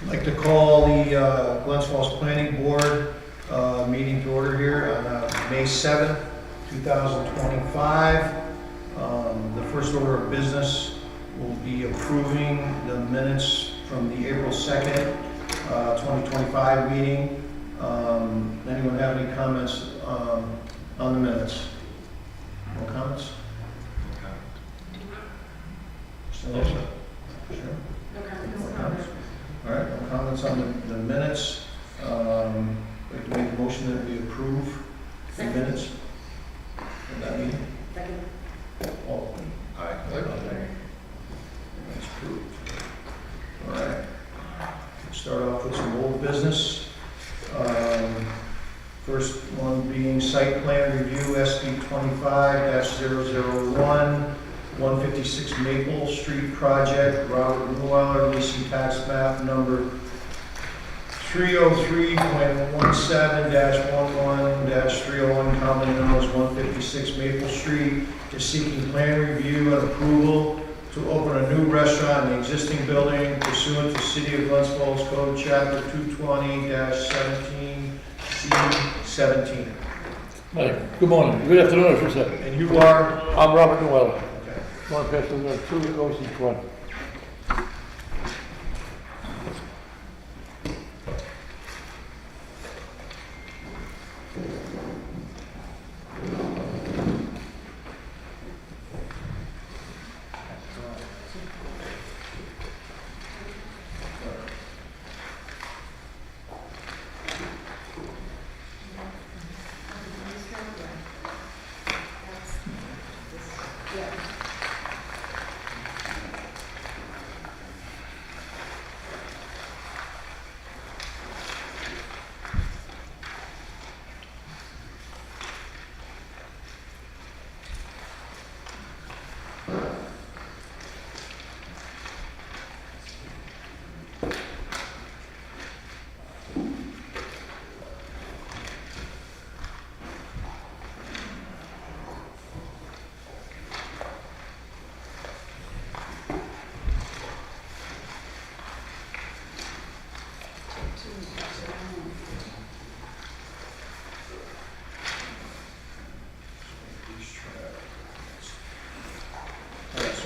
I'd like to call the Glens Planning Board meeting to order here on May 7th, 2025. The first order of business will be approving the minutes from the April 2nd, 2025 meeting. Anyone have any comments on the minutes? No comments? Still no? Sure. No comments. All right, no comments on the minutes. Like to make a motion that we approve the minutes of that meeting. Second. All. Aye. That's approved. All right. Start off with some old business. First one being site plan review, SD 25-001, 156 Maple Street project, Robert Newell, leasing tax map number 303.17-11-301, commonly known as 156 Maple Street, is seeking plan review and approval to open a new restaurant in the existing building pursuant to City of Glens Falls Code Chapter 220-17C17. Hi, good morning, good afternoon, I should say. And you are? I'm Robert Noel. Okay. One person, two goes each one.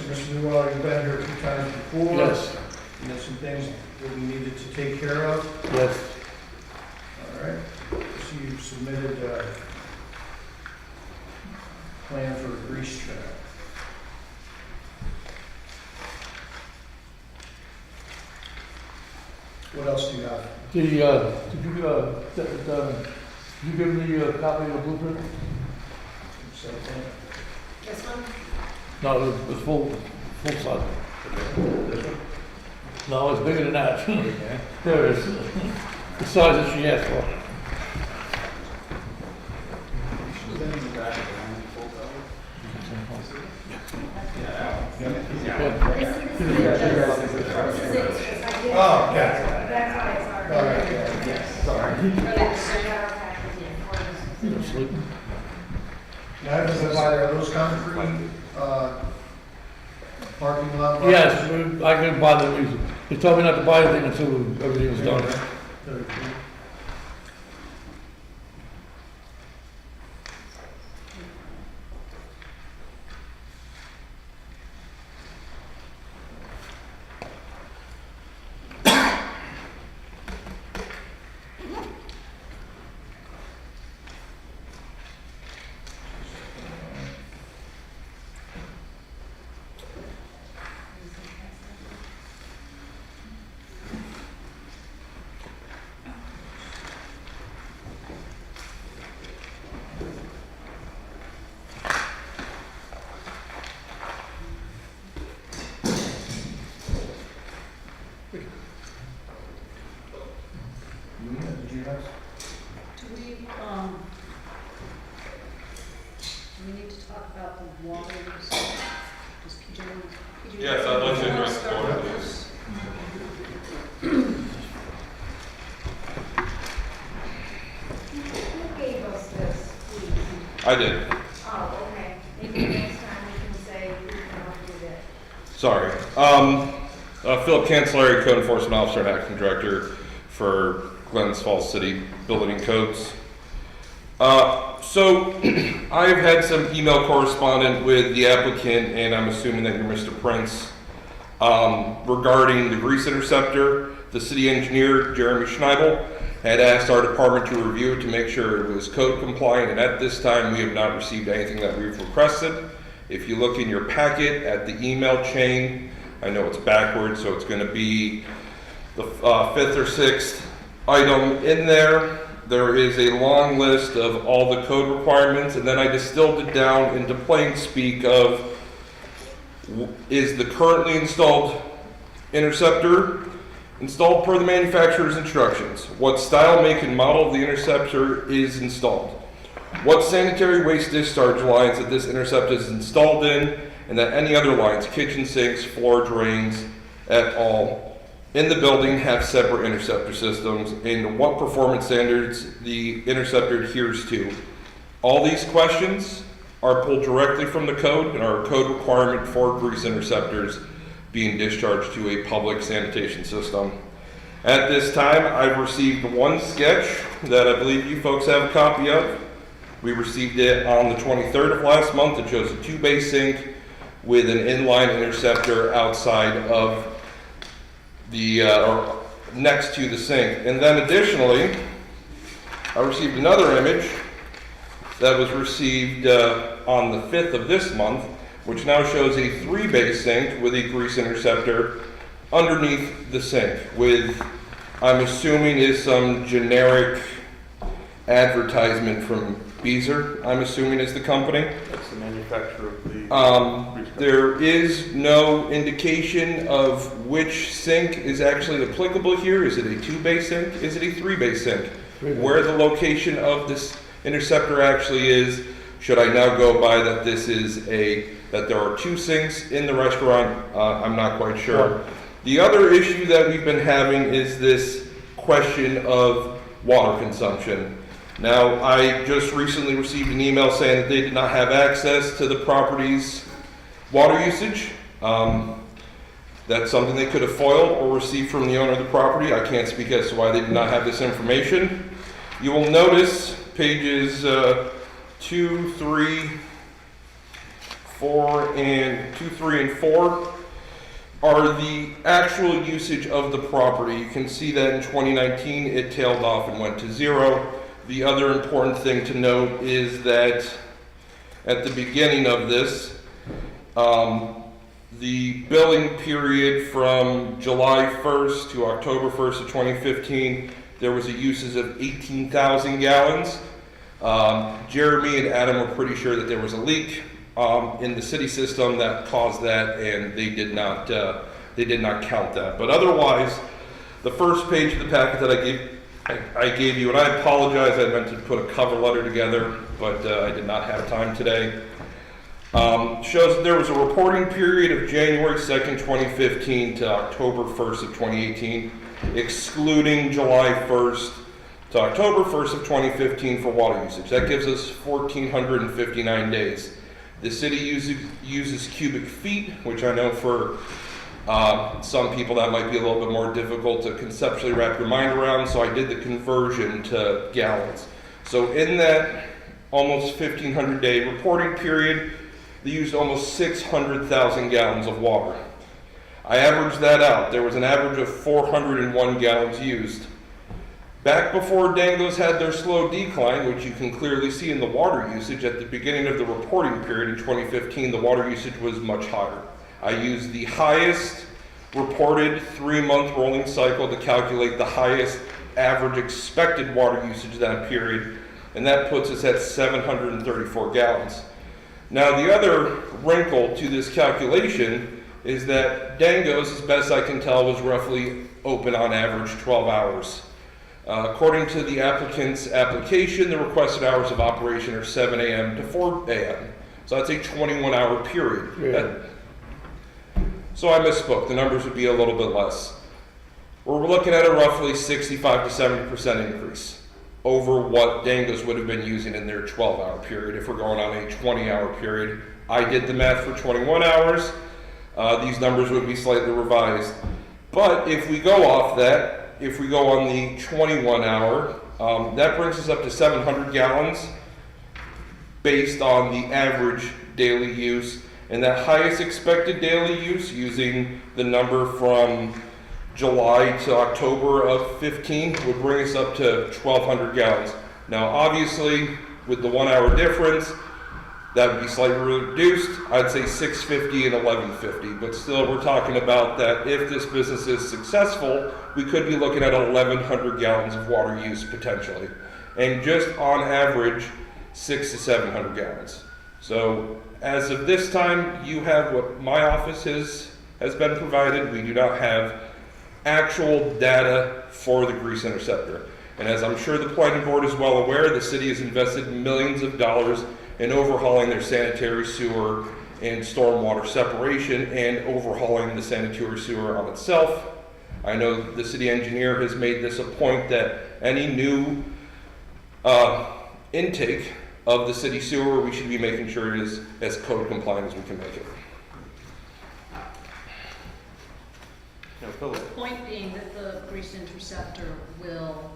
Mr. Newell, you've been here a few times before. Yes, You have some things that we needed to take care of. yes. All right. So you submitted a plan for a grease trap. What else do you have? Did you give me a copy of the blueprint? Set plan? This one? No, it was full size. This one? No, it's bigger than that. There it is. The size that she asked for. Oh, yeah. That's why it's hard. All right, yeah, sorry. You know, sleeping. Now, does it buy are those concrete, parking lot? lots? Yes, I couldn't buy the music. They told me not to buy anything until everything was done. Very cool. Did you have? Do we need to talk about the waters? Just PJ. Yes, I'd like to address the board, please. Who gave us this, please? I did. Oh, okay. Maybe next time we can say we can help you with it. Sorry. Philip Cancelleri, Code Enforcement Officer and Acting Director for Glens Falls City Building and Codes. So I've had some email correspondence with the applicant, and I'm assuming that you're Mr. Prince, regarding the grease interceptor. The city engineer, Jeremy Schneibel, had asked our department to review it to make sure it was code compliant, and at this time we have not received anything that we've requested. If you look in your packet at the email chain, I know it's backwards, so it's going to be the 5th or 6th item in there. There is a long list of all the code requirements, and then I distilled it down into plain speak of, is the currently installed interceptor installed per the manufacturer's instructions? What style, make, and model of the interceptor is installed? What sanitary waste discharge lines that this interceptor is installed in, and that any other lines, kitchen sinks, floor drains, at all, in the building have separate interceptor systems, and what performance standards the interceptor adheres to. All these questions are pulled directly from the code and are a code requirement for grease interceptors being discharged to a public sanitation system. At this time, I've received one sketch that I believe you folks have a copy of. We received it on the 23rd of last month. It shows a 2-bay sink with an inline interceptor outside of the, or next to the sink. And then additionally, I received another image that was received on the 5th of this month, which now shows a 3-bay sink with a grease interceptor underneath the sink with, I'm assuming, is some generic advertisement from Beazer, I'm assuming is the company. That's the manufacturer of the there is no indication of which sink is actually applicable here. Is it a 2-bay sink? Is it a 3-bay sink? Where the location of this interceptor actually is, should I now go by that this is that there are 2 sinks in the restaurant? I'm not quite sure. The other issue that we've been having is this question of water consumption. Now, I just recently received an email saying that they did not have access to the property's water usage. That's something they could have foiled or received from the owner of the property. I can't speak as to why they did not have this information. You will notice pages 2, 3, 4, and 2, 3, and 4 are the actual usage of the property. You can see that in 2019 it tailed off and went to 0. The other important thing to note is that at the beginning of this, the billing period from July 1st to October 1st of 2015, there was a usage of 18,000 gallons. Jeremy and Adam were pretty sure that there was a leak in the city system that caused that, and they did not count that. But otherwise, the first page of the packet that I gave you, and I apologize, I meant to put a cover letter together, but I did not have time today. Shows that there was a reporting period of January 2nd, 2015 to October 1st of 2018, excluding July 1st to October 1st of 2015 for water usage. That gives us 1,459 days. The city uses cubic feet, which I know for some people that might be a little bit more difficult to conceptually wrap your mind around, so I did the conversion to gallons. So in that almost 1,500 day reporting period, they used almost 600,000 gallons of water. I averaged that out. There was an average of 401 gallons used. Back before Dangos had their slow decline, which you can clearly see in the water usage, at the beginning of the reporting period in 2015, the water usage was much higher. I used the highest reported 3-month rolling cycle to calculate the highest average expected water usage that period, and that puts us at 734 gallons. Now, the other wrinkle to this calculation is that Dangos, as best I can tell, was roughly open on average 12 hours. According to the applicant's application, the requested hours of operation are 7 a.m. to 4 a.m. So that's a 21-hour period. Yeah. So I misspoke. The numbers would be a little bit less. We're looking at a roughly 65 to 70% increase over what Dangos would have been using in their 12-hour period if we're going on a 20-hour period. I did the math for 21 hours. these numbers would be slightly revised. But if we go off that, if we go on the 21 hour, that brings us up to 700 gallons based on the average daily use. And that highest expected daily use, using the number from July to October of 15, would bring us up to 1,200 gallons. Now, obviously, with the 1 hour difference, that would be slightly reduced. I'd say 650 and 1150, but still we're talking about that if this business is successful, we could be looking at 1,100 gallons of water use potentially. And just on average, 600 to 700 gallons. So as of this time, you have what my office has been provided. We do not have actual data for the grease interceptor. And as I'm sure the planning board is well aware, the city has invested millions of dollars in overhauling their sanitary sewer and stormwater separation and overhauling the sanitary sewer on itself. I know the city engineer has made this a point that any new intake of the city sewer, we should be making sure it is as code compliant as we can make it. Yeah, Philip. The point being that the grease interceptor will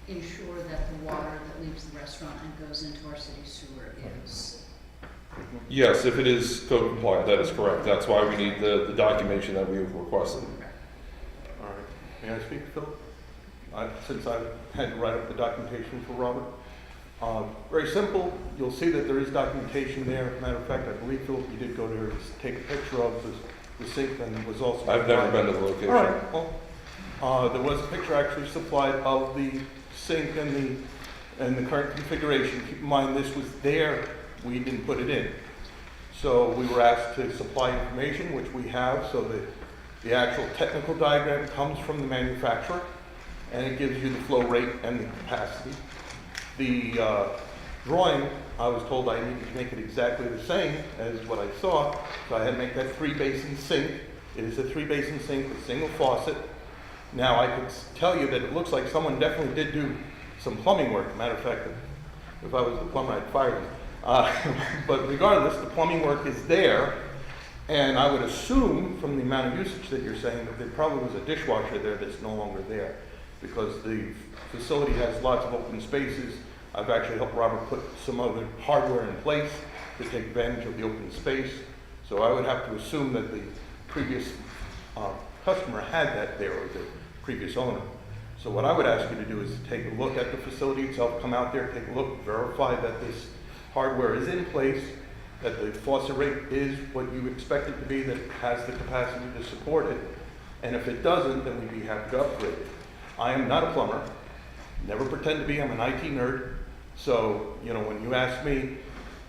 ensure that the water that leaves the restaurant and goes into our city sewer is. Yes, if it is code compliant, that is correct. That's why we need the documentation that we have requested. All right. May I speak, Philip? Since I've had to write up the documentation for Robert. Very simple. You'll see that there is documentation there. Matter of fact, I believe, Philip, you did go there to take a picture of the sink and was also. I've never been to the location. All right. Well, there was a picture actually supplied of the sink and the current configuration. Keep in mind, this was there. We didn't put it in. So we were asked to supply information, which we have, so that the actual technical diagram comes from the manufacturer, and it gives you the flow rate and the capacity. The drawing, I was told I needed to make it exactly the same as what I saw, so I had to make that 3-basin sink. It is a 3-basin sink with single faucet. Now, I could tell you that it looks like someone definitely did do some plumbing work. Matter of fact, if I was the plumber, I'd fire him. But regardless, the plumbing work is there, and I would assume from the amount of usage that you're saying that there probably was a dishwasher there that's no longer there, because the facility has lots of open spaces. I've actually helped Robert put some other hardware in place to take advantage of the open space. So I would have to assume that the previous customer had that there, or the previous owner. So what I would ask you to do is take a look at the facility itself, come out there, take a look, verify that this hardware is in place, that the faucet rate is what you expect it to be, that it has the capacity to support it. And if it doesn't, then we'd be happy to upgrade it. I am not a plumber, never pretend to be, I'm an IT nerd. So, you know, when you ask me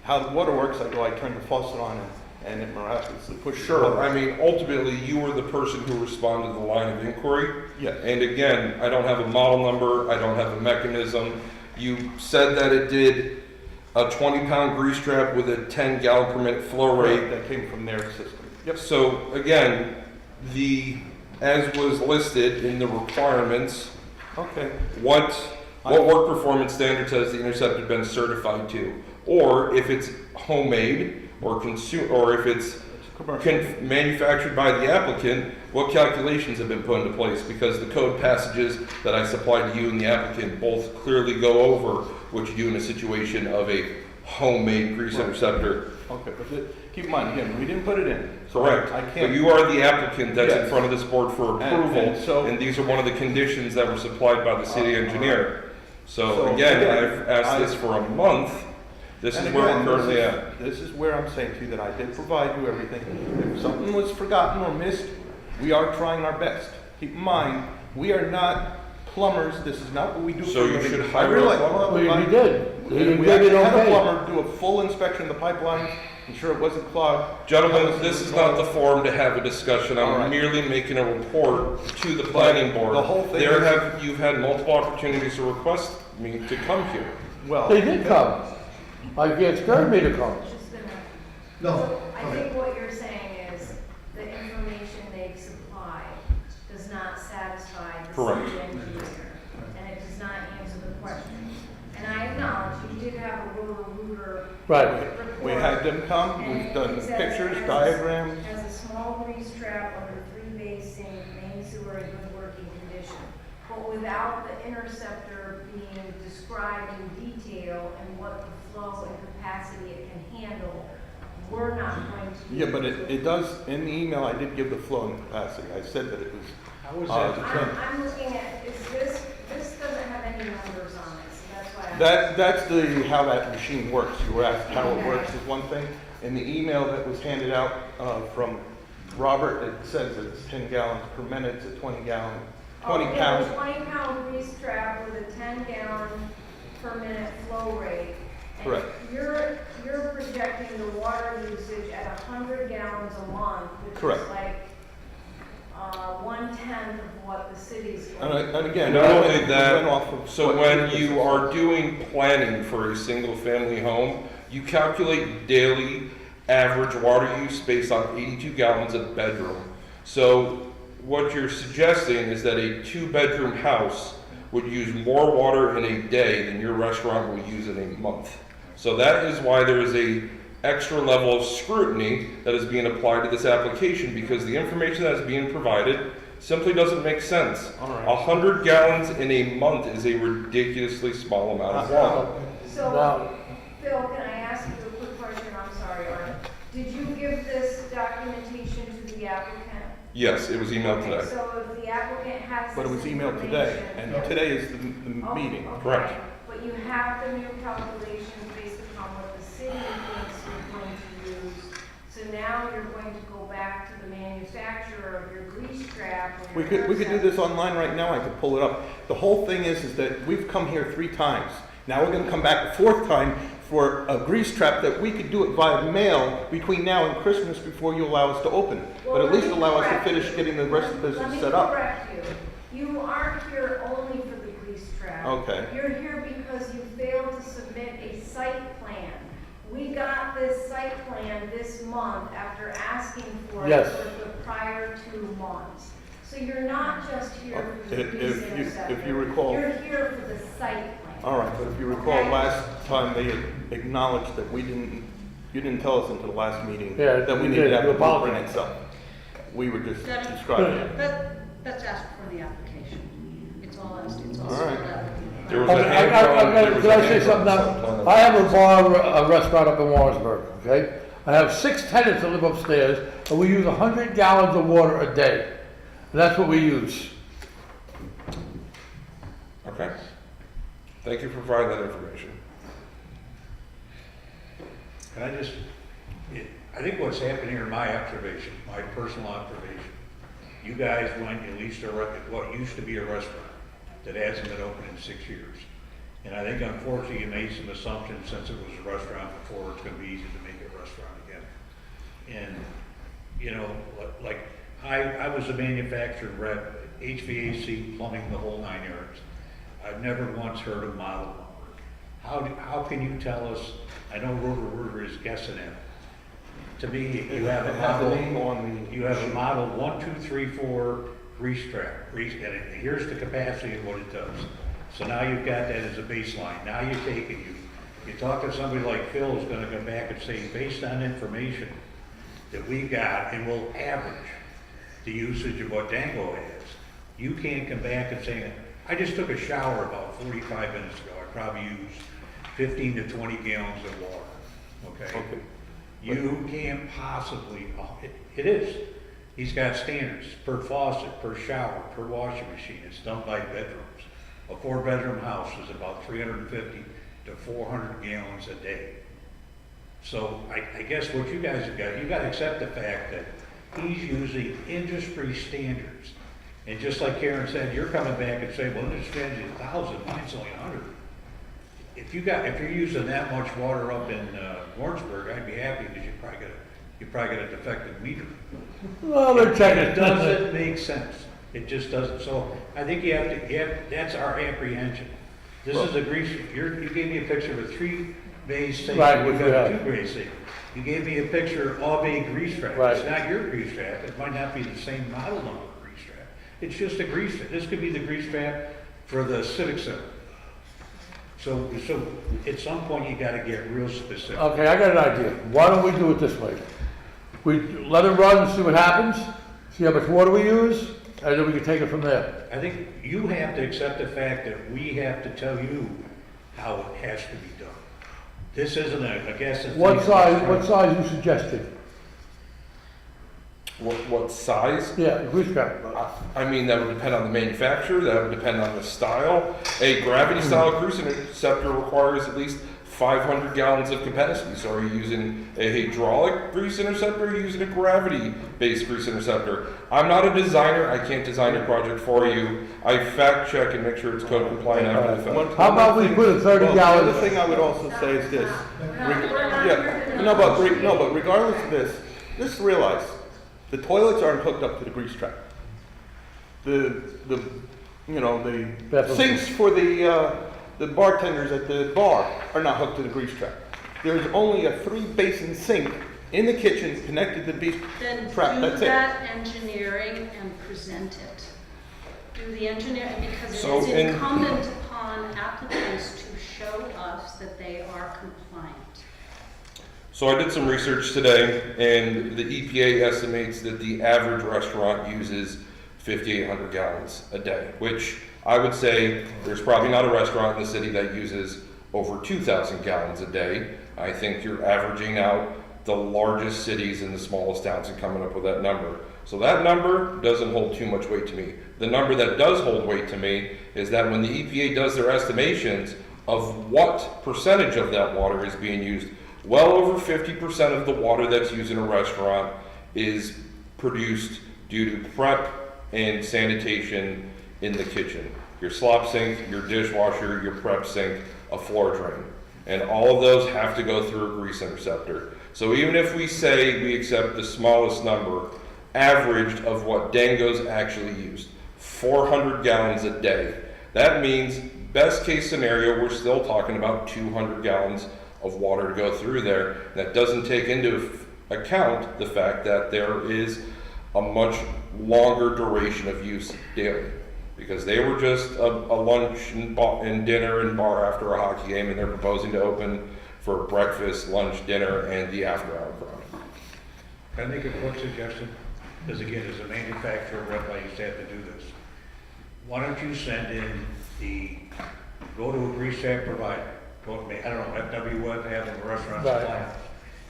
how the water works, I turn the faucet on and it miraculously pushes. Sure. I mean, ultimately, you were the person who responded to the line of inquiry. Yes. And again, I don't have a model number. I don't have a mechanism. You said that it did a 20-pound grease trap with a 10-gallon per minute flow rate. That came from their system. Yep. So again, as was listed in the requirements, Okay. what work performance standards has the interceptor been certified to? Or if it's homemade or if it's manufactured by the applicant, what calculations have been put into place? Because the code passages that I supplied to you and the applicant both clearly go over what you do in a situation of a homemade grease interceptor. Okay, but keep in mind, again, we didn't put it in. So Correct. I But can't. you are the applicant that's in Yes. front of this board for approval, and these are one of the conditions that were supplied by the city engineer. So again, I've asked this for a month. This is And where again, we're currently at. This is where I'm saying to you that I did provide you everything. If something was forgotten or missed, we are trying our best. Keep in mind, we are not plumbers. This is not what we do. So for a you living. should I hire a realize- plumber? Well, he did. He We gave actually it had a okay. plumber do a full inspection of the pipelines, ensure it wasn't clogged. Gentlemen, this is not the forum to have a discussion. All I'm right. merely making a report to the planning board. the whole thing is- You've had multiple opportunities to request me to come here. Well, They did come. It scared me to come. Just gonna- No, So I okay. think what you're saying is the information they've supplied does not satisfy the Correct. city engineer, and it does not answer the question. And I acknowledge you did have a rooter Right. report. we had them come, and we've done it says pictures, as a- diagrams. As a no grease trap under 3-bay sink, main sewer in good working condition. But without the interceptor being described in detail and what the flow and capacity it can handle, we're not going to. Yeah, but it does, in the email, I did give the flow and capacity. I said that it was. How was the that? trend. I'm looking at, this doesn't have any numbers on it, so that's why. That's how that machine works. You were asked how it works is one thing. In the email that was handed out from Robert, it says it's 10 gallons per minute, it's a 20 pound. A 20-pound grease trap with a 10-gallon per minute flow rate. And Correct. You're projecting the water usage at 100 gallons a month, which Correct. is like 1/10 of what the city's going. And again, Not only went that, off of so what when you you are doing planning for a single-family home, you calculate daily average water use based on 82 gallons a bedroom. So what you're suggesting is that a 2-bedroom house would use more water in a day than your restaurant will use in a month. So that is why there is a extra level of scrutiny that is being applied to this application, because the information that is being provided simply doesn't make sense. All right. 100 gallons in a month is a ridiculously small amount of water. So, Now- Phil, can I ask you a quick question? I'm sorry, Art. Did you give this documentation to the applicant? Yes, it was emailed Okay, today. So if the applicant has But it was this emailed today, and information- today is the Oh, meeting. okay. Correct. But you have the new calculations based upon what the city thinks you're going to use. So now you're going to go back to the manufacturer of your grease trap. or We your could do intercept- this online right now. I could pull it up. The whole thing is that we've come here 3 times. Now we're going to come back a 4th time for a grease trap that we could do it via mail between now and Christmas before you allow us to open. Well, But at let least me allow us to correct finish you. getting the rest of the business set Let up. me correct you. You aren't here only for the grease trap. Okay. You're here because you failed to submit a site plan. We got this site plan this month after asking for it Yes. for the prior 2 months. So you're not just here for the grease interceptor. If you recall. You're here for the site plan. All right, but if you recall, Okay. last time they had acknowledged that you didn't tell us until the last meeting Yeah, that we you needed did. to have You the blueprint apologized. itself. We were just That- describing it. That's asked for the application. It's all asked, it's all All right. spelled out. There was Okay, a hand drawn- there was Can I a say hand something drawn now? site plan. I have a bar, a restaurant up in Warrensburg, okay? I have 6 tenants that live upstairs, and we use 100 gallons of water a day. And that's what we use. Okay. Thank you for providing that information. Can I just, I think what's happened here, my observation, my personal observation, you guys went, you leased what used to be a restaurant that hasn't been open in 6 years. And I think unfortunately you made some assumptions since it was a restaurant before, it's gonna be easy to make it a restaurant again. And, you know, like, I was a manufacturer rep, HVAC, plumbing, the whole 9 yards. I've never once heard of model number. How can you tell us, I know Roto-Rooter is guessing at it. To me, you have a It has a model, name on the. you have a model 1, 2, 3, 4 grease trap, and here's the capacity of what it does. So now you've got that as a baseline. Now you're taking, you talk to somebody like Phil who's gonna go back and say, based on information that we got, and we'll average the usage of what Dango has. You can't come back and say, I just took a shower about 45 minutes ago. I probably used 15 to 20 gallons of water, okay? Okay. You can't possibly, it is. He's got standards per faucet, per shower, per washing machine. It's done by bedrooms. A 4-bedroom house is about 350 to 400 gallons a day. So I guess what you guys have got, you got to accept the fact that he's using industry standards. And just like Karen said, you're coming back and saying, well, industry standard is 1,000, mine's only 100. If you're using that much water up in Warrensburg, I'd be happy because you probably got a defective meter. Well, they're checking. It doesn't make sense. It just doesn't. So I think you have to, that's our apprehension. This is a grease, you gave me a picture of a 3-bay sink. Right, We've which got we a have. 2-bay sink. You gave me a picture of all-bay grease trap. Right. It's not your grease trap. It might not be the same model number of grease trap. It's just a grease trap. This could be the grease trap for the Civic Center. So at some point, you gotta get real specific. Okay, I got an idea. Why don't we do it this way? We let it run, see what happens, see how much water we use, and then we can take it from there. I think you have to accept the fact that we have to tell you how it has to be done. This isn't a guess. What size you suggested? What size? Yeah, grease trap. I mean, that would depend on the manufacturer, that would depend on the style. A gravity style grease interceptor requires at least 500 gallons of capacity. So are you using a hydraulic grease interceptor or are you using a gravity-based grease interceptor? I'm not a designer, I can't design your project for you. I fact check and make sure it's code compliant after the fact. How about we put a 30 Well, gallon? The other thing I would also say is this. Yeah, But regardless of this, just realize, the toilets aren't hooked up to the grease trap. The That's- sinks for the bartenders at the bar are not hooked to the grease trap. There's only a 3-basin sink in the kitchen connected to the grease Then trap, do that's it. that engineering and present it. Do the engineering, because it So is in- incumbent upon applicants to show us that they are compliant. So I did some research today, and the EPA estimates that the average restaurant uses 5,800 gallons a day, which I would say there's probably not a restaurant in the city that uses over 2,000 gallons a day. I think you're averaging out the largest cities and the smallest towns and coming up with that number. So that number doesn't hold too much weight to me. The number that does hold weight to me is that when the EPA does their estimations of what percentage of that water is being used, well over 50% of the water that's used in a restaurant is produced due to prep and sanitation in the kitchen. Your slop sink, your dishwasher, your prep sink, a floor drain. And all of those have to go through a grease interceptor. So even if we say we accept the smallest number, averaged of what Dango's actually used, 400 gallons a day. That means best case scenario, we're still talking about 200 gallons of water to go through there. That doesn't take into account the fact that there is a much longer duration of use daily. Because they were just a lunch and dinner and bar after a hockey game, and they're proposing to open for breakfast, lunch, dinner, and the after-hour crowd. Can I make a quick suggestion? Because again, as a manufacturer rep, I used to have to do this. Why don't you send in go to a grease trap provider, I don't know, FWF, have a restaurant Right. supply.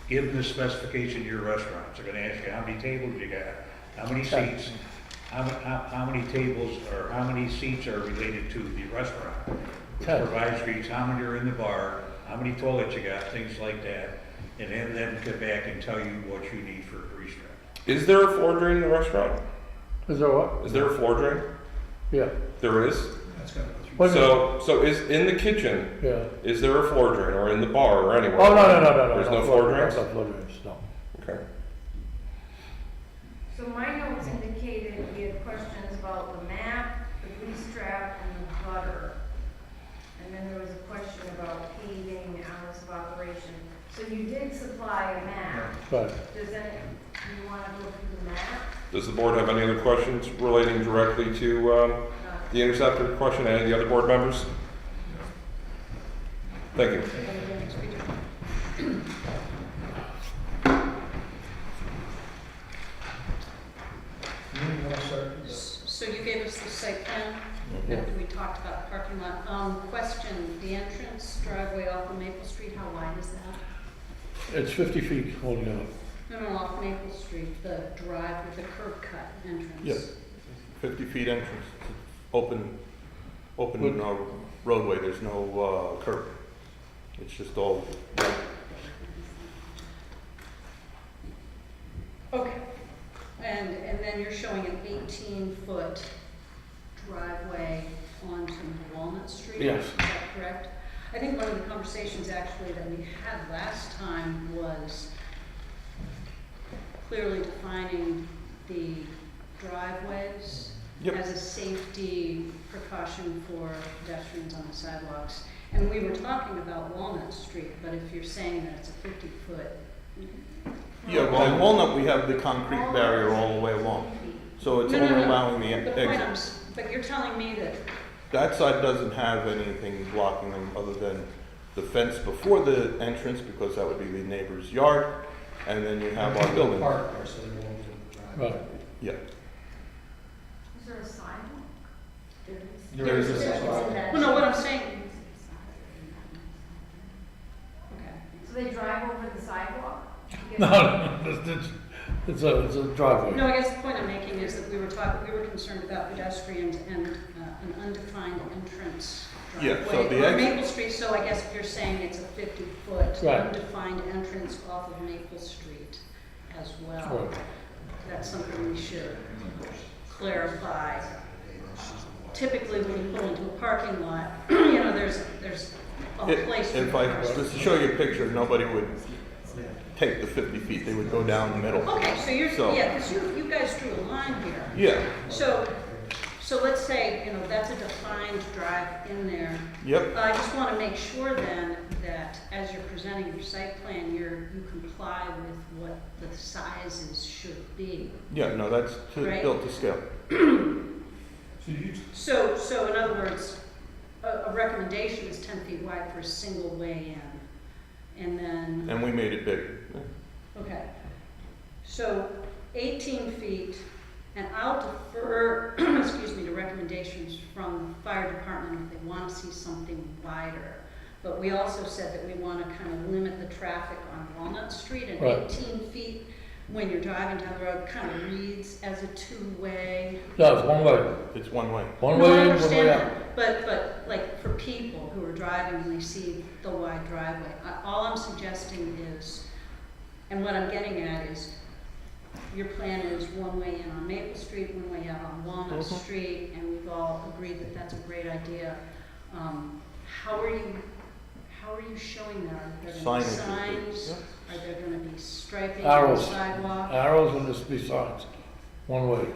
Give them the specification of your restaurants. They're gonna ask you how many tables you got, how many seats, how many tables or how many seats are related to the restaurant. Which Okay. provides for each, how many are in the bar, how many toilets you got, things like that. And have them come back and tell you what you need for a grease trap. Is there a floor drain in the restaurant? Is there what? Is there a floor drain? Yeah. There is? That's gotta go through. What is it? So is in the kitchen, Yeah. is there a floor drain, or in the bar, or anywhere? Oh, no. There's no floor drains? No floor drains, no. Okay. So my notes indicated we had questions about the map, the grease trap, and the gutter. And then there was a question about paving, hours of operation. So you did supply a map. Right. Do you want to go through the map? Does the board have any other questions relating directly to the interceptor question? Any of the other board members? Thank you. You wanna start? So you gave us the site plan, and we talked about the parking lot. Question, the entrance driveway off of Maple Street, how wide is that? It's 50 feet holding it up. No, off Maple Street, the drive with the curb cut entrance. Yes. 50 feet entrance, open Good. roadway, there's no curb. It's just all, Okay, and then you're showing an 18-foot driveway onto Walnut Street? Yes. Is that correct? I think one of the conversations actually that we had last time was clearly defining the driveways Yep. as a safety precaution for pedestrians on the sidewalks. And we were talking about Walnut Street, but if you're saying that it's a 50-foot. yeah, well, in Walnut, we have the concrete barrier all the way along. So it's No, only allowing the The point exit. but you're telling me that, That side doesn't have anything blocking them other than the fence before the entrance, because that would be the neighbor's yard. and then you have our building. Park there, so they won't be able to drive. Right. Yeah. Is there a sidewalk? There is a It's sidewalk. in that- Well, no, what I'm saying. Okay. So they drive over the sidewalk? to get- No, it's a driveway. No, I guess the point I'm making is that we were concerned about pedestrians and an undefined entrance Yeah, so driveway the on exit- Maple Street, so I guess if you're saying it's a 50-foot Right. undefined entrance off of Maple Street as well. Right. That's something we should clarify. Typically, when you pull into a parking lot, you know, there's a place for If I, cars. just to show you a picture, nobody would take the 50 feet, they would go down the middle. Okay, so you're, So- yeah, because you guys drew a line here. Yeah, So let's say, you know, that's a defined drive in there. yep, I just want to make sure then that as you're presenting your site plan, you comply with what the sizes should be. yeah, no, that's Right. built to scale. So in other words, a recommendation is 10 feet wide for a single way in. And then, And we made it big. okay. So 18 feet, and I'll defer, excuse me, to recommendations from the fire department if they want to see something wider. But we also said that we want to kind of limit the traffic on Walnut Street, and Right. 18 feet when you're driving down the road kind of reads as a two-way. No, it's one way. It's one way. One No, I way in, one understand way out. that, but like for people who are driving and they see the wide driveway, all I'm suggesting is, and what I'm getting at is, your plan is one way in on Maple Street, one way out on Walnut Mhm. Street, and we've all agreed that that's a great idea. How are you showing that? Are there going to be Signage. signs? Are there going to be striping on the Arrows. sidewalk? Arrows and there's be signs, one way.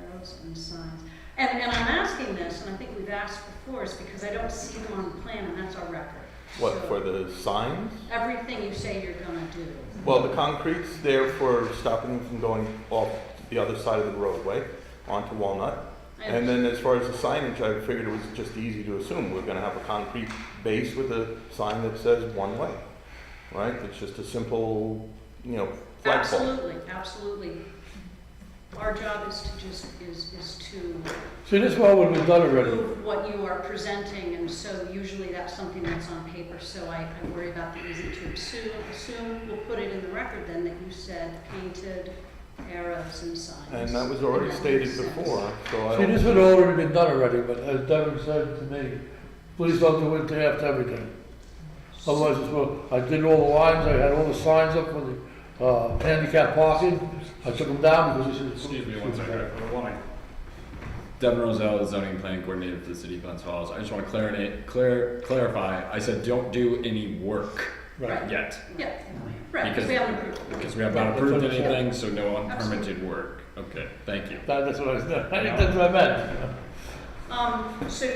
Arrows and signs. And I'm asking this, and I think we've asked before, is because I don't see them on the plan, and that's our record. What, So for the signs? everything you say you're gonna do. Well, the concrete's there for stopping them from going off the other side of the roadway onto Walnut. And then as far as the signage, I figured it was just easy to assume we're gonna have a concrete base with a sign that says one way, right? It's just a simple, flagpole. Absolutely, absolutely. Our job is to just, is to See, this one would be done already. prove what you are presenting, and so usually that's something that's on paper, so I worry about the easy to assume. We'll put it in the record then that you said painted arrows and signs. And that was already And that stated makes sense. before, so I See, this don't, would already been done already, but as Devin said to me, please don't do it till after everything. Otherwise, it's, well, I did all the lines, I had all the signs up for the handicap parking. I took them down because he said. Excuse me one second. Devin Roselle, the zoning and planning coordinator for the city of Glens Falls. I just want to clarify. I said don't do any work Right. yet Yeah, right, because we haven't approved it. because we have not approved anything, so no unpermitted work. Okay, thank you. That's what I was, that's what I meant. So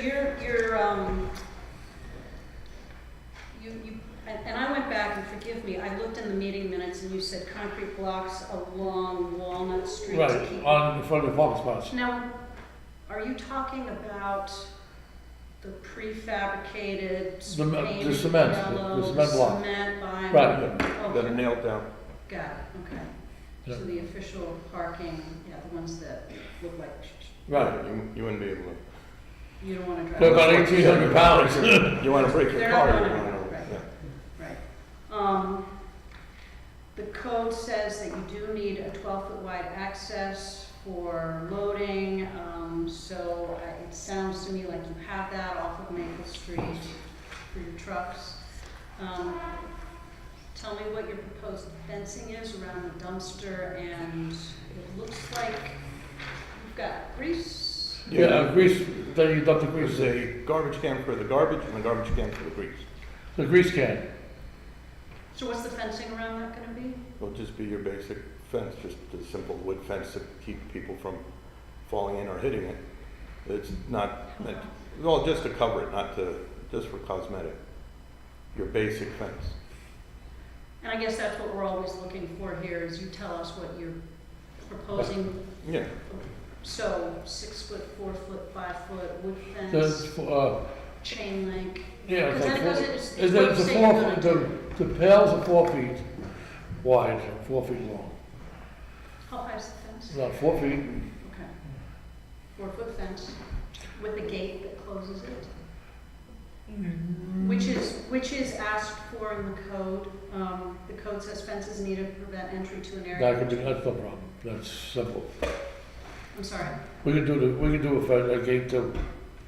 and I went back, and forgive me, I looked in the meeting minutes and you said concrete blocks along Walnut Street to Right, keep. on, in front of the parking spots. Now, are you talking about the prefabricated, The painted cement, yellow, the cement block. cement vinyl? Right. got it Okay, nailed down. got it, okay. Yeah. So the official parking, yeah, the ones that look like, Right. You wouldn't be able to. you don't wanna drive. They're about 1,800 pounds. You wanna break your They're car, not you gonna- wanna, right. yeah. Right. The code says that you do need a 12-foot wide access for loading, so it sounds to me like you have that off of Maple Street for your trucks. Tell me what your proposed fencing is around the dumpster, and it looks like you've got grease. Yeah, grease, then you dump the grease There's in. a garbage can for the garbage and a garbage can for the grease. The grease can. So what's the fencing around that gonna be? It'll just be your basic fence, just a simple wood fence to keep people from falling in or hitting it. It's not, well, just to cover it, not to, just for cosmetic. Your basic fence. And I guess that's what we're always looking for here, is you tell us what you're proposing. Yeah, So 6 foot, 4 foot, 5 foot wood There's, fence, chain link. yeah, Because it's then it goes, like, it's it's what you a say you're 4 gonna foot, do. the pails are 4 feet wide, 4 feet long. How high is the fence? Not 4 feet. Okay. 4-foot fence with a gate that closes it? Which is asked for in the code. The code says fences need to prevent entry to an area. That's no problem. That's simple. I'm sorry. We can do a gate too.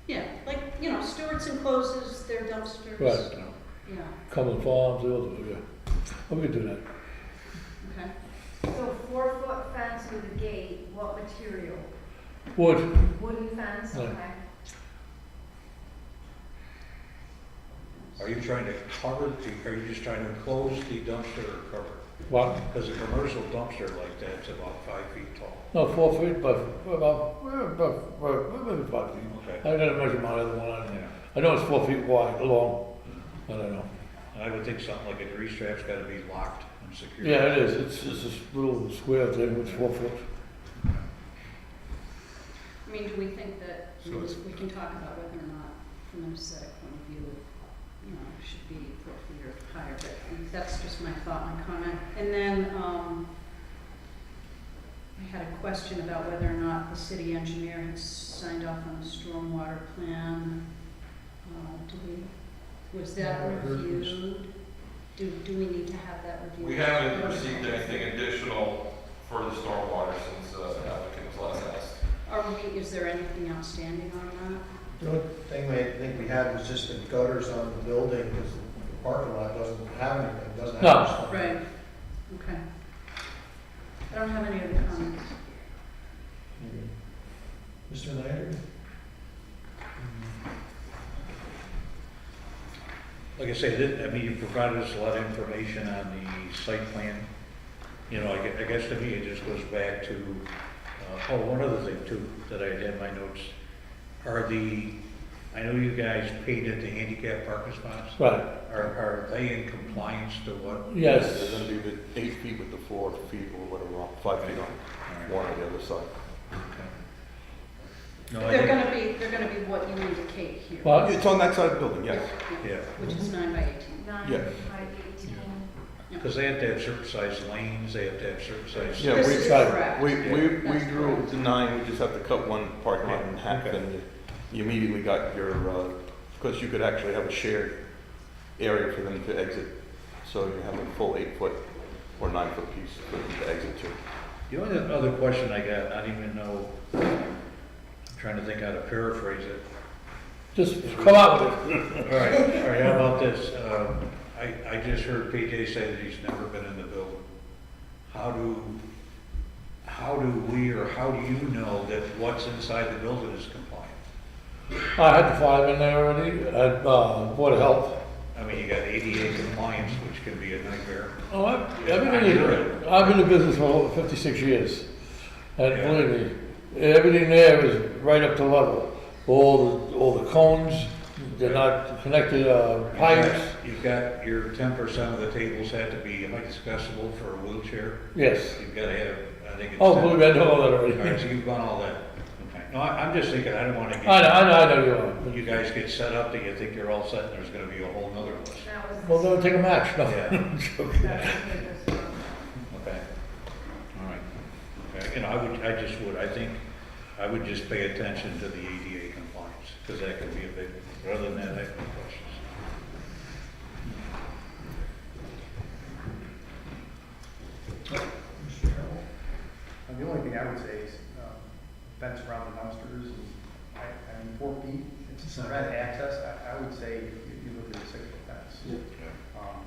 Yeah, like, you know, Stewart's encloses their dumpsters. Right. Yeah, Common farms, they'll do, yeah. We can do that. okay. So 4-foot fence with a gate, what material? Wood, Wooden fence, Yeah. okay. Are you trying to cover, are you just trying to enclose the dumpster or cover? what? Because a commercial dumpster like that's about 5 feet tall. No, 4 feet, but about, maybe 5 feet. Okay. I gotta measure my other one. Yeah. I know it's 4 feet wide, long. I don't know. I would think something like a grease trap's gotta be locked and secured. Yeah, it is. It's this little square thing, it's 4 foot. I mean, do we think that, So it's- we can talk about whether or not, from an aesthetic point of view, you know, it should be 4 feet or higher, but that's just my thought, my comment. And then, I had a question about whether or not the city engineer had signed off on the stormwater plan. Was that reviewed? Do we need to have that reviewed? We haven't received anything additional for the stormwater since the applicant was last asked. Is there anything outstanding on that? The only thing I think we had was just the gutters on the building, because the parking lot doesn't have anything, doesn't No. have. Right, okay. I don't have any other comments. Mr. Snyder? Like I say, I mean, you provided us a lot of information on the site plan. You know, I guess to me, it just goes back to, one other thing too, that I had in my notes, I know you guys painted the handicap parking spots. Right, Are they in compliance to what? yes. They're gonna be the 8 feet with the 4 feet or whatever, 5 feet on one or the other side. No, I They're think- gonna be what you indicate here. What? It's on that side of the building, yes. Yeah, Which is 9 by 18. 9 Yeah. by 18. because they have to have certain size lanes, they have to have certain size. Yeah, This we- is Right. correct. We That's drew correct. the 9, we just have to cut one parking lot in half, Okay. and you immediately got your, because you could actually have a shared area for them to exit. So you have a full 8-foot or 9-foot piece for them to exit to. The only other question I got, I don't even know, I'm trying to think how to paraphrase it. Just come out with it. All right, how about this? I just heard PJ say that he's never been in the building. How do we, or how do you know that what's inside the building is compliant? I had the 5 in there already, at, Board of Health. I mean, you got ADA compliance, which can be a nightmare. Oh, I've been in business for over 56 years. And Yeah. believe me, everything there is right up to level. All the cones, they're not connected, pipes. You've got your 10% of the tables had to be accessible for a wheelchair. Yes. You've got to have, I think it's. Oh, believe me, I know all that All right, already. so you've done all that. Okay. No, I'm just thinking, I don't want to get. I know you are. When you guys get set up, that you think you're all set, and there's gonna be a whole nother list. That was. Well, don't take a match, no. Yeah. I'm joking. That's the papers. Okay. All right. Okay, you know, I think, I would just pay attention to the ADA compliance, because that could be a big, one. Other than that, I have no questions. Mr. Carroll? The only thing I would say is fence around the dumpsters, and I mean, 4 feet, it's prevent access, I would say you look at a 6-foot fence.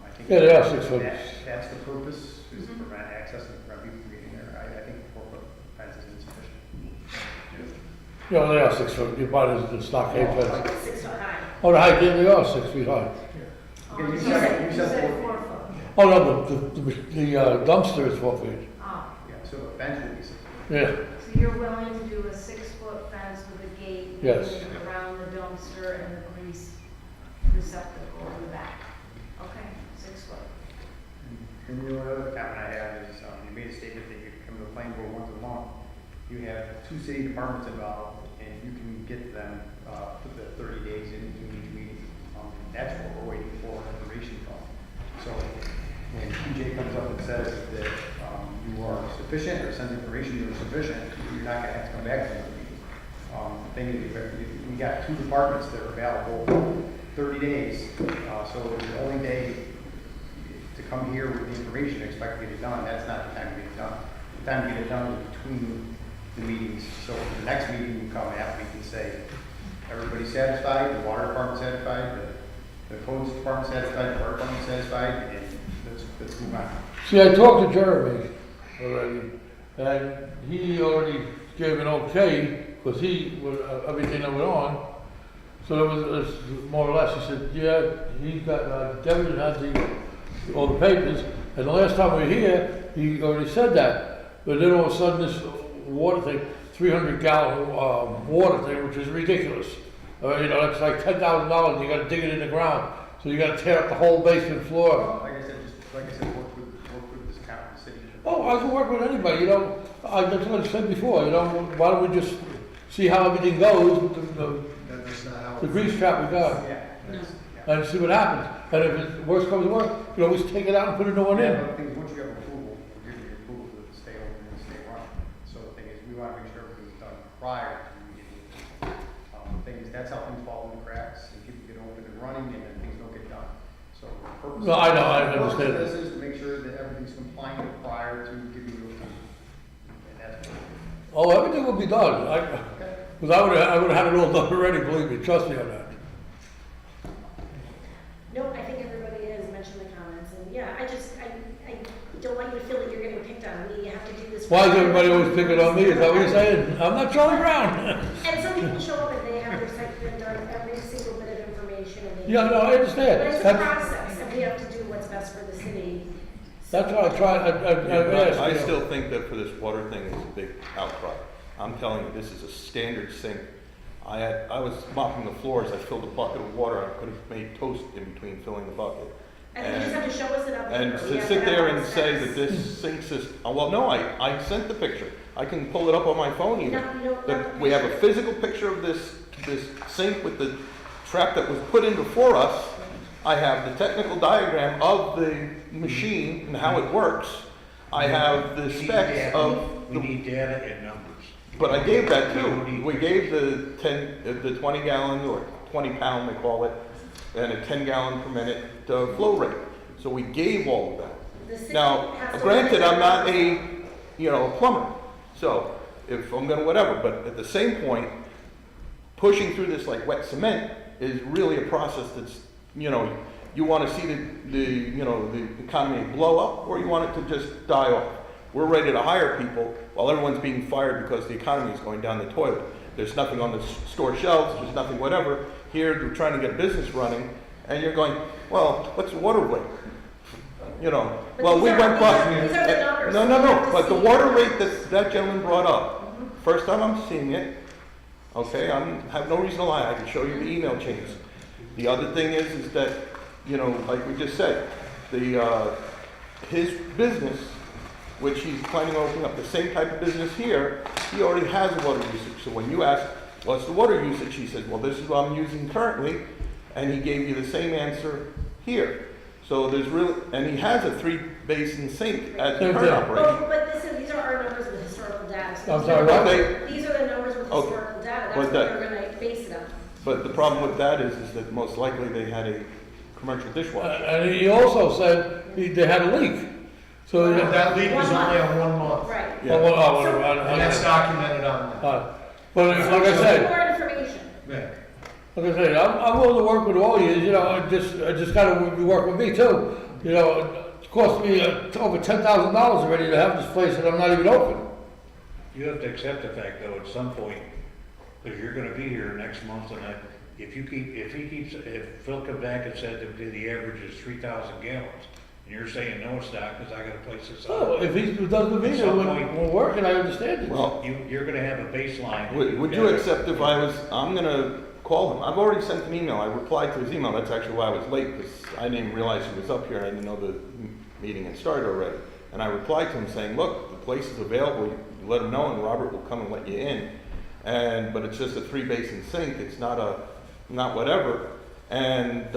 I think Yeah, they are 6 foot. That's the purpose, is to Mhm. prevent access and prevent people from getting there. I think the 4-foot fence is insufficient. Yeah, they are 6 foot, you buy the stockade fence. 6 foot high. Oh, the height, yeah, they are 6 feet high. Okay, you You said said 4 4 feet. foot. Oh, no, the dumpster is 4 feet. Ah, Yeah, so the fence would be 6 feet. Yeah, so you're willing to do a 6-foot fence with a gate Yes. leading around the dumpster and the grease receptacle in the back? Okay, 6 foot. And the only other comment I have is, you made a statement that you come to the planning board once a month. You have 2 city departments involved, and you can get them, put the 30 days into each meeting. That's what we're waiting for, information from. So says that you are sufficient or sends information you are sufficient, you're not gonna have to come back to another meeting. The thing is, we got 2 departments that are available 30 days, so the only day to come here with the information, expect to get it done, that's not the time to get it done. The time to get it done is between the meetings, so the next meeting you come at, we can say, everybody's satisfied, the water department's satisfied, the codes department's satisfied, the water department's satisfied, and let's move on. See, I talked to Jeremy already, and he already gave an okay, because he, with everything that went on, so it was more or less, he said, yeah, he got, Devin had all the papers, and the last time we were here, he already said that, but then all of a sudden this water thing, 300-gallon water thing, which is ridiculous. You know, it's like $10,000, you gotta dig it in the ground, so you gotta tear up the whole basement floor. Like I said, work with this county, the city. Oh, I can work with anybody, you know, that's what I said before, you know, why don't we just see how everything goes with That's not how. the grease trap we got, Yeah. No. and see what happens. And if it worst comes to worst, you can always take it out and put a new one Yeah, in. but the thing is, once you have approval, we're giving you approval to stay open and stay running. So the thing is, we want to make sure everything's done prior to you getting it. The thing is, that's how things fall in the cracks, and people get open and running, and then things don't get done. So the purpose. No, I know, I the purpose understand of that. This is to make sure that everything's compliant prior to giving you approval. And that's what. Oh, everything will be done, because I would've had it all done already, believe me, trust me on that. No, I think everybody has mentioned the comments, and yeah, I don't want you to feel like you're getting picked on. You have to do this. Why is everybody always picking on me, is that what you're saying? I'm not Charlie Brown. And some people show up and they have their site plan done, every single bit of information, and they. Yeah, no, I understand. But it's a That's- process, and we have to do what's best for the city. That's what I try, I've asked. I you know. still think that for this water thing is a big outcry. I'm telling you, this is a standard sink. I was mopping the floors, I filled a bucket of water, I could have made toast in between filling the bucket. I think you just have to show us it up. And paper. We to have sit have there all and the say steps. that this sink system, well, no, I sent the picture. I can pull it up on my phone even. No, you don't That have the we have a picture. physical picture of this sink with the trap that was put in before us. I have the technical diagram of the machine and how it works. I have the specs of We need data and numbers. but I gave that too. We gave the 20-gallon or 20-pound, they call it, and a 10-gallon per minute flow rate. So we gave all of that. The city Now, has to granted, look at I'm not it. a plumber. So if I'm gonna whatever, but at the same point, pushing through this like wet cement is really a process that's, you want to see the economy blow up, or you want it to just die off. We're ready to hire people while everyone's being fired because the economy is going down the toilet. There's nothing on the store shelves, there's nothing whatever. Here, we're trying to get a business running, and you're going, well, what's the water rate? But Well, these we are- went these by. are- these are the numbers. No, We have to but the see. water rate that gentleman brought up, first time I'm seeing it, okay, I have no reason to lie, I can show you the email chains. The other thing is that, like we just said, his business, which he's planning on opening up the same type of business here, he already has water usage. So when you ask, what's the water usage? He says, well, this is what I'm using currently, and he gave you the same answer here. So and he has a 3-basin sink at the current operation. But these are our numbers with historical data. So I'm these sorry, are- what? These are the numbers with Okay. historical data, But that's what that- we're gonna base it on. But the problem with that is that most likely they had a commercial dishwasher. And he also said they had a leak. So, But that leak was 1 only month. on 1 month. Right. Yeah. And that's documented on But like I Just said, more information. that. like I said, I'm willing to work with all of you, I just gotta work with me too. It cost me over $10,000 already to have this place and I'm not even open. You have to accept the fact though, at some point, because you're gonna be here next month and if Phil comes back and said that the average is 3,000 gallons, and you're saying, no, it's not, because I gotta place this So out. if he does with me, then we're working, I understand it. Well, You're gonna have a baseline. that would you've you gotta- accept if I'm gonna call him? I've already sent an email. I replied to his email. That's actually why I was late, because I didn't even realize he was up here. I didn't know the meeting had started already. And I replied to him saying, look, the place is available. You let him know and Robert will come and let you in. But it's just a 3-basin sink. It's not whatever. And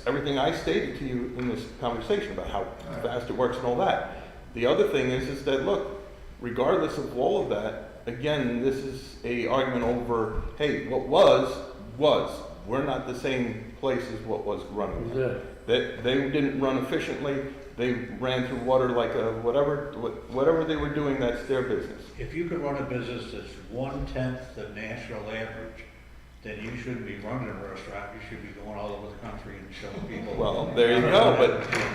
everything I stated to you in this conversation about how fast it works and all that. The other thing is that, look, regardless of all of that, again, this is a argument over, hey, what was. We're not the same place as what was running. Yeah. They didn't run efficiently, they ran through water like a whatever they were doing, that's their business. If you could run a business that's 1/10 the national average, then you shouldn't be running a restaurant, you should be going all over the country and showing people. Well, there you go,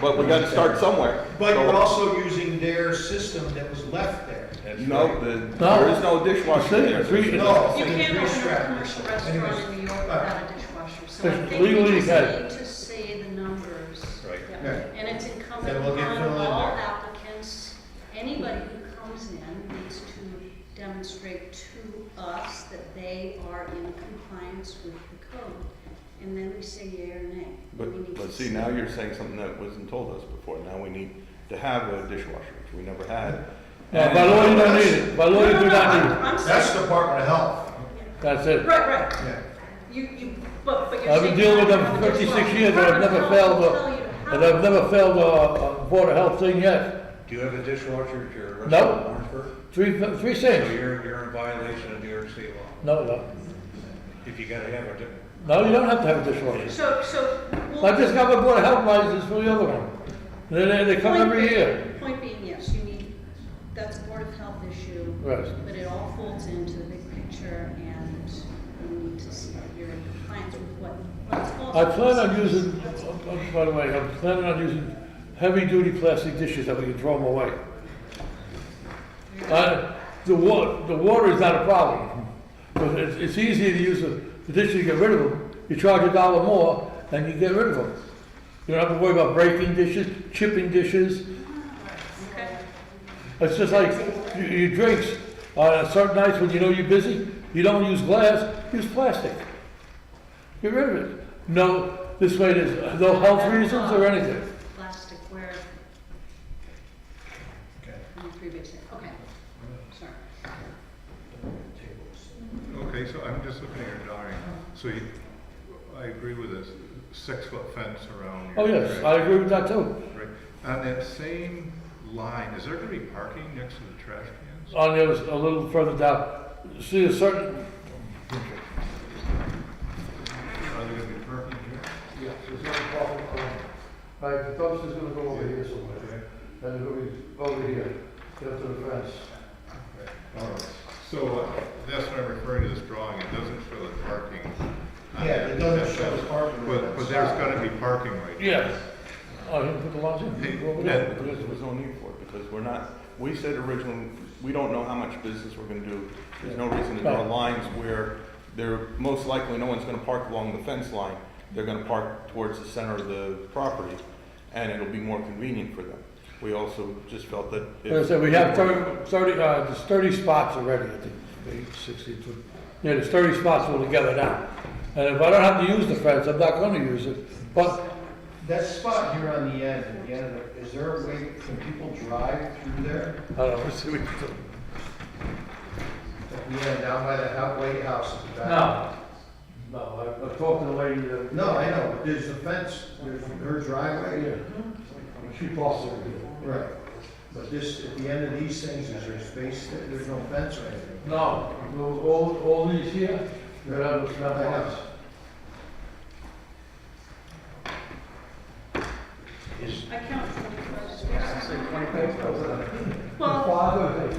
but we gotta start somewhere. But you're also using their system that was left there. That's No, right. there is no dishwasher there. Three- No. You can't open a Restrap. commercial restaurant in New York without a dishwasher, so I Legally, think we you just can. need to say the numbers. Right. Yeah. Yeah. And it's incumbent Then we'll get upon Phil in all there. applicants, anybody who comes in needs to demonstrate to us that they are in compliance with the code. And then we say yea or nay. We need But to see, now you're saying something that wasn't told us before. Now we need to have a dishwasher, which we never had. Yeah, by law, you don't need it. By law, you do not need it. I'm That's saying, Department of Health. That's it. right. Yeah. But you're I've saying. been dealing with you them have for a 56 dishwasher. years, and I've never Department of failed Health a- will tell you how- And I've never failed a Board of Health thing yet. Do you have a dishwasher at your No. restaurant in Warrensburg? Three So sinks. you're in violation of New York State law. No. If you gotta have a, No, you don't have to have a dishwasher. So. I just got my Board of Health license for the other one. They come every year. Point being, yes, you need, that's a Board of Health issue, Right. but it all folds into the big picture, and you need to see that you're in compliance with what's also. I plan on using, by the way, I'm planning on using heavy-duty plastic dishes that we can throw them away. The water is not a problem. But it's easier to use the dishes to get rid of them. You charge $1 more, and you get rid of them. You don't have to worry about breaking dishes, chipping dishes. Okay. It's just like your drinks. On certain nights when you know you're busy, you don't use glass, use plastic. Get rid of it. No, this way there's no health reasons or anything. Plastic where, Okay. in the previous, okay, sorry. Okay, so I'm just looking at your drawing. So I agree with this 6-foot fence around your. Oh, yes, I agree with that too. Right. On that same line, is there gonna be parking next to the trash cans? On the other, a little further down, see a certain, Are there gonna be parking here? yeah, there's no problem. Right, the dumpster's gonna go over here somewhere, and it'll be over here, get up to the fence. All right. So that's what I'm referring to this drawing. It doesn't show the parking. on Yeah, that it doesn't fence. show the parking. But there's gonna be parking right there. Yes. Oh, you put the lines in? Hey, Go over Ned, there. There's no need for it, because we're not, we said originally, we don't know how much business we're gonna do. There's no reason to draw Right. lines where they're, most likely, no one's gonna park along the fence line. They're gonna park towards the center of the property, and it'll be more convenient for them. We also just felt that. if- Like I said, we have 30, there's 30 spots already, I think, 8, 16, yeah, there's 30 spots altogether now. And if I don't have to use the fence, I'm not gonna use it, but, That spot here on the end, is there a way, can people drive through there? I don't know, let's see what we can do. Yeah, down by the White House at the back. No, I've talked to the lady that. No, I know, but there's a fence, there's her driveway. Yeah. She talks over here. Right. But this, at the end of these things, is there space, there's no fence or anything? No, all these here, they're out of I know. house. I count 25 spaces. Well,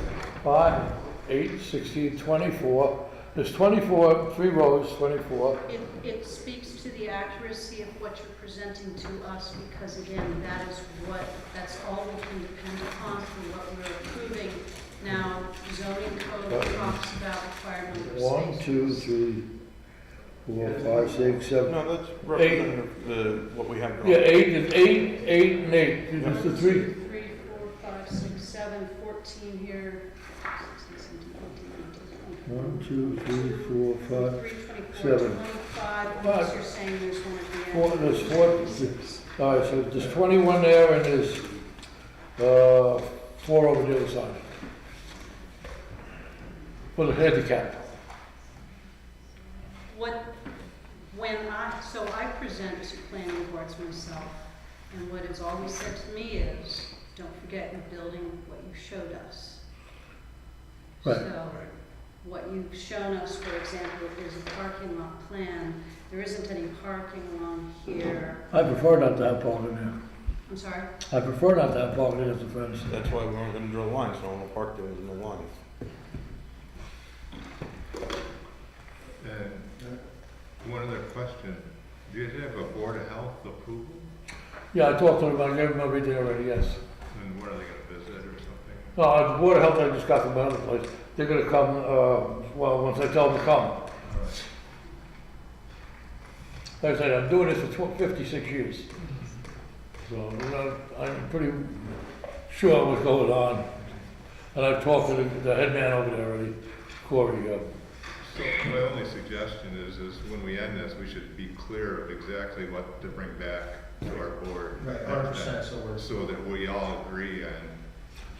5, 8, 16, 24. There's 24, 3 rows, 24. it speaks to the accuracy of what you're presenting to us, because again, that's all we can depend upon for what we're approving. Now, zoning code talks about required number of spaces. 1, 2, 3, 4, 5, 6, 7. No, that's representative of what we have. Yeah, 8 is 8, and 8. It's the 3. 3, 4, 5, 6, 7, 14 here. 16, 17, 18, 1, 2, 3, 4, 5. 23, 24, 7. 25, unless you're saying there's one at the end. 4, there's 4. All right, so there's 21 there, and there's 4 over the other side. For the handicap. So I present to planning boards myself, and what is always said to me is, don't forget, you're building what you showed us. Right. So, what you've shown us, for example, is a parking lot plan. There isn't any parking along here. I prefer not to have parking there. I'm sorry? I prefer not to have parking as a fence. That's why we weren't gonna draw lines, no one will park there with no lines. And one other question, do you have a Board of Health approval? Yeah, I talked to them, I gave them everything already, yes. And when are they gonna visit or something? No, the Board of Health, I just got from my other place. They're gonna come, well, once I tell them to come. All right. Like I said, I'm doing this for 56 years. So, you know, I'm pretty sure what's going on. And I've talked to the head man over there already, Corey. So my only suggestion is when we end this, we should be clear of exactly what to bring back to our board. Right, 100%, So that we all agree on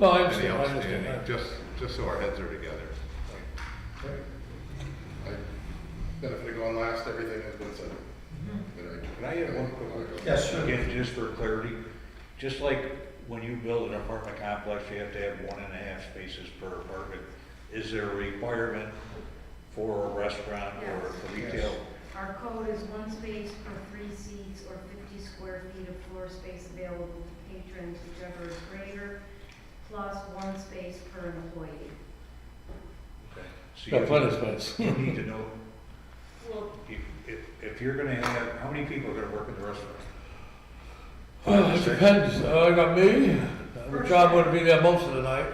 No, I any understand, I outstanding, understand. just so our heads are together. Benefit of going last, everything has been said. Can I have one quick question? Yes, sure. Again, just for clarity, just like when you build an apartment complex, you have to have 1.5 spaces per apartment. Is there a requirement for a restaurant or for retail? Our code is 1 space per 3 seats or 50 square feet of floor space available to patrons, whichever is greater, plus 1 space per employee. Okay. So Got you- plenty of space. You need to know, Well, if you're gonna have, how many people are gonna work in the restaurant? It depends. I got me, which I'm gonna be there most of the night.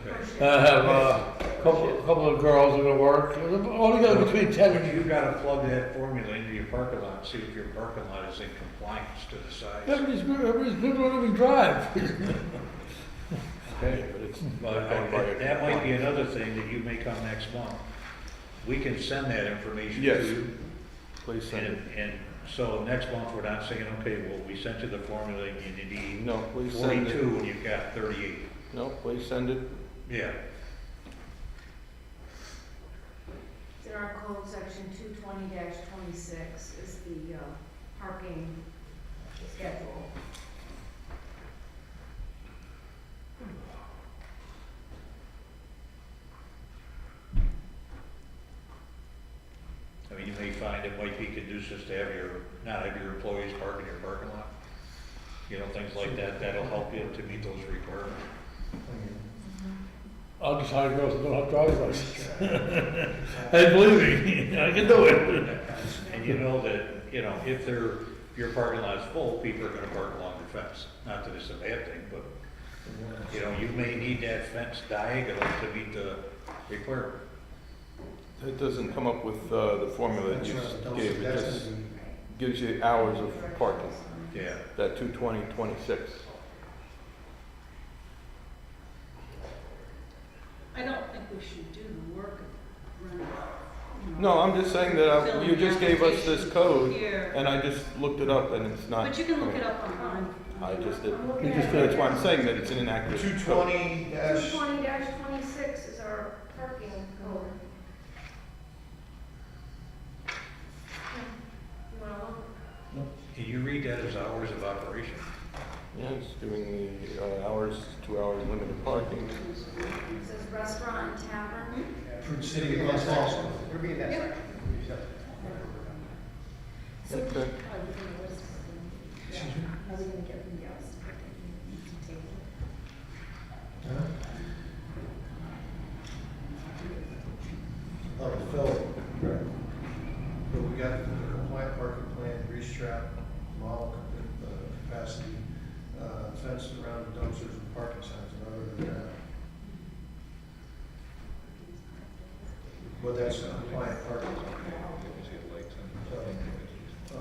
Okay. I have a couple of girls that are gonna work. Only got between 10 and You've gotta plug that formula into your parking lot, and see if your parking lot is in compliance to the size. everybody's good when we drive. Okay, but it's, that might be another thing that you may come next month. We can send that information to Yes. you. Please send it. And so next month, we're not saying, okay, well, we sent you the formula, and you need No, please send 42, it. and you've got 38. No, please send it. Yeah. It's in our code section 220-26 is the parking schedule. I mean, you may find it might be conducive to have not have your employees park in your parking lot. You know, things like that, that'll help you to meet those requirements. I'll just hire girls that don't have driver's license. And believe me, I can do it. And you know that, you know, if your parking lot is full, people are gonna park along the fence. Not that it's a bad thing, but, you know, you may need that fence diagonal to meet the requirement. It doesn't come up with the formula that That's you right, just don't gave. say It that's just gonna be- gives you hours of parking, Yeah. that 220/26. I don't think we should do the work of running, you know. No, I'm just saying that you filling just gave us this applications code, here. and I just looked it up, and it's not. But you can look it up online. I just did. I'm looking You just at did. That's why I'm saying that it's an inaccurate code. 220 dash, 220-26 is our parking code. You wanna look? Can you read that as hours of operation? Yeah, it's doing the hours, 2 hours limited parking. It says restaurant and tavern. for the city of Glens Falls. We're being that Yep. section. So, Okay. are we gonna list, are we gonna get from the house to put that in the table? Oh, Phil, right. But we got the compliant parking plan, grease trap, model capacity, fence around the dumpsters and parking signs, and other than that. But that's a compliant parking plan. So,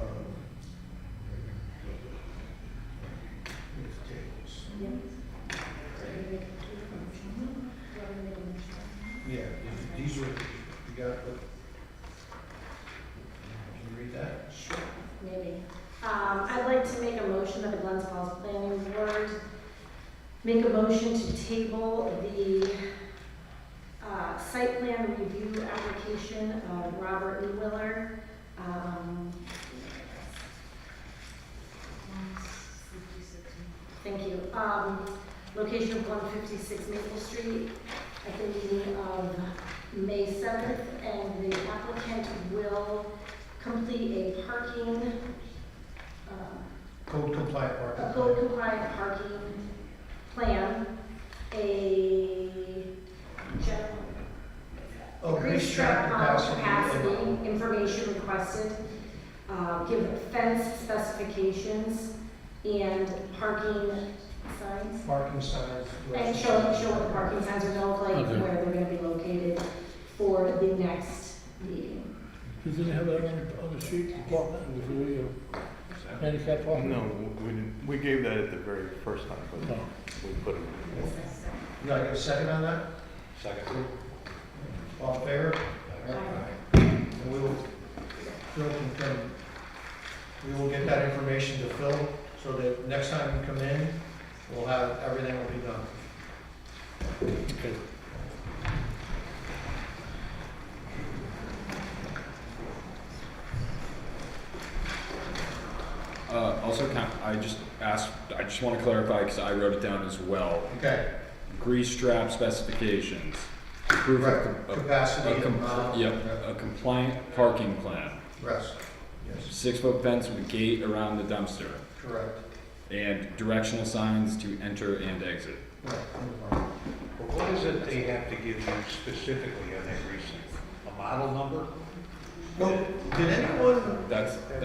Yeah. So we make a motion. Do you want me to make a motion? yeah, these are, you got, what? Can you read that? Sure, maybe. I'd like to make a motion that the Glens Falls Planning Board make a motion to table the site plan review application of Robert Lewiller. Thank you. location of 156 Maple Street at the meeting of May 7th, and the applicant will complete a parking, Code compliant a parking. code compliant parking plan, a general Oh, grease trap capacity, information requested, give fence specifications and parking signs. Parking signs. And show what the parking signs are, know like Okay. where they're gonna be located for the next meeting. Does it have that on the street department, with the handicap parking? No, we didn't, we gave that at the very first time, but No. we put it. You gotta get a second on that? Second. All in favor? And we will, Phil we will get that information to Phil, so that next time you come in, we'll have, everything will be done. Okay. Also, I just want to clarify because I wrote it down as well. Okay. Grease trap specifications. Proof of Capacity a and amount. a compliant parking plan. Rest. Yes, 6-foot fence with a gate around the dumpster. correct. And directional signs to enter and exit. Right. But what is it they have to give you specifically on that grease thing? A model number? Well, did anyone? That's, Yeah, I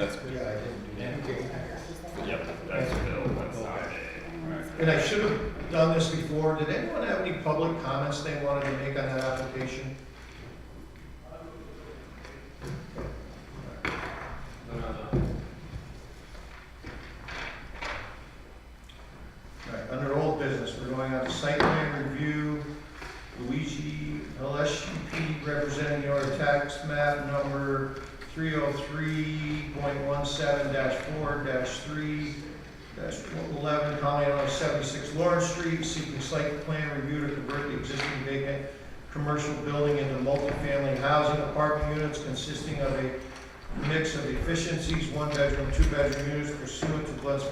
didn't do that. yep, that's Bill, that's not Right. And I should have done this before. Did anyone have any public comments they wanted to make on that application? All right, under old business, we're going on to site plan review. Luigi LSUP representing the order tax map number 303.17-4-3-11, calling on 76 Lawrence Street, seeking site plan review to convert the existing vacant commercial building into multifamily housing apartment units consisting of a mix of efficiencies, 1-bedroom, 2-bedroom units pursuant to Glens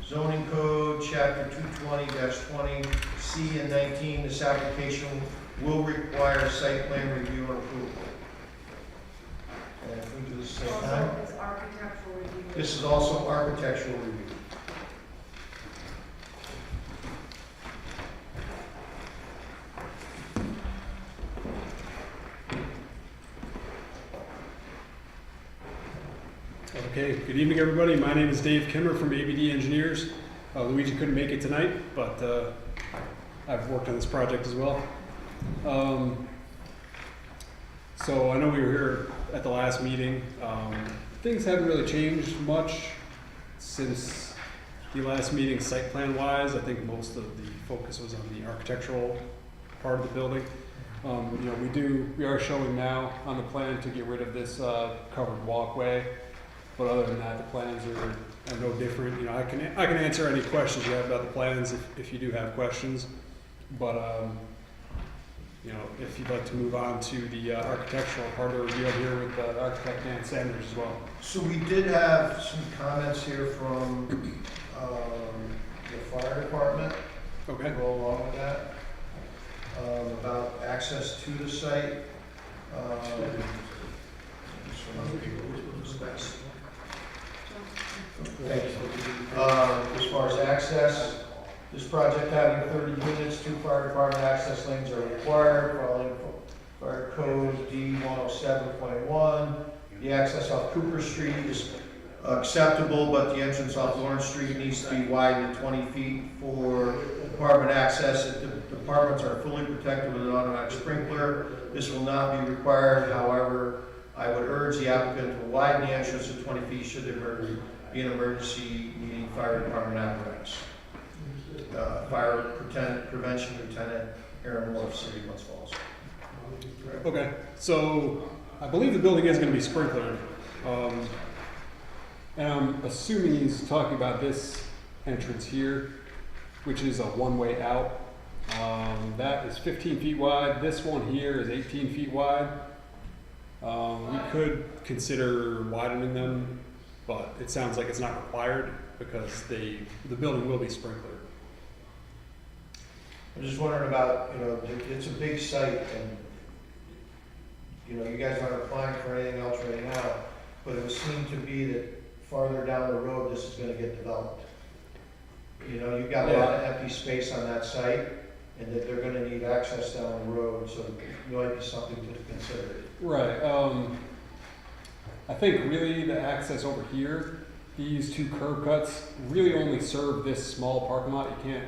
zoning code, chapter 220-20, C and 19. This application will require site plan review and approval. And if we do this at the same time. Also, it's architectural review. This is also architectural review. Okay, good evening, everybody. My name is Dave Kimmer from ABD Engineers. Luigi couldn't make it tonight, but I've worked on this project as well. So I know we were here at the last meeting. Things haven't really changed much since the last meeting site plan wise. I think most of the focus was on the architectural part of the building. We are showing now on the plan to get rid of this covered walkway. But other than that, the plans are no different. You know, I can answer any questions you have about the plans if you do have questions. But if you'd like to move on to the architectural part of the review, I'm here with architect Dan Sanders as well. So we did have some comments here from the fire department. Okay. To go along with that, about access to the site. Okay. As far as access, this project having 30 units, 2 fire department access lanes are required, following Fire Code D107.1. The access off Cooper Street is acceptable, but the entrance off Lawrence Street needs to be widened to 20 feet for department access. The departments are fully protected with an automatic sprinkler. This will not be required. However, I would urge the applicant to widen the entrance to 20 feet should there be an emergency needing fire department apparatus. Fire Prevention Lieutenant Aaron Wolf, City of Glens Falls. Okay. So I believe the building is going to be sprinklered. And I'm assuming he's talking about this entrance here, which is a one-way out. That is 15 feet wide. This one here is 18 feet wide. We could consider widening them, but it sounds like it's not required because the building will be sprinklered. I'm just wondering about, it's a big site and, you guys aren't applying for anything else right now, but it would seem to be that farther down the road, this is gonna get developed. You've got a lot of empty space on that site and that they're gonna need access down the road, so it might be something to consider. Right, I think really the access over here, these two curb cuts really only serve this small parking lot. You can't,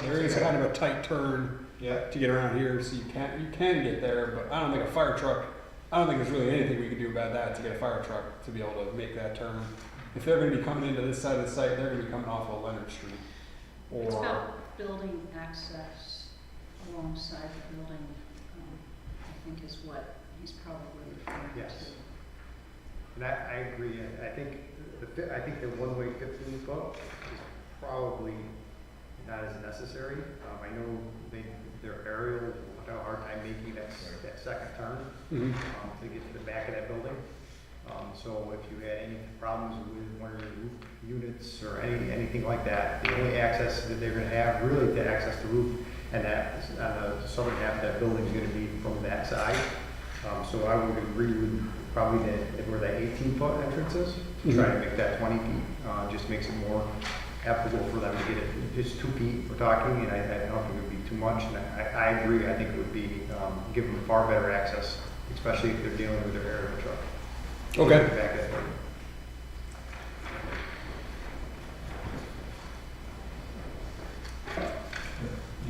there is kind of a tight turn Yeah? to get around here, so you can get there, but I don't think a fire truck, I don't think there's really anything we can do about that to get a fire truck to be able to make that turn. If they're gonna be coming into this side of the site, they're gonna be coming off of Leonard Street. It's Or, about building access alongside the building, I think is what he's probably referring to. Yes. And I agree, I think the one-way 15-foot is probably not as necessary. I know their aerial will have a hard time making that second turn Mhm. to get to the back of that building. So if you had any problems with one of your roof units or anything like that, the only access that they're gonna have really to access the roof and that on the southern half of that building is gonna be from that side. So I would agree with probably where that 18-foot entrance is, try to make that 20 feet. Just makes it more applicable for them to get it. It's 2 feet we're talking, and I don't think it would be too much. And I agree. I think it would be give them far better access, especially if they're dealing with their aerial truck. okay. Back that way.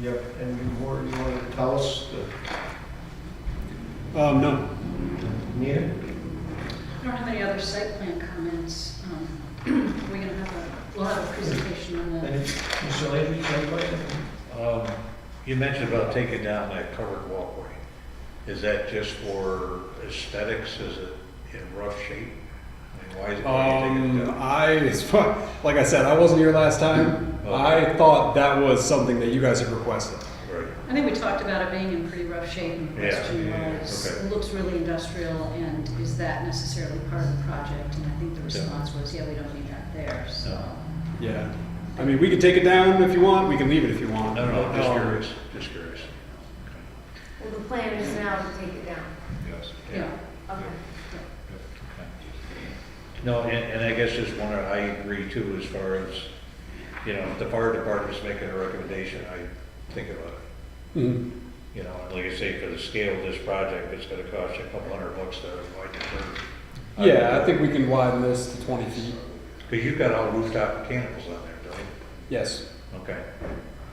Yep, and more you want to tell us? No. Nita? I don't have any other site plan comments. We'll have a presentation on that. Mr. Landry, anybody? You mentioned about taking down that covered walkway. Is that just for aesthetics? Is it in rough shape? I mean, why are you taking it down? Like I said, I wasn't here last time. Okay. I thought that was something that you guys had requested. Right. I think we talked about it being in pretty rough shape, and the question Yeah, was, okay. it looks really industrial, and is that necessarily part of the project? And I think the response was, yeah, we don't need that there, so. No. Yeah. I mean, we can take it down if you want, we can leave it if you want. No, just curious, just curious. Well, the plan is now to take it down. Yes. Yeah. Okay. No, and I guess just one, I agree too, as far as, if the fire department's making a recommendation, I think about it. Mhm. Like I say, for the scale of this project, it's gonna cost you $200 to widen the curb. Yeah, I think we can widen this to 20 feet. Because you've got all rooftop mechanicals on there, don't you? Yes. Okay.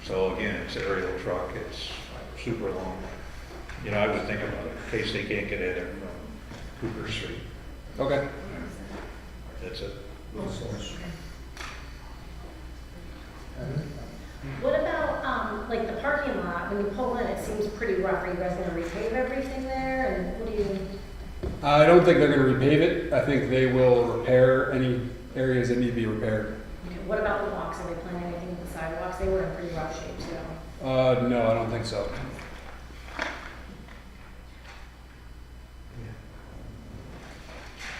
So again, it's an aerial truck, it's super long. I was thinking about it, in case they can't get in there from Cooper Street. Okay. That's it. What about, like the parking lot, when you pull in, it seems pretty rough. Are you guys gonna repave everything there, and what do you? I don't think they're gonna repave it. I think they will repair any areas that need to be repaired. Okay, what about the walks? Are they planning anything with the sidewalks? They were in pretty rough shape, so. No, I don't think so.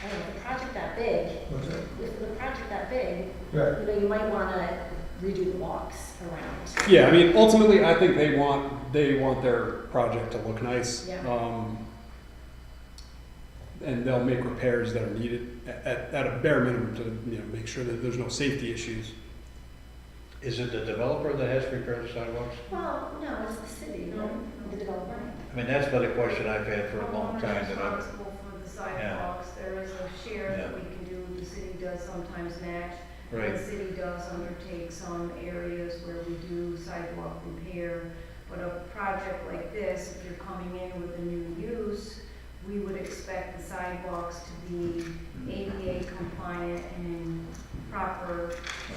I don't know, if the project that big, What's that? if the project that big, Right. you might wanna redo the walks around. Yeah, I mean, ultimately, I think they want their project to look nice. Yeah. And they'll make repairs that are needed at a bare minimum to, make sure that there's no safety issues. Is it the developer that has to repair the sidewalks? Well, no, it's the city, no, the developer. I mean, that's been a question I've had for a long time that I've, Responsible for the sidewalks, there is a share that we can do, the city does sometimes match. right. The city does undertake some areas where we do sidewalk repair, but a project like this, if you're coming in with a new use, we would expect the sidewalks to be ADA compliant and in proper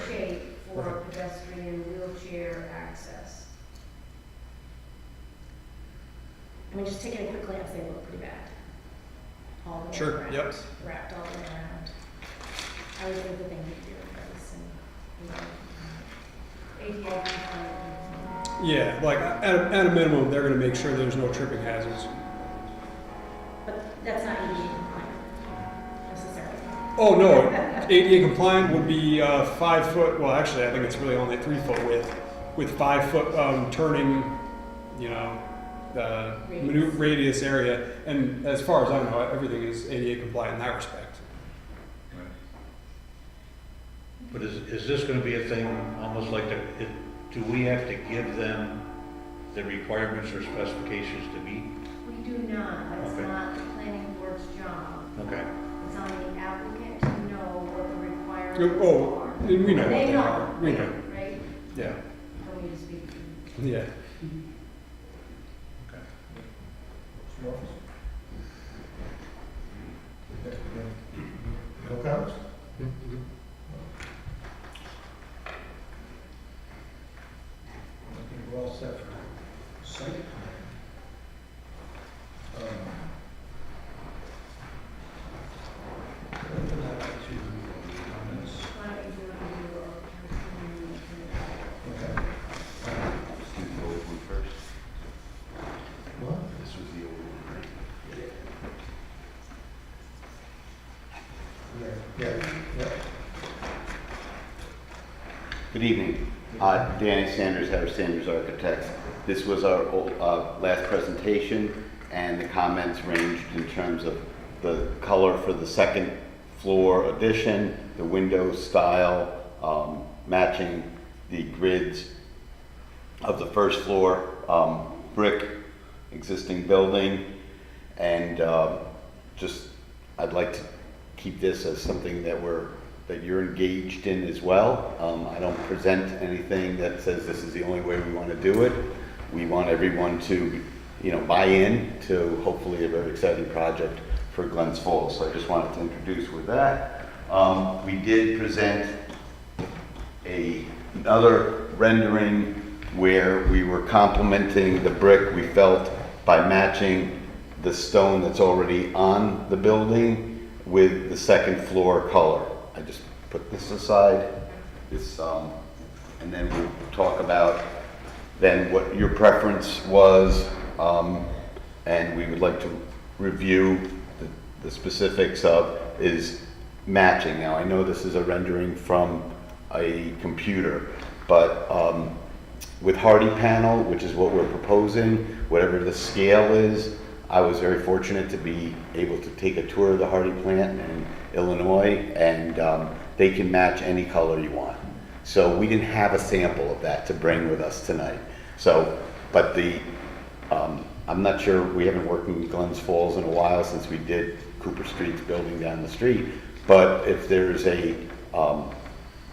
shape for pedestrian wheelchair access. I mean, just taking a quick glance, they look pretty bad. All the way Sure, around. yep. Wrapped all the way around. I would think that they need to be replaced and, ADA compliant. Yeah, like at a minimum, they're gonna make sure there's no tripping hazards. but that's not ADA compliant necessarily. Oh, no, ADA compliant would be 5 foot, well, actually, I think it's really only 3 foot width. with 5 foot turning, you know, radius area, and as far as I know, everything is ADA compliant in that respect. But is this gonna be a thing, almost like do we have to give them the requirements or specifications to meet? We do not, that's Okay. not the planning board's job. Okay. It's on the applicant to know what the requirements Oh, are. and we know what They they know, are. We know. right? Yeah. Don't need to speak for them. Yeah. No comments? I think we're all set for site plan. Open that up to comments. Why don't you do it in your Okay. Let's do the old one first. What? This was the old one, right? Yeah. Good evening. Danny Sanders, Harris Sanders Architects. This was our last presentation, and the comments ranged in terms of the color for the second floor addition, the window style, matching the grids of the first floor, brick existing building, and just I'd like to keep this as something that you're engaged in as well. I don't present anything that says this is the only way we want to do it. We want everyone to, buy in to hopefully a very exciting project for Glens Falls. So I just wanted to introduce with that. We did present another rendering where we were complementing the brick we felt by matching the stone that's already on the building with the second floor color. I just put this aside, and then we'll talk about then what your preference was, and we would like to review the specifics of is matching. Now, I know this is a rendering from a computer, but with Hardy Panel, which is what we're proposing, whatever the scale is, I was very fortunate to be able to take a tour of the Hardy plant in Illinois, and they can match any color you want. So we didn't have a sample of that to bring with us tonight. So, but I'm not sure, we haven't worked in Glens Falls in a while since we did Cooper Street's building down the street, but if there's a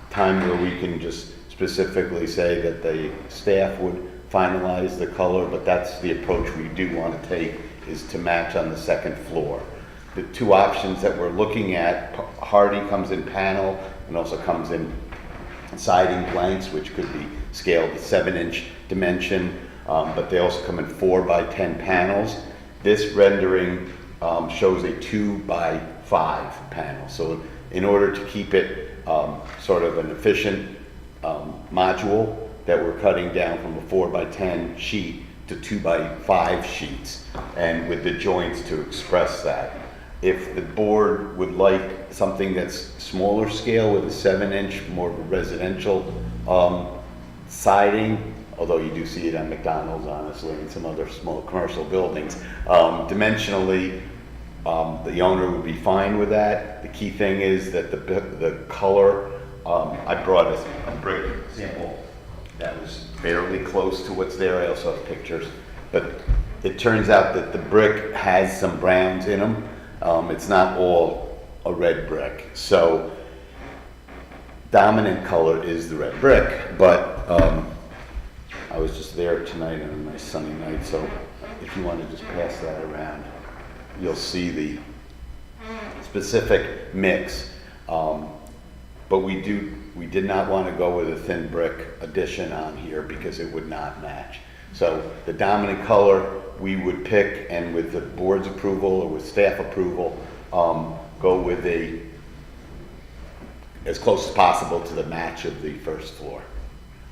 time where we can just specifically say that the staff would finalize the color, but that's the approach we do want to take, is to match on the second floor. The two options that we're looking at, Hardy comes in panel and also comes in siding blanks, which could be scaled to 7-inch dimension, but they also come in 4x10 panels. This rendering shows a 2x5 panel. So in order to keep it sort of an efficient module, that we're cutting down from a 4x10 sheet to 2x5 sheets, and with the joints to express that. If the board would like something that's smaller scale with a 7-inch, more of a residential siding, although you do see it on McDonald's, honestly, and some other small commercial buildings, dimensionally, the owner would be fine with that. The key thing is that the color, I brought a brick sample that was fairly close to what's there. I also have pictures, but it turns out that the brick has some browns in them. It's not all a red brick. So dominant color is the red brick, but I was just there tonight on a nice sunny night, so if you want to just pass that around, you'll see the specific mix. But we did not want to go with a thin brick addition on here because it would not match. So the dominant color we would pick, and with the board's approval or with staff approval, go with as close as possible to the match of the first floor.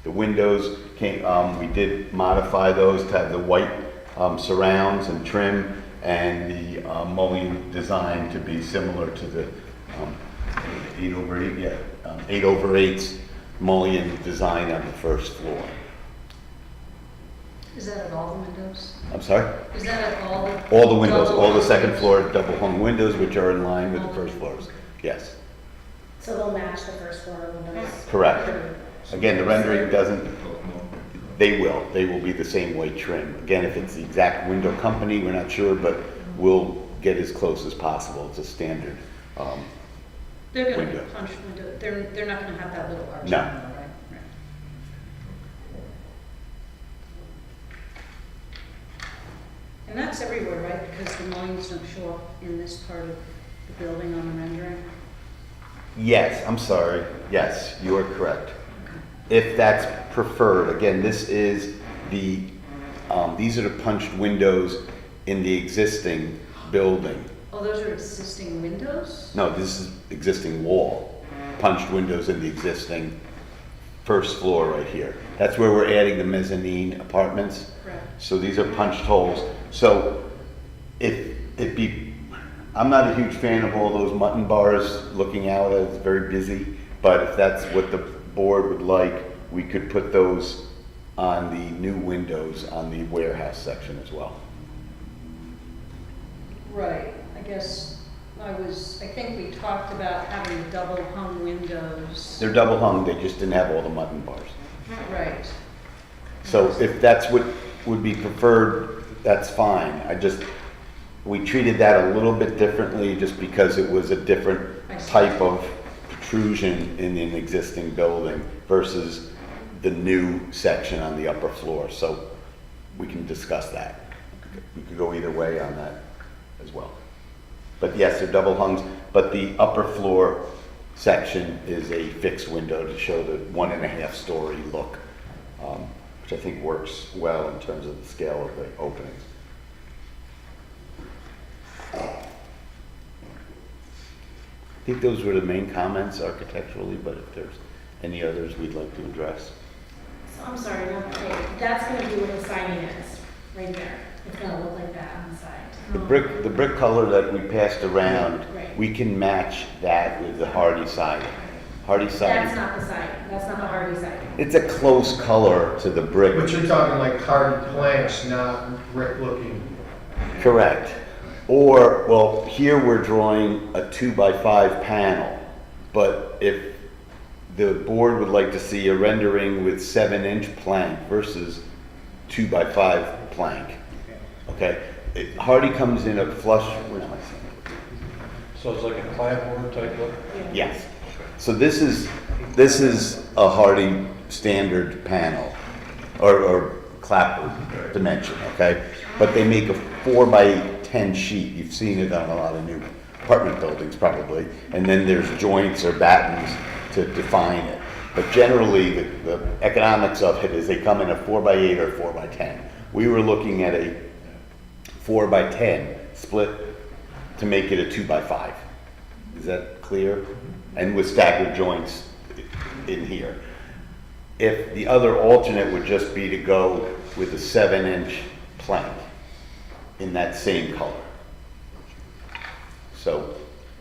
The windows we did modify those to have the white surrounds and trim, and the mullion design to be similar to the 8/8 mullion design on the first floor. Is that at all the windows? I'm sorry? Is that at all the? All the windows, double all the hung second windows? floor double hung windows, which are in line with the first floors. Yes, So they'll match the first floor windows? correct. Again, the rendering doesn't, they will be the same white trim. Again, if it's the exact window company, we're not sure, but we'll get as close as possible. It's a standard. They're gonna window. punch window, they're not gonna have that little arch No. window, right? Right. And that's everywhere, right? Because the mullions don't show up in this part of the building on the rendering? Yes, I'm sorry. Yes, you are correct. If that's preferred, again, this is these are the punched windows in the existing building. Oh, those are existing windows? No, this is existing wall, punched windows in the existing first floor right here. That's where we're adding the mezzanine apartments. Right. So these are punched holes. So I'm not a huge fan of all those mutton bars looking out. It's very busy. But if that's what the board would like, we could put those on the new windows on the warehouse section as well. Right, I guess I think we talked about having double hung windows. They're double hung, they just didn't have all the mutton bars. Right. So if that's what would be preferred, that's fine. We treated that a little bit differently just because it was a different I see. type of protrusion in an existing building versus the new section on the upper floor. So we can discuss that. We could go either way on that as well. But yes, they're double hungs, but the upper floor section is a fixed window to show the 1.5 story look, which I think works well in terms of the scale of the openings. I think those were the main comments architecturally, but if there's any others we'd like to address. So I'm sorry, no, okay, that's gonna be what the siding is, right there. It's gonna look like that on the side. The brick color that we passed around, Right. we can match that with the hardy siding. Hardy That's siding, not the siding, that's not the hardy siding. it's a close color to the brick. But you're talking like hardy planks, not brick looking. Correct. Or, well, here we're drawing a 2x5 panel, but if the board would like to see a rendering with 7-inch plank versus 2x5 plank, okay? Hardy comes in a flush, where am I saying? So it's like a clapboard type look? Yes. So this is a Hardy standard panel, or clapper dimension, okay? But they make a 4x10 sheet. You've seen it on a lot of new apartment buildings probably. And then there's joints or battens to define it. But generally, the economics of it is they come in a 4x8 or 4x10. We were looking at a 4x10 split to make it a 2x5. Is that clear? And with staggered joints in here. If the other alternate would just be to go with a 7-inch plank in that same color. So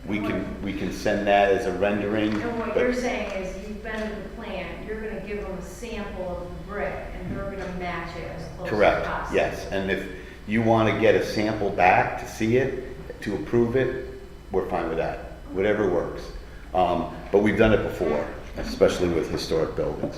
we can send that as a rendering. And what but- you're saying is you've been to the plan, you're gonna give them a sample of the brick, and they're gonna match it as close as Correct, possible. yes. And if you want to get a sample back to see it, to approve it, we're fine with that. Whatever works. But we've done it before, especially with historic buildings.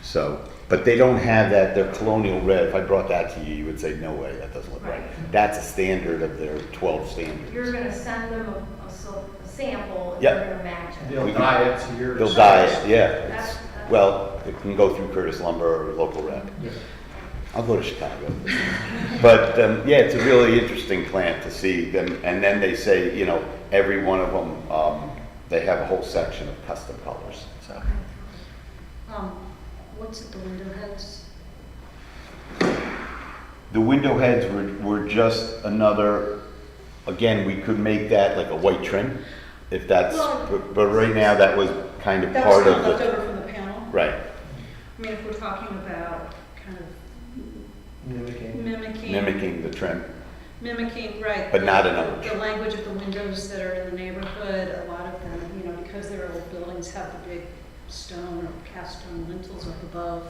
So, but they don't have that, they're colonial red. If I brought that to you, you would say, no way, that doesn't look right. That's a standard of their 12 standards. You're gonna send them a sample, and Yep. they're gonna match it. They'll We can- dye it to your. They'll dye it, size. yeah. That's- Well, it can go through Curtis Lumber or local rep. I'll go to Chicago. But, yeah, it's a really interesting plant to see them. And then they say, every one of them, they have a whole section of custom colors, so. What's at the window heads? The window heads were just another, again, we could make that like a white trim, if that's, Well- but right now, that was kind of That was part kind of of left the, over from the panel? right. I mean, if we're talking about kind of Mimicking. Mimicking the trim. Mimicking, right. But not an the- orange. The language of the windows that are in the neighborhood, a lot of them, because they're old buildings, have the big stone or cast stone lintels up above.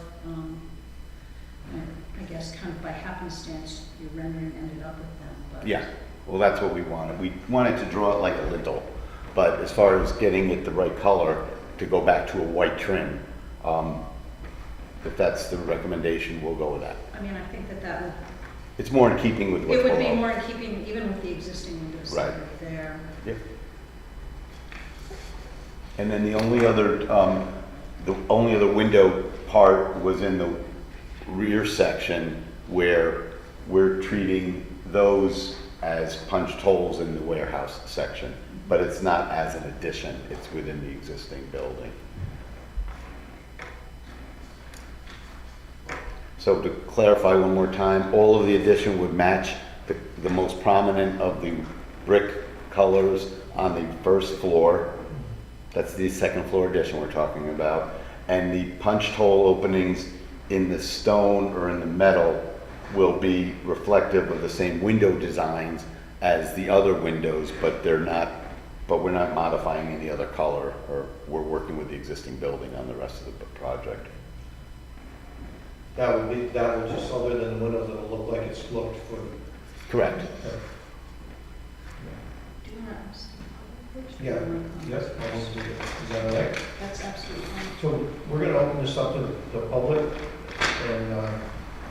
And I guess kind of by happenstance, your rendering ended up with them, but. Yeah, well, that's what we wanted. We wanted to draw it like a lintel, but as far as getting it the right color, to go back to a white trim, if that's the recommendation, we'll go with that. I mean, I think that would, It's more in keeping with what's it would below. be more in keeping even with the existing windows that Right. are there. Yep. And then the only other window part was in the rear section where we're treating those as punched holes in the warehouse section, but it's not as an addition, it's within the existing building. So to clarify one more time, all of the addition would match the most prominent of the brick colors on the first floor. That's the second floor addition we're talking about. And the punched hole openings in the stone or in the metal will be reflective of the same window designs as the other windows, but we're not modifying any other color, or we're working with the existing building on the rest of the project. That would just, other than the windows, it'll look like it's looked for. Correct. Do you want to ask? Yeah, yes, is that all right? That's absolutely fine. So we're gonna open this up to the public and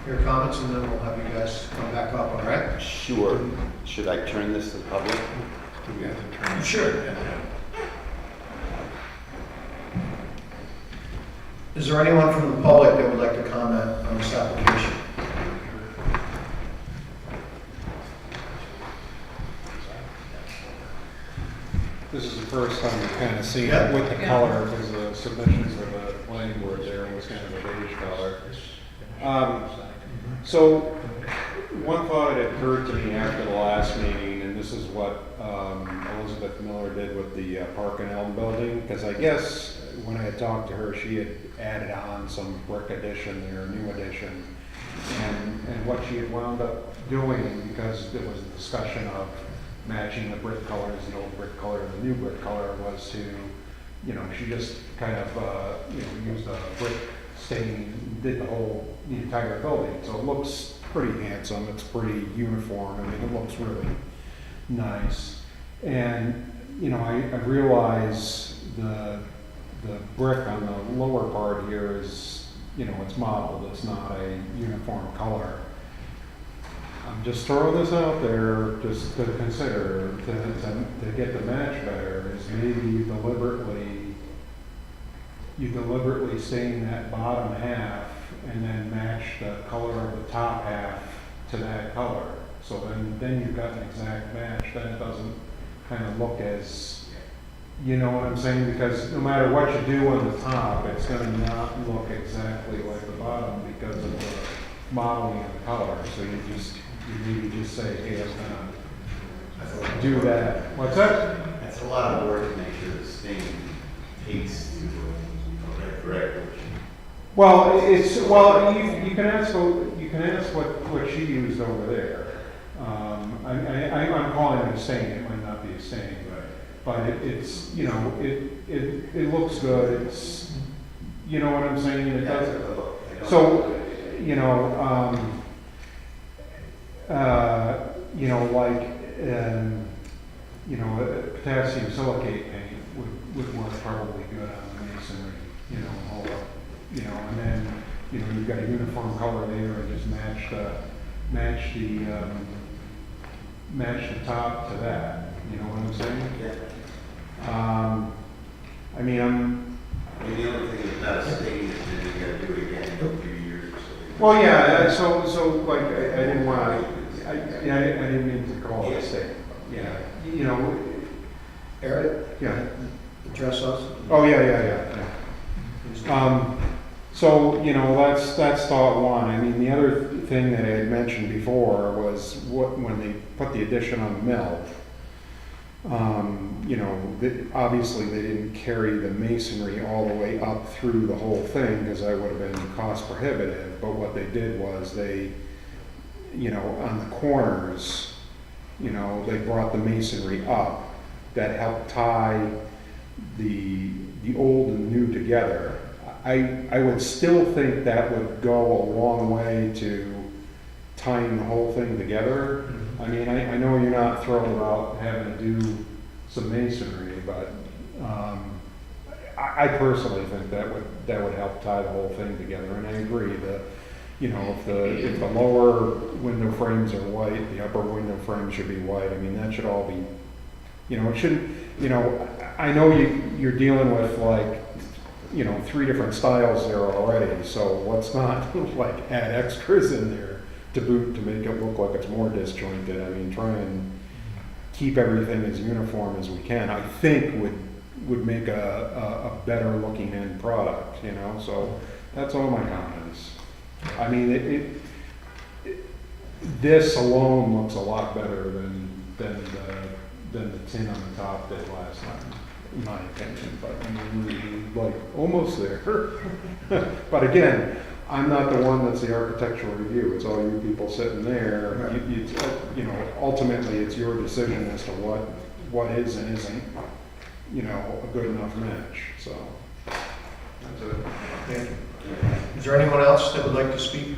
hear comments, and then we'll have you guys come back up, all right? Sure. Should I turn this to the public? Do we have to turn? Sure. Is there anyone from the public that would like to comment on this application? This is the first time we've kind of seen Yeah. it with the Yeah. color, because the submission for the planning board there was kind of a beige color. So, one thought that occurred to me after the last meeting, and this is what Elizabeth Miller did with the Park and Elm building, because I guess when I had talked to her, she had added on some brick addition there, new addition. And what she had wound up doing, because there was a discussion of matching the brick colors, the old brick color and the new brick color, was to, she just kind of, used a brick stain, did the entire building. So it looks pretty handsome, it's pretty uniform, I mean, it looks really nice. And, I realize the brick on the lower part here is, it's modeled, it's not a uniform color. I'm just throwing this out there just to consider, to get the match better, is maybe you deliberately stain that bottom half and then match the color of the top half to that color. So then you've got an exact match, then it doesn't kind of look as, you know what I'm saying? Because no matter what you do on the top, it's gonna not look exactly like the bottom because of the modeling of the color. So you maybe just say, hey, I'm gonna do that. What's that? That's a lot of work to make sure the stain takes the correct. Well, you can ask what she used over there. I'm calling it a stain. It might not be a stain, but it's it looks good. It's, you know what I'm saying. It does. So potassium silicate paint would work probably good on the masonry. And then you've got a uniform color there, and just match the top to that. You know what I'm saying? Yeah. I mean, The only thing is not a stain, is then you gotta do it again in a few years. well, yeah. So like I didn't want to. I didn't mean to call it a stain. Yeah. Eric? Yeah. Address us? Oh, yeah. So, that's thought one. I mean, the other thing that I had mentioned before was when they put the addition on the mill, obviously they didn't carry the masonry all the way up through the whole thing, because that would have been cost prohibitive. But what they did was they, on the corners, they brought the masonry up that helped tie the old and new together. I would still think that would go a long way to tying the whole thing together. I mean, I know you're not thrilled about having to do some masonry, but I personally think that would help tie the whole thing together. And I agree that, you know, if the lower window frames are white, the upper window frames should be white. I mean, that should all be, you know, it shouldn't, you know, I know you're dealing with like, you know, 3 different styles there already, so let's not like add extras in there to boot to make it look like it's more disjointed. I mean, try and keep everything as uniform as we can, I think would make a better looking end product, you know, so that's all my comments. I mean, this alone looks a lot better than the tin on the top did last time, in my opinion, but I mean, we're like almost there. But again, I'm not the one that's the architectural review, it's all you people sitting there. You know, ultimately, it's your decision as to what is and isn't, you know, a good enough match, so. That's it. Thank you. Is there anyone else that would like to speak?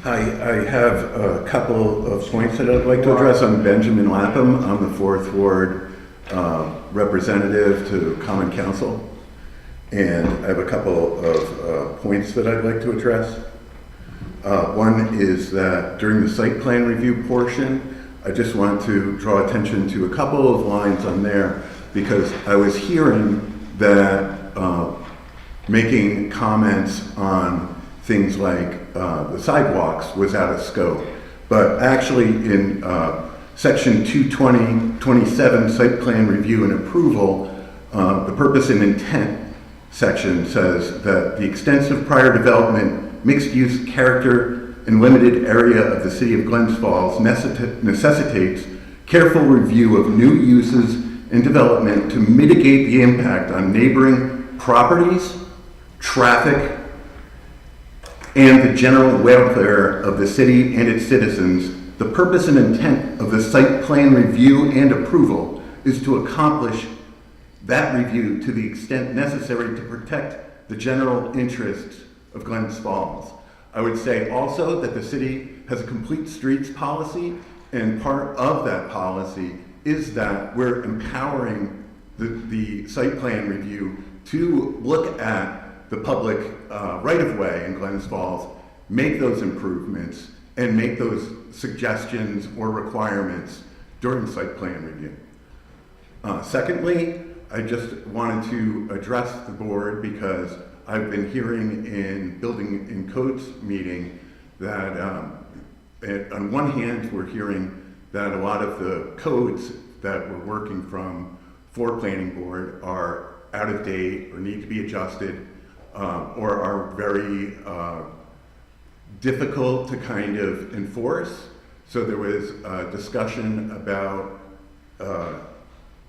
Hi, I have a couple of points that I'd like to address. I'm Benjamin Lapham. I'm the 4th Ward representative to Common Council. And I have a couple of points that I'd like to address. One is that during the site plan review portion, I just want to draw attention to a couple of lines on there because I was hearing that making comments on things like the sidewalks was out of scope. But actually in section 220.27 site plan review and approval, the purpose and intent section says that the extensive prior development, mixed use character and limited area of the city of Glens Falls necessitates careful review of new uses and development to mitigate the impact on neighboring properties, traffic, and the general welfare of the city and its citizens. The purpose and intent of the site plan review and approval is to accomplish that review to the extent necessary to protect the general interests of Glens Falls. I would say also that the city has a complete streets policy, and part of that policy is that we're empowering the site plan review to look at the public right-of-way in Glens Falls, make those improvements, and make those suggestions or requirements during site plan review. Secondly, I just wanted to address the board because I've been hearing in Building and Codes meeting that on one hand, we're hearing that a lot of the codes that we're working from for planning board are out of date or need to be adjusted or are very difficult to kind of enforce. So there was a discussion about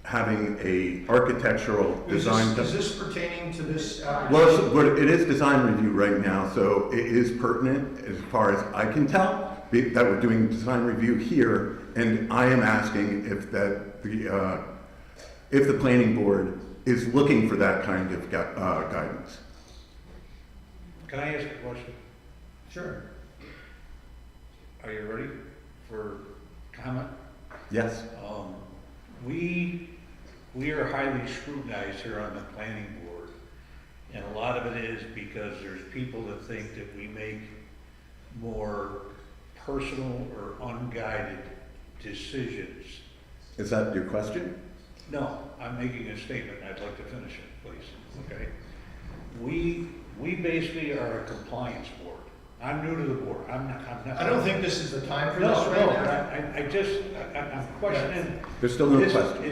having a architectural design. Is this pertaining to this application? Well, it is design review right now, so it is pertinent as far as I can tell that we're doing design review here, and I am asking if the planning board is looking for that kind of guidance. Can I ask a question? Sure. Are you ready for comment? Yes. We are highly scrutinized here on the planning board, and a lot of it is because there's people that think that we make more personal or unguided decisions. Is that your question? No, I'm making a statement, and I'd like to finish it, please, okay? We basically are a compliance board. I'm new to the board. I'm not. I don't think this is the time for No, this right no, now. I'm questioning. There's still no question.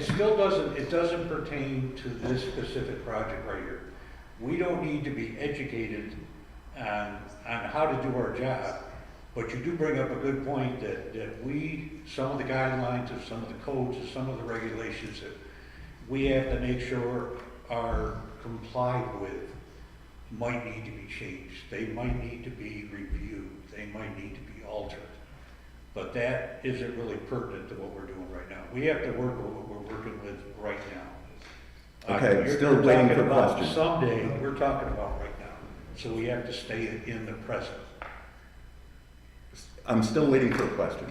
It doesn't pertain to this specific project right here. We don't need to be educated on how to do our job, but you do bring up a good point that some of the guidelines of some of the codes and some of the regulations that we have to make sure are complied with might need to be changed. They might need to be reviewed. They might need to be altered. But that isn't really pertinent to what we're doing right now. We have to work with what we're working with right now. Okay, You're still waiting talking for about questions. Someday, we're talking about right now. So we have to stay in the present. I'm still waiting for a question.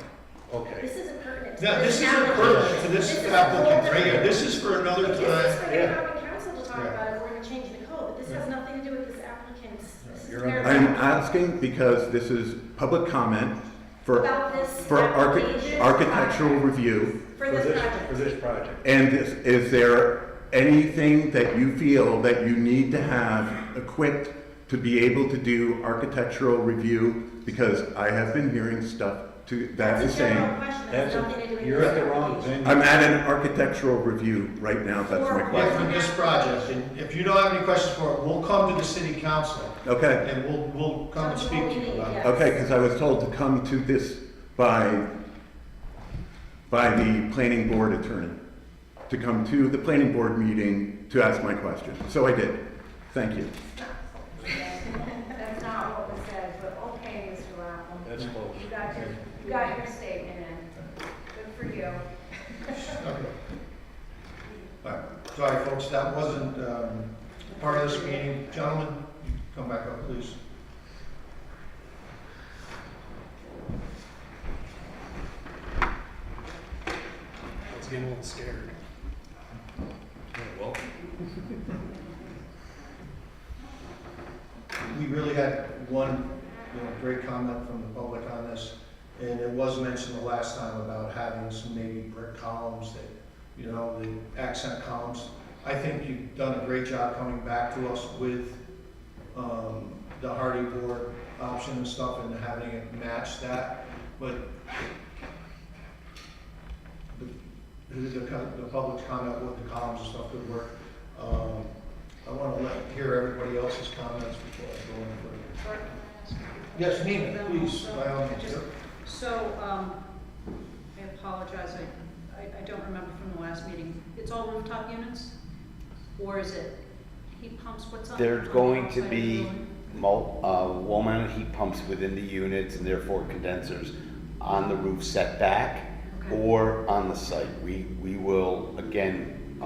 Okay. This isn't pertinent. Now, this isn't pertinent to this is applicant a right here. This is for another This is time. for the Yeah. common council to talk Yeah. about if we're gonna change the code, but this has nothing to do with this applicant's. This is You're their- I'm asking because this is public comment for, About this for application. architectural review. For this project. For this project. And is there anything that you feel that you need to have equipped to be able to do architectural review? Because I have been hearing stuff to that That's is a general saying, question, that has nothing to do with You're this at the wrong application. venue. I'm at an architectural review right now, that's my Yeah, question. for this project, and if you don't have any questions for it, we'll come to the city council, Okay, and we'll come and speak to you about it. okay, because I was told to come to this by the planning board attorney, to come to the planning board meeting to ask my question. So I did. Thank you. That's not what was said, but okay, Mr. Lapham. That's close. You got your statement in. Good for you. Okay. All right, sorry, folks, that wasn't part of this meeting. Gentlemen, you come back up, please. I was getting a little scared. Well, We really had one, great comment from the public on this, and it was mentioned the last time about having some maybe brick columns that, the accent columns. I think you've done a great job coming back to us with the hardy board option and stuff and having it match that, but the public's comment with the columns and stuff could work. I want to hear everybody else's comments before I go any further. Yes, Nina, please, by all means. So, I apologize, I don't remember from the last meeting. It's all rooftop units? Or is it heat pumps, what's up? There's going to be wall-mounted heat pumps within the units and therefore condensers on the roof setback Okay. or on the site. We will, again,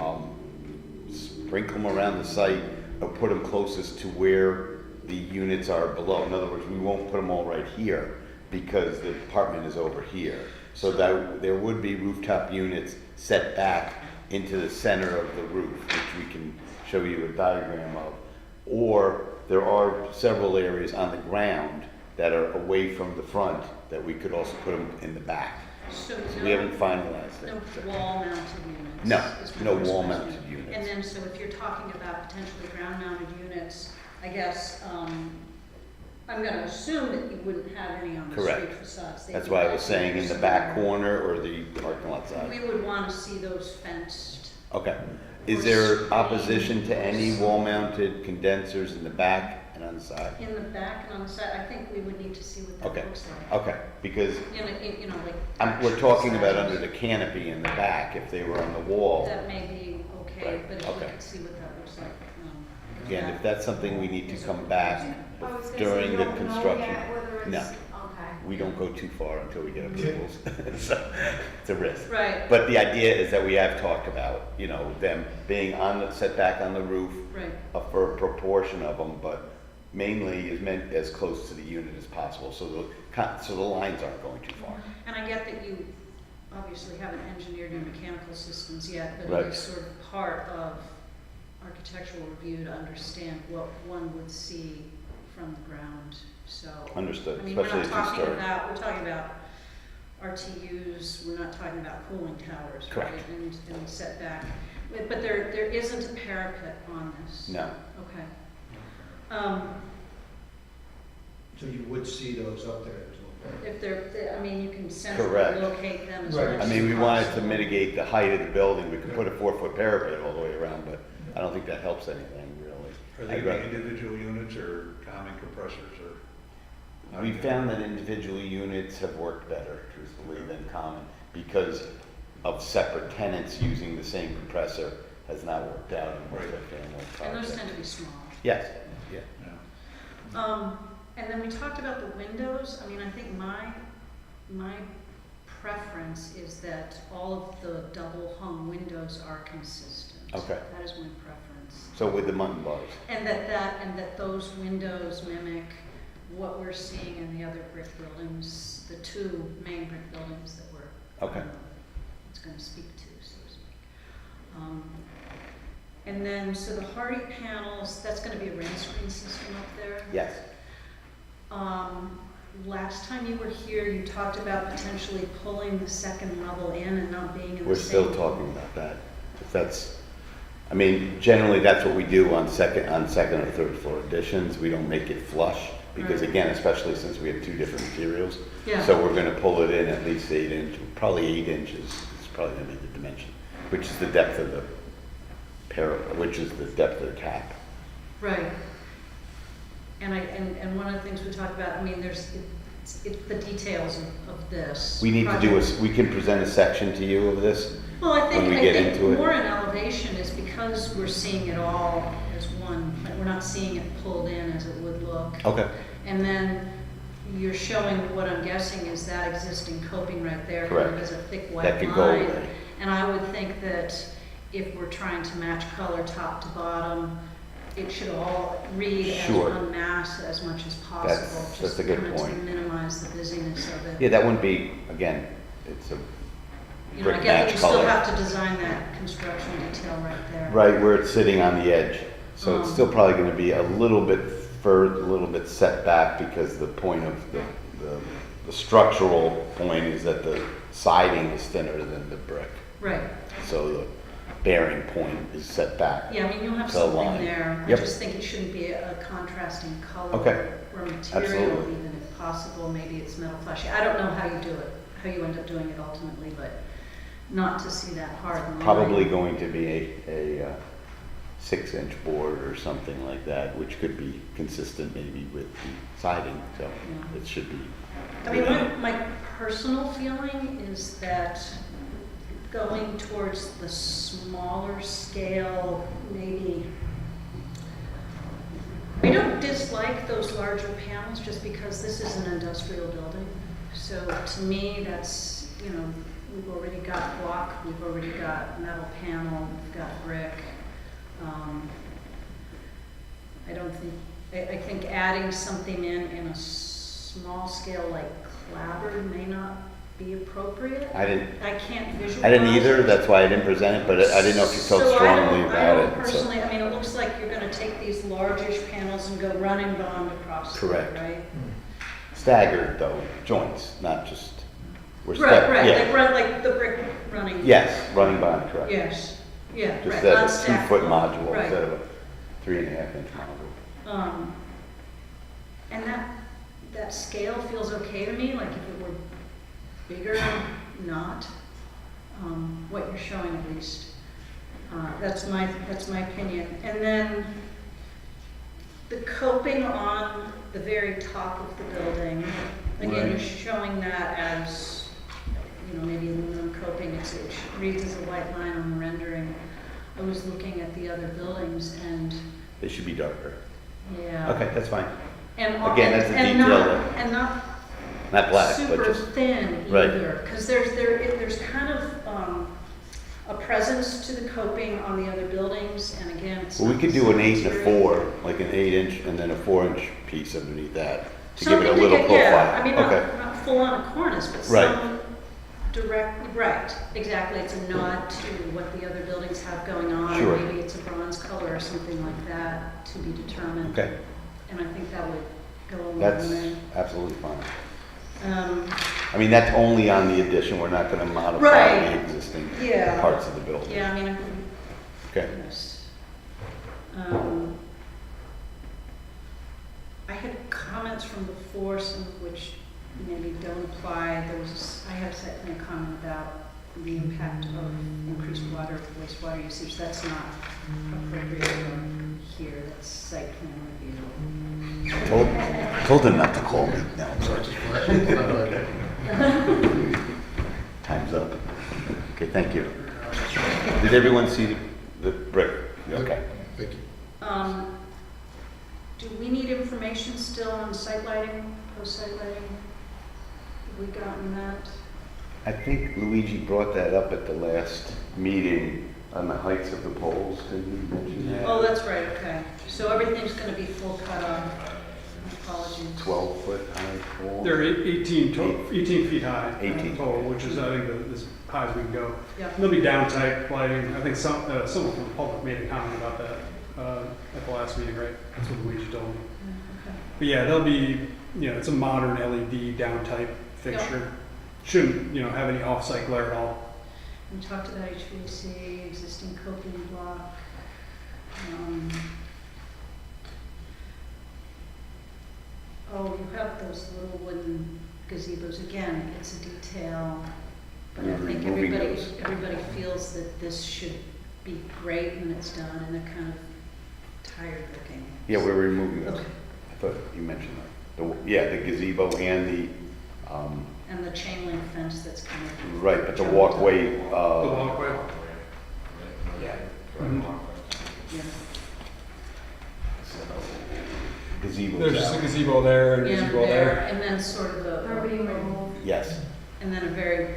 sprinkle them around the site or put them closest to where the units are below. In other words, we won't put them all right here because the apartment is over here. So that there would be rooftop units set back into the center of the roof, which we can show you a diagram of. Or there are several areas on the ground that are away from the front that we could also put them in the back. So We haven't finalized no it. wall-mounted units? No, is my no first wall-mounted question. units. And then, so if you're talking about potentially ground-mounted units, I guess, I'm gonna assume that you wouldn't have any on the Correct. street facades. They'd That's be why I back was saying in the there back somewhere. corner or the parking lot side. We would wanna see those fenced. Okay. Is there opposition to any wall-mounted condensers in the back and on the side? In the back and on the side, I think we would need to see what Okay. that looks like. Okay, because Like. we're talking about actual under the canopy in the back, if they were on the wall. That may be okay, Right, but if we okay. could see what that looks like. Again, if that's something we need to come back I was gonna say, during you the don't know construction. yet whether it's- No. Okay. We don't go too far until we get approvals, so it's a risk. Right, But the idea is that we have talked about, them being on the, set back on the roof right. for a proportion of them, but mainly is meant as close to the unit as possible, so the lines aren't going too far. And I get that you obviously haven't engineered your mechanical systems yet, but Right. it is sort of part of architectural review to understand what one would see from the ground, so. Understood, I mean, we're especially not if you talking start. about, we're talking about RTUs, we're not talking about cooling towers, right? Correct. And setback, but there isn't a parapet on this? No. Okay. So you would see those up there. If I mean, you can centrally Correct. locate them as Right. much I as mean, we wanted to possible. mitigate the height of the building, we could put a 4-foot parapet all the way around, but I don't think that helps anything, really. Are they individual units or common compressors or? We found that individual units have worked better, truthfully, than common, because of separate tenants using the same compressor has not worked out in multifamily And those projects. tend to be small. Yes, yeah. And then we talked about the windows. I mean, I think my preference is that all of the double hung windows are consistent. Okay. That is my preference. So with the mutton bars. And that those windows mimic what we're seeing in the other brick buildings, the two main brick buildings that we're, Okay. it's gonna speak to, so to speak. And then, so the Hardy panels, that's gonna be a rain screen system up there. Yes. Last time you were here, you talked about potentially pulling the second level in and not being in the same. We're still talking about that. If that's, I mean, generally that's what we do on second or third floor additions. We don't make it flush because Right. again, especially since we have two different materials. Yeah. So we're gonna pull it in at least 8 inches, probably 8 inches. It's probably gonna be the dimension, which is the depth of the which is the depth of the cap. Right. And one of the things we talked about, I mean, it's the details of this. We need to do project. we can present a section to you of this. Well, I when we think get into it. more in elevation is because we're seeing it all as one, like we're not seeing it pulled in as it would look. Okay. And then you're showing what I'm guessing is that existing coping right there. Correct. There's a thick white That could go line. away. And I would think that if we're trying to match color top to bottom, it should all read Sure. as one mass as much as possible. That's a good just kind of point. to minimize the busyness of it. Yeah, that wouldn't be, again, it's a You know, I brick get that match you still color. have to design that construction detail right there. Right where it's sitting on the edge. So it's still probably gonna be a little bit further, a little bit set back because the point of the structural point is that the siding is thinner than the brick. Right. So the bearing point is set back. Yeah, I mean, you'll have to the something line. there. I Yep. just think it shouldn't be a contrasting color. Okay. Or material, Absolutely. even if possible. Maybe it's metal flashy. I don't know how you do it, how you end up doing it ultimately, but not to see that hard line. Probably going to be a 6-inch board or something like that, which could be consistent maybe with the siding, so Yeah. it should be. I mean, my personal feeling is that going towards the smaller scale, maybe, I don't dislike those larger panels just because this is an industrial building. So to me, that's, you know, we've already got block, we've already got metal panel, we've got brick. I don't think, I think adding something in a small scale like clapboard may not be appropriate. I can't visualize. I didn't either, that's why I didn't present it, but I didn't know if you felt strongly I about don't it. so- personally, I mean, it looks like you're gonna take these largish panels and go running bond across them, Correct. right? Staggered though, joints, not just, we're Right, yeah. like the brick running. Yes, running bond, correct. Yes, yeah, right. Just not that stacked. 2-foot module Right. instead of a 3.5-inch module. And that scale feels okay to me, like if it were bigger, not, what you're showing at least. That's my opinion. And then the coping on the very top of the building, again, you're showing that as, you know, maybe aluminum coping, it reads as a white line on the rendering. I was looking at the other buildings and, They should be darker. yeah. Okay, that's fine. And Again, that's a detail and not Not black, but super just, thin right. either, because there's kind of a presence to the coping on the other buildings, and again, it's well, we not could the do an same 8 and a material. 4, like an 8-inch and then a 4-inch piece underneath that to give it a Something little get- profile. Yeah, I mean, Okay, not full on a cornice, but Right. some direct, right, exactly, it's a nod to what the other buildings have going on. Sure. Maybe it's a bronze color or something like that to be determined. okay, And I think that would go a long that's way. absolutely fine. Um, I mean, that's only on the addition, we're not gonna modify Right. the existing Yeah. parts of the building. Yeah, I mean, Okay, yes. I had comments from before, some of which maybe don't apply. I had a site plan comment about the impact of increased water, wastewater usage. That's not appropriate for here, that's site plan review. told them not to call me, no, I'm sorry. Time's up. Okay, thank you. Did everyone see the brick? Okay. Thank you. Do we need information still on site lighting, post-site lighting? Have we gotten that? I think Luigi brought that up at the last meeting on the heights of the poles, didn't he mention that? Oh, that's right, okay. So everything's gonna be full cut off. Apologies. 12-foot high pole? They're 18 feet high. 18. Total, which is, I think, as high as we can go. Yeah. There'll be down type lighting. I think someone from the public made a comment about that at the last meeting, right? That's what Luigi told me. Okay. But yeah, there'll be, it's a modern LED down type fixture. Shouldn't, have any off-site glare at all. We talked about HVAC, existing coping block. Oh, you have those little wooden gazebos. Again, it's a detail, but I You're think removing everybody feels that this should be great when it's done, and they're kind of tired looking. Yeah, we're removing those. Okay. I thought you mentioned that. The gazebo and And the chain link fence that's kind of. right, but the walkway, The walkway. yeah. Yeah. Gazebo's There's just a out. gazebo there and a Yeah, gazebo there. and then sort of They're being removed. Yes. and then a very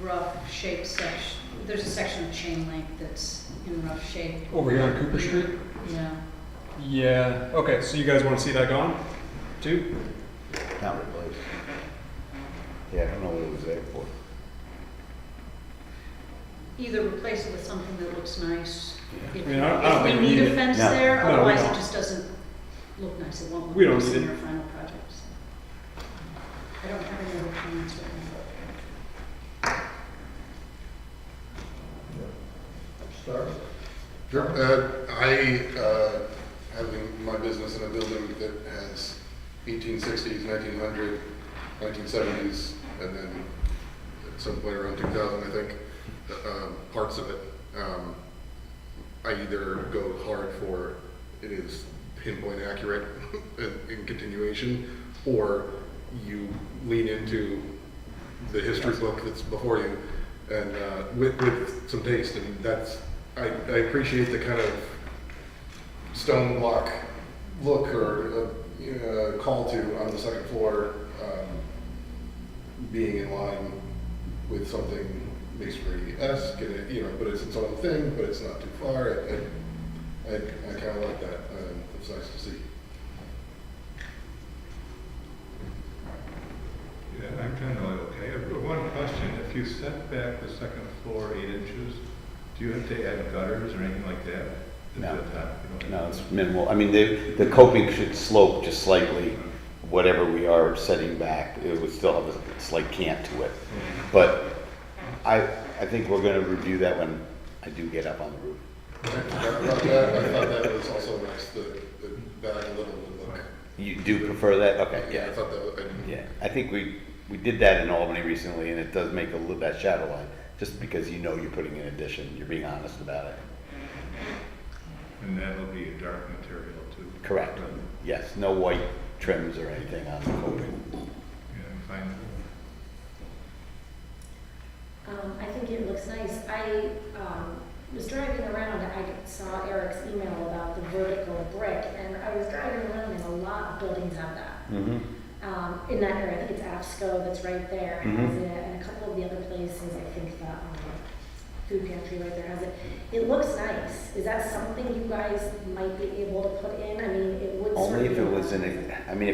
rough shaped section. There's a section of chain link that's in rough shape. Over here on Cooper Street? Yeah. Yeah. Okay, so you guys want to see that gone? Too? Not replaced. Yeah, I don't know what it was there for. Either replace it with something that looks nice. Yeah. If, I mean, I don't if we think we need need a it. fence No. there, No, we otherwise it don't. just doesn't look nice. It won't look We don't nice need in it. your final projects. I don't have any other comments right Start. Sure. Having my business in a building that has 1860s, 1900, 1970s, and then at some point around 2000, I think, parts of it. I either go hard for it is pinpoint accurate in continuation, or you lean into the history book that's before you, and with some taste, and that's I appreciate the kind of stone block look or call to on the second floor, being in line with something masonry-esque, and but it's its own thing, but it's not too far. I kind of like that. It's nice to see. Yeah, I'm kind of like, okay. One question, if you set back the second floor 8 inches, do you have to add gutters or anything like that? No. You don't No, it's minimal. I mean, the coping should slope just slightly, whatever we are setting back. It would still have a slight cant to it. But I think we're gonna review that when I do get up on the roof. I thought that was also nice, the back a little would look. You do prefer that? Okay, I yeah. thought that was, Yeah, I think we did that in Albany recently, and it does make a little, that shadow line, just because you're putting in addition, you're being honest about it. And that'll be a dark material too. Correct. Yes, no white trims or anything on the coping. Yeah, fine. I think it looks nice. I was driving around, I saw Eric's email about the vertical brick, and I was driving around, and a lot of buildings have that. Mm-hmm. In that area, I think it's AFSCO that's right there, has Mhm. it, and a couple of the other places, I think the food pantry right there has it. It looks nice. Is that something you guys might be able to put in? I mean, it would Only if it certainly- was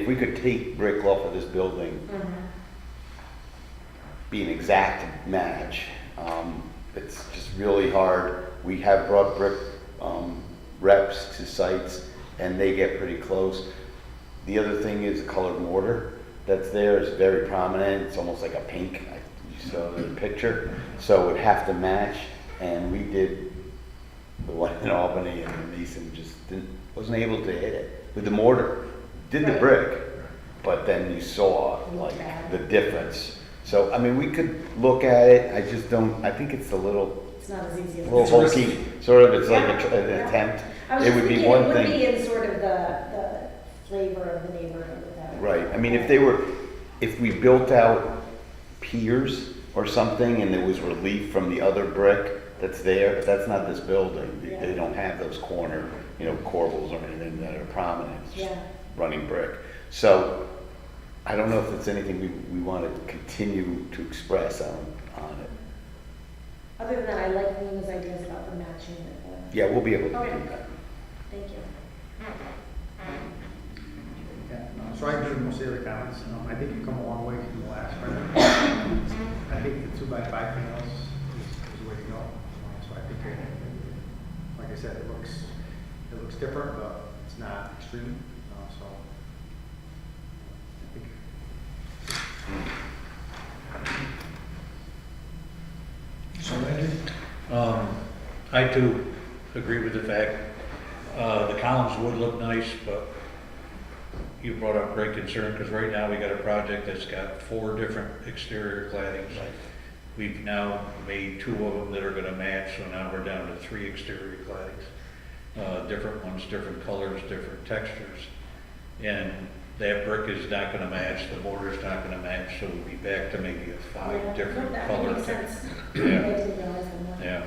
if we could take brick off of this building, Mhm. be an exact match. It's just really hard. We have brought brick reps to sites, and they get pretty close. The other thing is the colored mortar that's there is very prominent. It's almost like a pink. You saw the picture, so it would have to match. And we did the one in Albany, and Mason just wasn't able to hit it with the mortar. Did the brick, but then you saw like the difference. So I mean, we could look at it. I just don't. I think it's a little. It's not as easy as. Little hokey, sort of. It's like an Yeah. attempt. I was It just would be thinking one it would thing. be in sort of the flavor of the neighborhood with that. Right. I mean, if we built out piers or something, and there was relief from the other brick that's there, but that's not this building. They don't have those corner, corbels or anything that are prominent. It's just Yeah. running brick. So I don't know if it's anything we want to continue to express on it. Other than that, I like Nina's ideas about the matching. Yeah, we'll be able to Okay. do that. Thank you. Yeah, no, so I agree with most of the other comments. I think you've come a long way from the last one. I think the 2x5 panels is the way to go. So I think, like I said, it looks different, but it's not extreme. So I think. So Andrew? I too agree with the fact, the columns would look nice, but you brought up great concern, because right now we got a project that's got 4 different exterior claddings. We've now made 2 of them that are gonna match, so now we're down to 3 exterior claddings. Different ones, different colors, different textures. And that brick is not gonna match, the mortar's not gonna match, so we'll be back to maybe a 5 different that color makes textures. sense. Yeah. I didn't realize that. Yeah.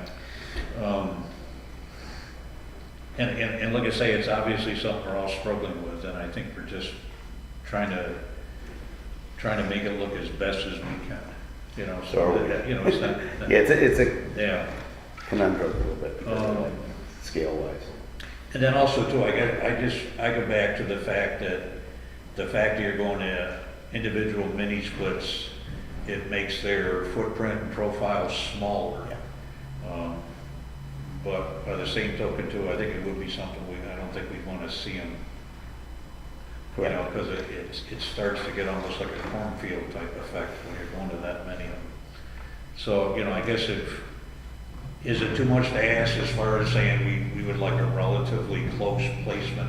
And like I say, it's obviously something we're all struggling with, and I think we're just trying to make it look as best as we can, you know, so that, you know, it's not. Yeah, it's a Yeah. conundrum a little bit, scale wise. And then also too, I go back to the fact that you're going to individual mini splits, it makes their footprint and profile smaller. But by the same token too, I think it would be something I don't think we'd want to see them, you know, because it starts to get almost like a cornfield type effect when you're going to that many of them. So, you know, I guess is it too much to ask as far as saying we would like a relatively close placement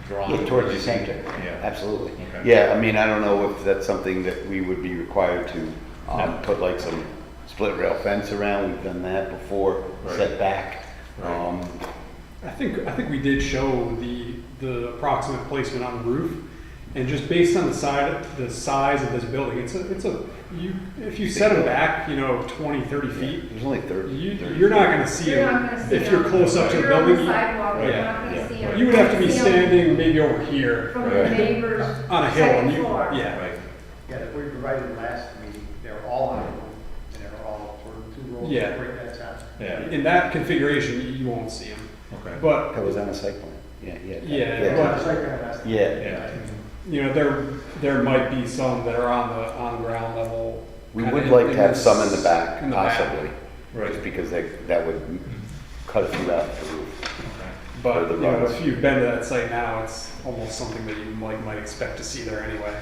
drawing? Yeah, towards the center. Yeah. Absolutely. Okay. Yeah, I mean, I don't know if that's something that we would be required to put like some split rail fence around. We've done that before, Right. set back. Right. I think we did show the approximate placement on the roof, and just based on the size of this building, if you set them back, 20, 30 feet, There's only 30. you're not going to see You're not them gonna see if you're them. close up to the You're on building. the sidewalk, you're Yeah. not gonna see them. You would have to be See 'em standing maybe over here from the neighbor's on a hill, and second floor. yeah. Right. Yeah, that we provided last meeting, they were all on the roof, and they were all sort of 2 rows Yeah. of brick that's out. Yeah. In that configuration, you won't see them. Okay. But That was on a site plan. Yeah. Yeah, They were on the but- site plan last. Yeah. there might be some that are on ground level. We kinda would like to have this- some in the back, in the back. possibly. Right. Just because that would cut a few out the roof. But Or the runs. if you've been to that site now, it's almost something that you might expect to see there anyway.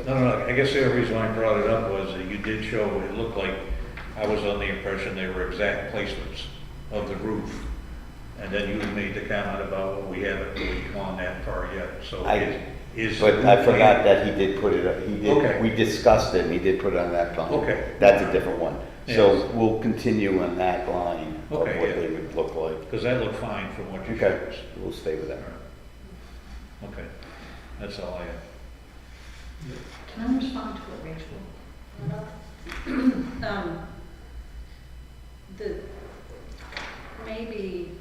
No, I guess the other reason I brought it up was that you did show, it looked like, I was on the impression they were exact placements of the roof. And then you made the comment about, well, we haven't really gone that far yet, so is. But I forgot that he did put it up, Okay. we discussed it, and he did put it on that plan. Okay. That's a different one. So Yes. we'll continue on that line of what Okay, yeah. they would look like. Because that looked fine from what you Okay, showed us. we'll stay with that. Okay, that's all I have. Can I respond to what Rachel brought up? Maybe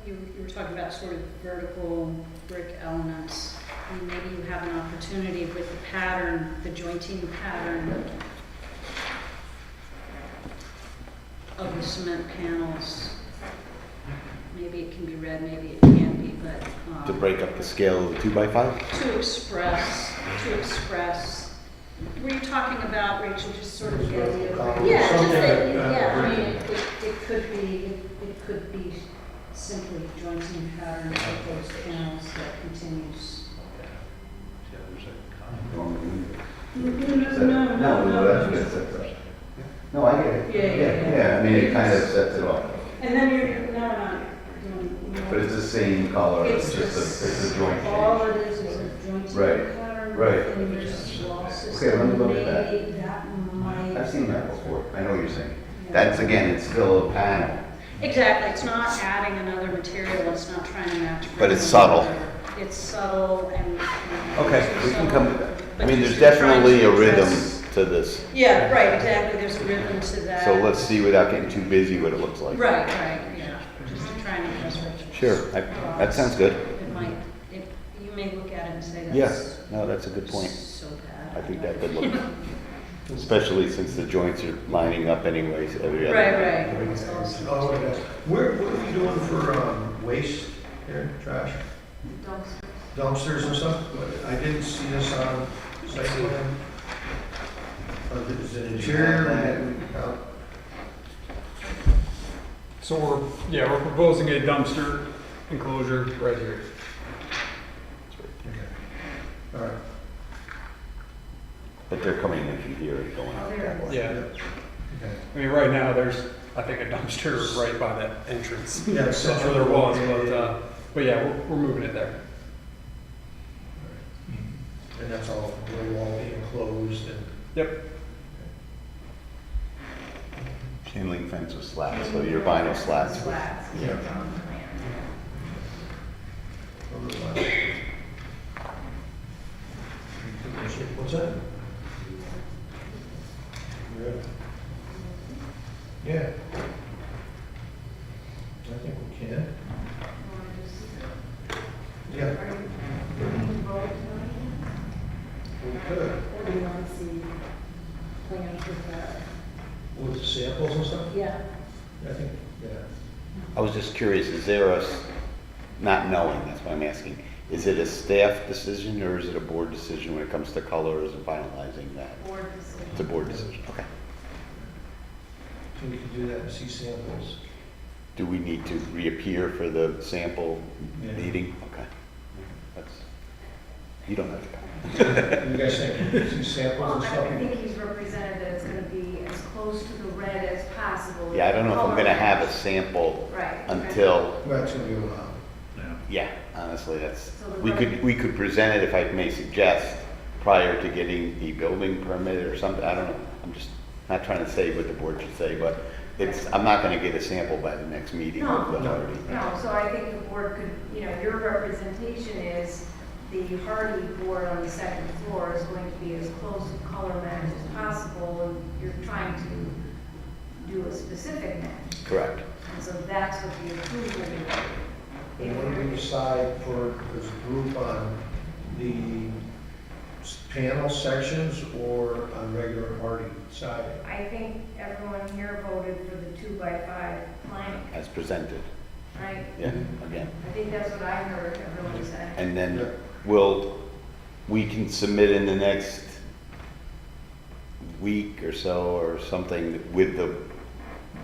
you were talking about sort of vertical brick elements, and maybe you have an opportunity with the pattern, the jointing pattern of the cement panels. Maybe it can be red, maybe it can't be, but. To break up the scale of the 2x5? To express, were you talking about, Rachel, just sort of the idea of, yeah, just Something that, like that. yeah, I mean, it could be simply jointing pattern of those panels that continues. No, that's good, that's right. No, I get it. Yeah. I mean, it kind of sets it off. And then you're not doing. But it's the same color, It's it's a joint All change. it is a jointing Right, pattern. right. And your wall system. Okay, let me look at that. Maybe that might. I've seen that before, I know what you're saying. That's, again, it's still a panel. Exactly, it's not adding another material, it's not trying to match. But it's subtle. It's subtle and. Okay, we can come to that. I But mean, you're there's trying definitely to a rhythm address- to this. Yeah, right, exactly, there's a rhythm to that. So let's see without getting too busy what it looks like. Right, yeah, just to try and address what. Sure, that sounds good. It might, you may look at it and say Yeah. that's no, that's a good point. So bad. I think that could look, especially since the joints are lining up anyways, every other. Right. Oh, okay. What are we doing for waste here, trash? Dumpsters and stuff? I didn't see this on site plan. Is it interior? So we're proposing a dumpster enclosure right here. All right. But they're coming in from here and going out that way. Yeah. I mean, right now, there's, I think, a dumpster right by that entrance. Yeah, That's where there was, but yeah, we're moving it there. And that's all, will all be enclosed and. Yep. Chain link fence with slats, so your vinyl slats. Yeah. What's that? Yeah. I think we can. Yeah. We could. Or do you want to see plans with that? With the samples and stuff? Yeah. I think, yeah. I was just curious, is there a, not knowing, that's why I'm asking, is it a staff decision or is it a board decision when it comes to colors and finalizing that? Board decision. It's a board decision, okay. So we can do that and see samples. Do we need to reappear for the sample Yeah. meeting? Okay. That's, you don't have to go. You guys think, see samples Well, and I stuff? think he's represented that it's gonna be as close to the red as possible. Yeah, I don't know if I'm gonna have a sample Right. until, Well, that's gonna be a while. yeah, honestly, that's, So the we could present it, if I may suggest, prior to getting the building permit or something, I don't know. I'm just not trying to say what the board should say, but it's, I'm not gonna get a sample by the next meeting of the Hardy. No, so I think the board could, your representation is the Hardy board on the second floor is going to be as close to color match as possible, and you're trying to do a specific match. Correct. And so that's what the approval is. And when do we decide for this group on the panel sections or on regular party siding? I think everyone here voted for the 2x5 plank, As presented, right? yeah, again. I think that's what I heard everyone say. And then Yeah. we can submit in the next week or so or something with the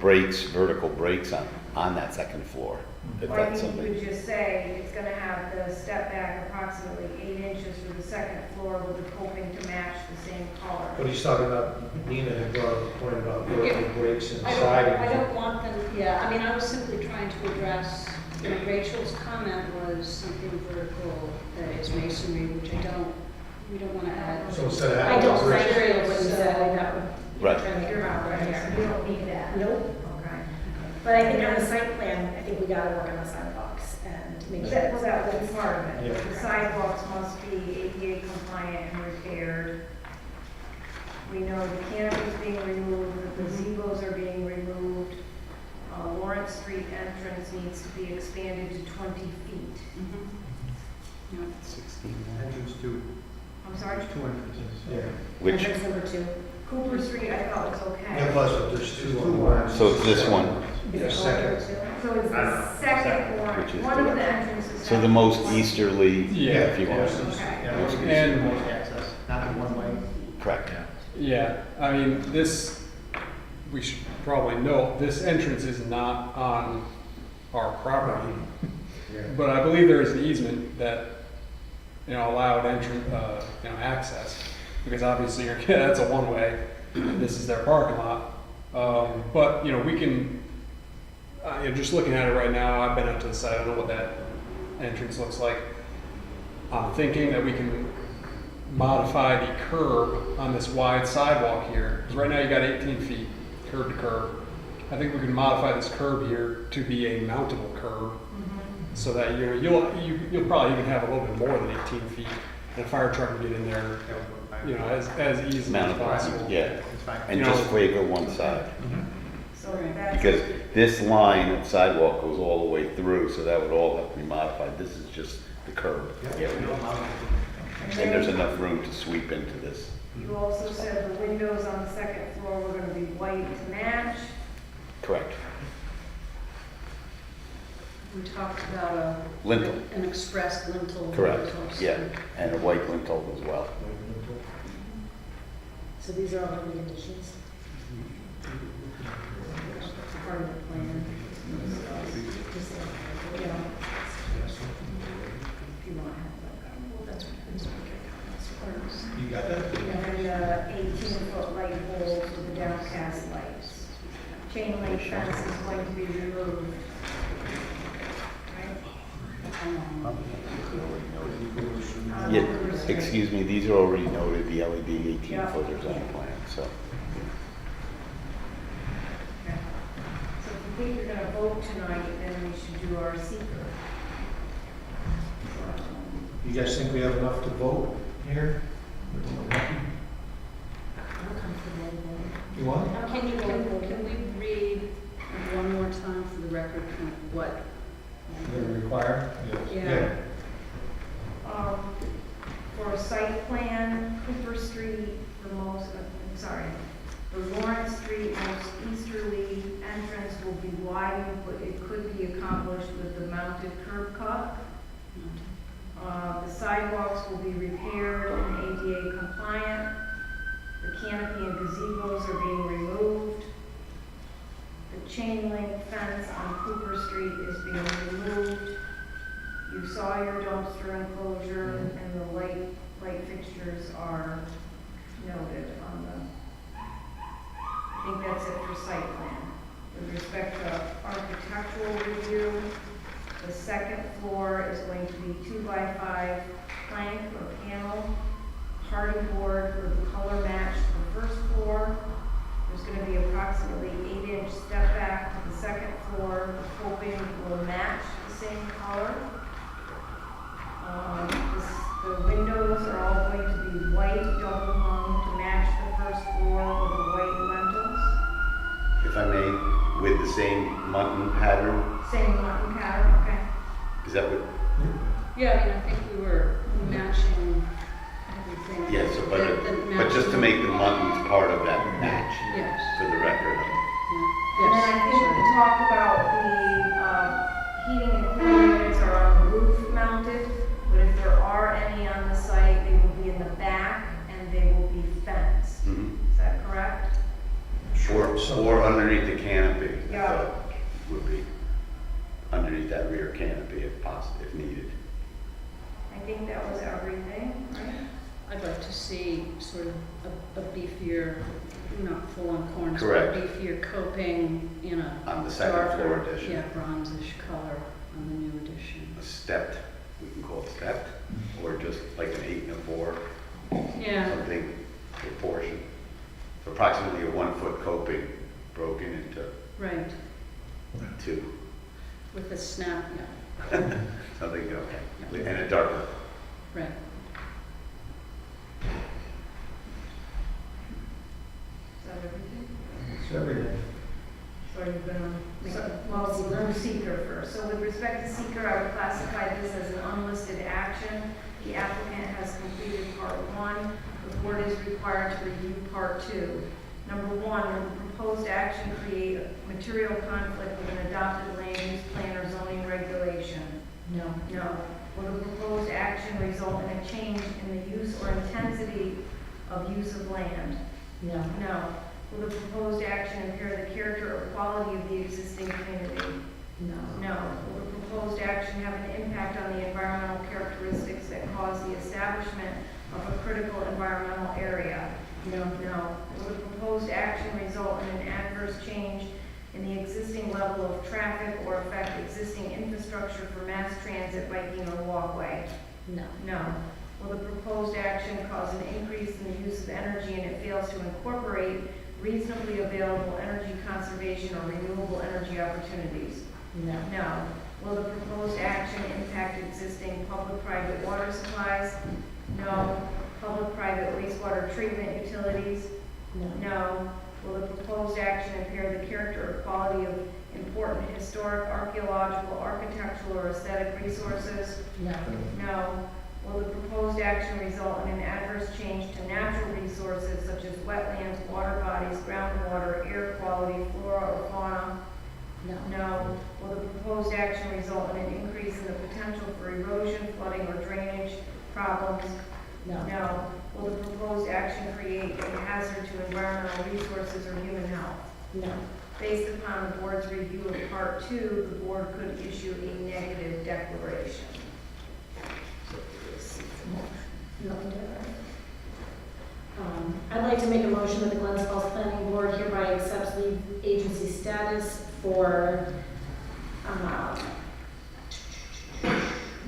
breaks, vertical breaks on that second floor. If Or I that's think you something. could just say it's gonna have the step back approximately 8 inches for the second floor with the coping to match the same color. But he's talking about, Nina had brought up a point about vertical breaks and I siding. don't want them, yeah, I mean, I was simply trying to address, Rachel's comment was something vertical that is masonry, which we don't want to add. So instead of I having don't bricks- agree with what you said, that would. Right. Trying to make You're it not right right, here. so you don't need that. Nope. Okay. But I think on the site plan, I think we gotta work on the sidewalks and make sure. That was part of it. Yeah. The sidewalks must be ADA compliant and repaired. We know the canopy's being removed, the gazebos are being removed. Lawrence Street entrance needs to be expanded to 20 feet. Mhm. Yeah. 16. Entrance two, I'm sorry, there's two entrances. Yeah. Which, Entrance number 2. Cooper Street I thought was okay. Yeah, plus there's two Two ones. so it's this one. Yeah, second. So it's the second one, Which is one of the- the entrances. So the most easterly, Yeah. if you want. Yeah, Most And- most access, not the one way. Correct. Yeah, I mean, we should probably note, this entrance is not on our property. Yeah. But I believe there is an easement that, allowed access, because obviously that's a one-way, this is their parking lot. But, we can, just looking at it right now, I've been out to the site, I don't know what that entrance looks like. I'm thinking that we can modify the curb on this wide sidewalk here, because right now you got 18 feet, curb to curb. I think we can modify this curb here to be a mountable curb, so that you'll probably even have a little bit more than 18 feet, and a fire truck can get in there, as easily as Mountable, possible. yeah. It's fine. And just favor one side. So that's. Because this line of sidewalk goes all the way through, so that would all have to be modified. This is just the curb. Yeah, we don't allow it. And there's enough room to sweep into this. You also said the windows on the second floor were gonna be white to match. Correct. We talked about Lintel. an express lintel. Correct, lintel, so- yeah, and a white lintel as well. So these are all the conditions. Part of the plan. Yeah. If you want to have that, well, that's what it is. You got that? And 18-foot light poles with the downcast lights. Chain link fence is going to be removed. Yeah, excuse me, these are already noted, the LED 18 Yeah. footers on the plan, so. Okay. So if you think you're gonna vote tonight, then we should do our seeker. You guys think we have enough to vote here? I'm comfortable with You want? it. Can we read one more time for the record kind of what? Going to require? Yeah. For a site plan, Cooper Street, the most, the Lawrence Street most easterly entrance will be widened, but it could be accomplished with the mounted curb cut. The sidewalks will be repaired and ADA compliant. The canopy and gazebos are being removed. The chain link fence on Cooper Street is being removed. You saw your dumpster enclosure and the light fixtures are noted on the, I think that's it for site plan. With respect to architectural review, the second floor is going to be 2x5 plank or panel, hardy board with the color match to the first floor. There's going to be approximately 8-inch step back to the second floor. The coping will match the same color. The windows are all going to be white, double hung to match the first floor with the white lentils. If I may, with the same mutton pattern, Same mutton pattern, okay? is that what? Yeah, I mean, I think we were matching everything. Yeah, so, The but just to make the matching- muttons part of that match, Yes. for the record. And then I think we talked about the heating and cooling units are on the roof mounted, but if there are any on the site, they will be in the back and they will be fenced. Mhm. Is that correct? Or underneath the canopy, I Yeah. thought would be underneath that rear canopy if possible, if needed. I think that was everything, right? I'd like to see sort of a beefier, not full on corners, but Correct. beefier coping in a On the second floor darker, addition. yeah, bronzish color on the new addition. A stepped, we can call it stepped, or just like an 8 and a 4, Yeah, something proportion. Approximately a 1-foot coping broken into right, 2. with a snap, yeah, Something, okay, and a darker. right. Is that everything? It's everything. So you're gonna, well, we'll do seeker first. So with respect to seeker, I would classify this as an unlisted action. The applicant has completed part 1. The board is required to review part 2. Number 1, will the proposed action create a material conflict with an adopted land use plan or zoning regulation? No. No. Will the proposed action result in a change in the use or intensity of use of land? No. No. Will the proposed action impair the character or quality of the existing community? No. No. Will the proposed action have an impact on the environmental characteristics that cause the establishment of a critical environmental area? No. No. Will the proposed action result in an adverse change in the existing level of traffic or affect existing infrastructure for mass transit, biking, or walkway? No. No. Will the proposed action cause an increase in the use of energy and it fails to incorporate reasonably available energy conservation or renewable energy opportunities? No. No. Will the proposed action impact existing public-private water supplies? No. Public-private wastewater treatment utilities? No. No. Will the proposed action impair the character or quality of important historic, archaeological, architectural, or aesthetic resources? No. No. Will the proposed action result in an adverse change to natural resources such as wetlands, water bodies, groundwater, air quality, flora or fauna? No. No. Will the proposed action result in an increase in the potential for erosion, flooding, or drainage problems? No. No. Will the proposed action create a hazard to environmental resources or human health? No. Based upon the board's review of Part 2, the board could issue a negative declaration. Nothing to it. I'd like to make a motion that the Glens Falls Planning Board hereby accepts lead agency status for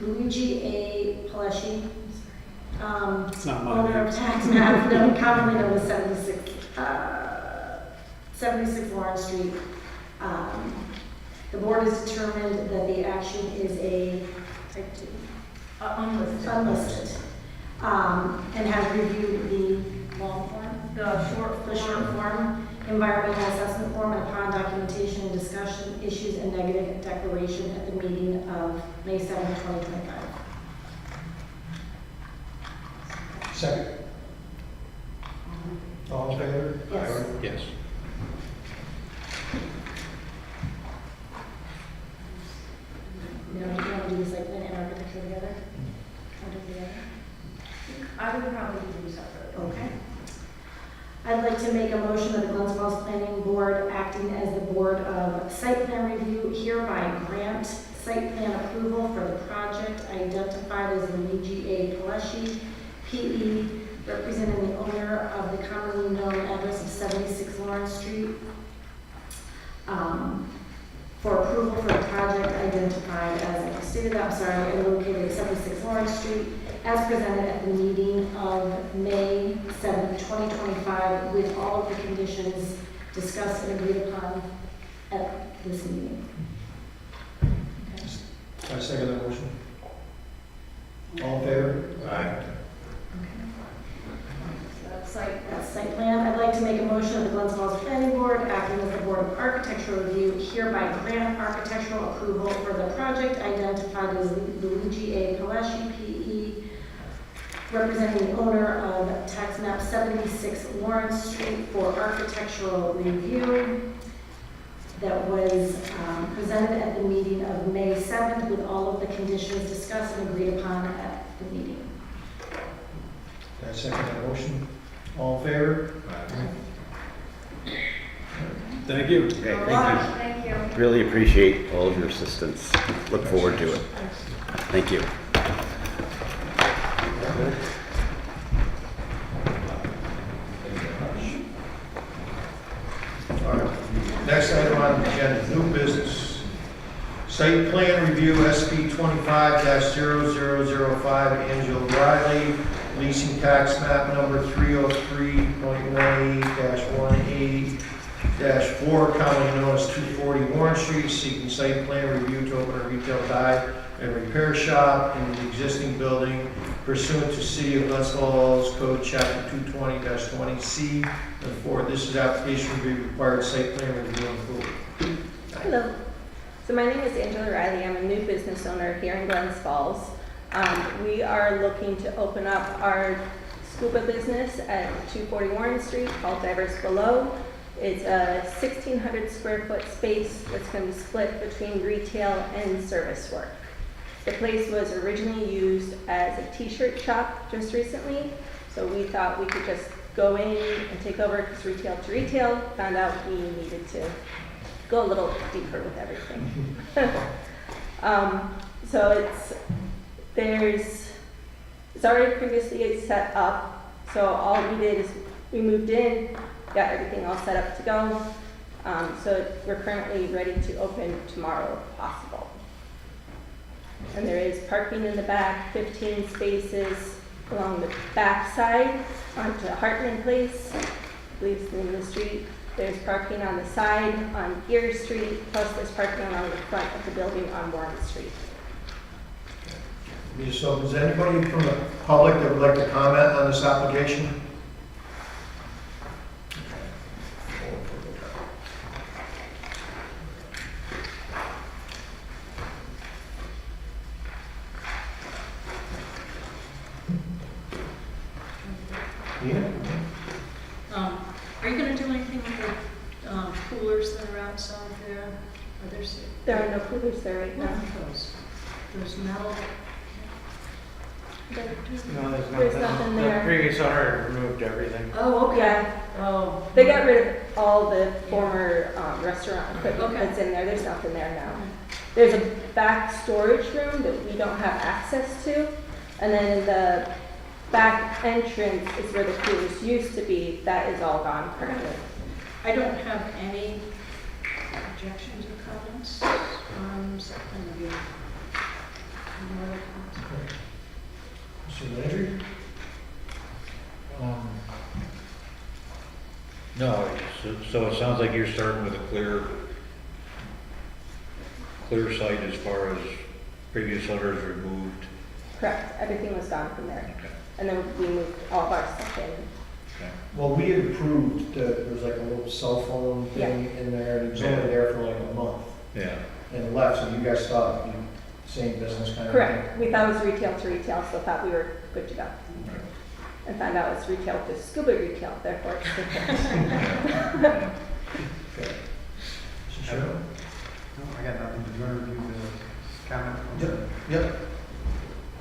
Luigi A. Palesci, It's not my owner name. of tax map, commonly known as 76 Lawrence Street. The board has determined that the action is a type 2. Unlisted. And has reviewed the long form, The short form, environmental assessment form, and upon documentation and discussion, issues a negative declaration at the meeting of May 7, 2025. Second. All in favor? Yes. Yes. Now, do you want to do the site plan and architecture together? Want to do it together? I would probably do separate. Okay. I'd like to make a motion that the Glens Falls Planning Board, acting as the Board of Site Plan Review, hereby grant site plan approval for the project identified as Luigi A. Palesci, PE, representing the owner of the commonly known address of 76 Lawrence Street, for approval for the project identified as, and located at 76 Lawrence Street, as presented at the meeting of May 7, 2025, with all of the conditions discussed and agreed upon at this meeting. Okay. I second that motion. All in favor? Aye. That's site plan. I'd like to make a motion of the Glens Falls Planning Board, acting as the Board of Architectural Review, hereby grant architectural approval for the project identified as Luigi A. Palesci, PE, representing the owner of tax map 76 Lawrence Street, for architectural review that was presented at the meeting of May 7th, with all of the conditions discussed and agreed upon at the meeting. I second that motion. All in favor? Thank you. Okay, Thank you. Really appreciate all of your assistance. Look forward to it. Thank you. All right. Next item on the agenda, new business. Site plan review SP 25-0005, Angela Riley, leasing tax map number 303.18-1A-4, commonly known as 240 Warren Street, seeking site plan review to open a retail dye and repair shop in the existing building pursuant to City of Glens Falls Code Chapter 220-20C and 4. This is application review required site plan review and approval. Hello. So my name is Angela Riley. I'm a new business owner here in Glens Falls. We are looking to open up our scuba business at 240 Warren Street called Divers Below. It's a 1,600 square foot space that's going to be split between retail and service work. The place was originally used as a t-shirt shop just recently, so we thought we could just go in and take over because retail to retail, found out we needed to go a little deeper with everything. So it's already previously set up, so all we did is we moved in, got everything all set up to go. So we're currently ready to open tomorrow if possible. And there is parking in the back, 15 spaces along the back side onto Hartman Place, I believe it's the name of the street. There's parking on the side on Gear Street, plus there's parking along the front of the building on Warren Street. So is there anybody from the public that would like to comment on this application? anything with the coolers that are outside there? Are there? There are no coolers there right What now. are those? There's metal. No, there's There's nothing The there. previous owner removed everything. Oh, okay. Yeah. Oh. They got rid of all the former restaurant equipment Okay. that's in there. There's nothing there now. There's a back storage room that we don't have access to. And then in the back entrance is where the coolers used to be. That is all gone currently. I don't have any objections or comments on site plan review. Any other comments? Mr. Landry? No, so it sounds like you're starting with a clear site as far as previous owners removed. Correct. Everything was gone from there. Okay. And then we moved all of our stuff in. Okay. Well, we had approved that there was like a little cell phone thing in there, and it was only there for like a month, Yeah. and left, so you guys thought, same business kind of thing? Correct. We thought it was retail to retail, so thought we were good to go. And found out it's retail to scuba retail, therefore it's different. Okay. Mr. Sherman? No, I got nothing. Do you want to review the comment? Yep.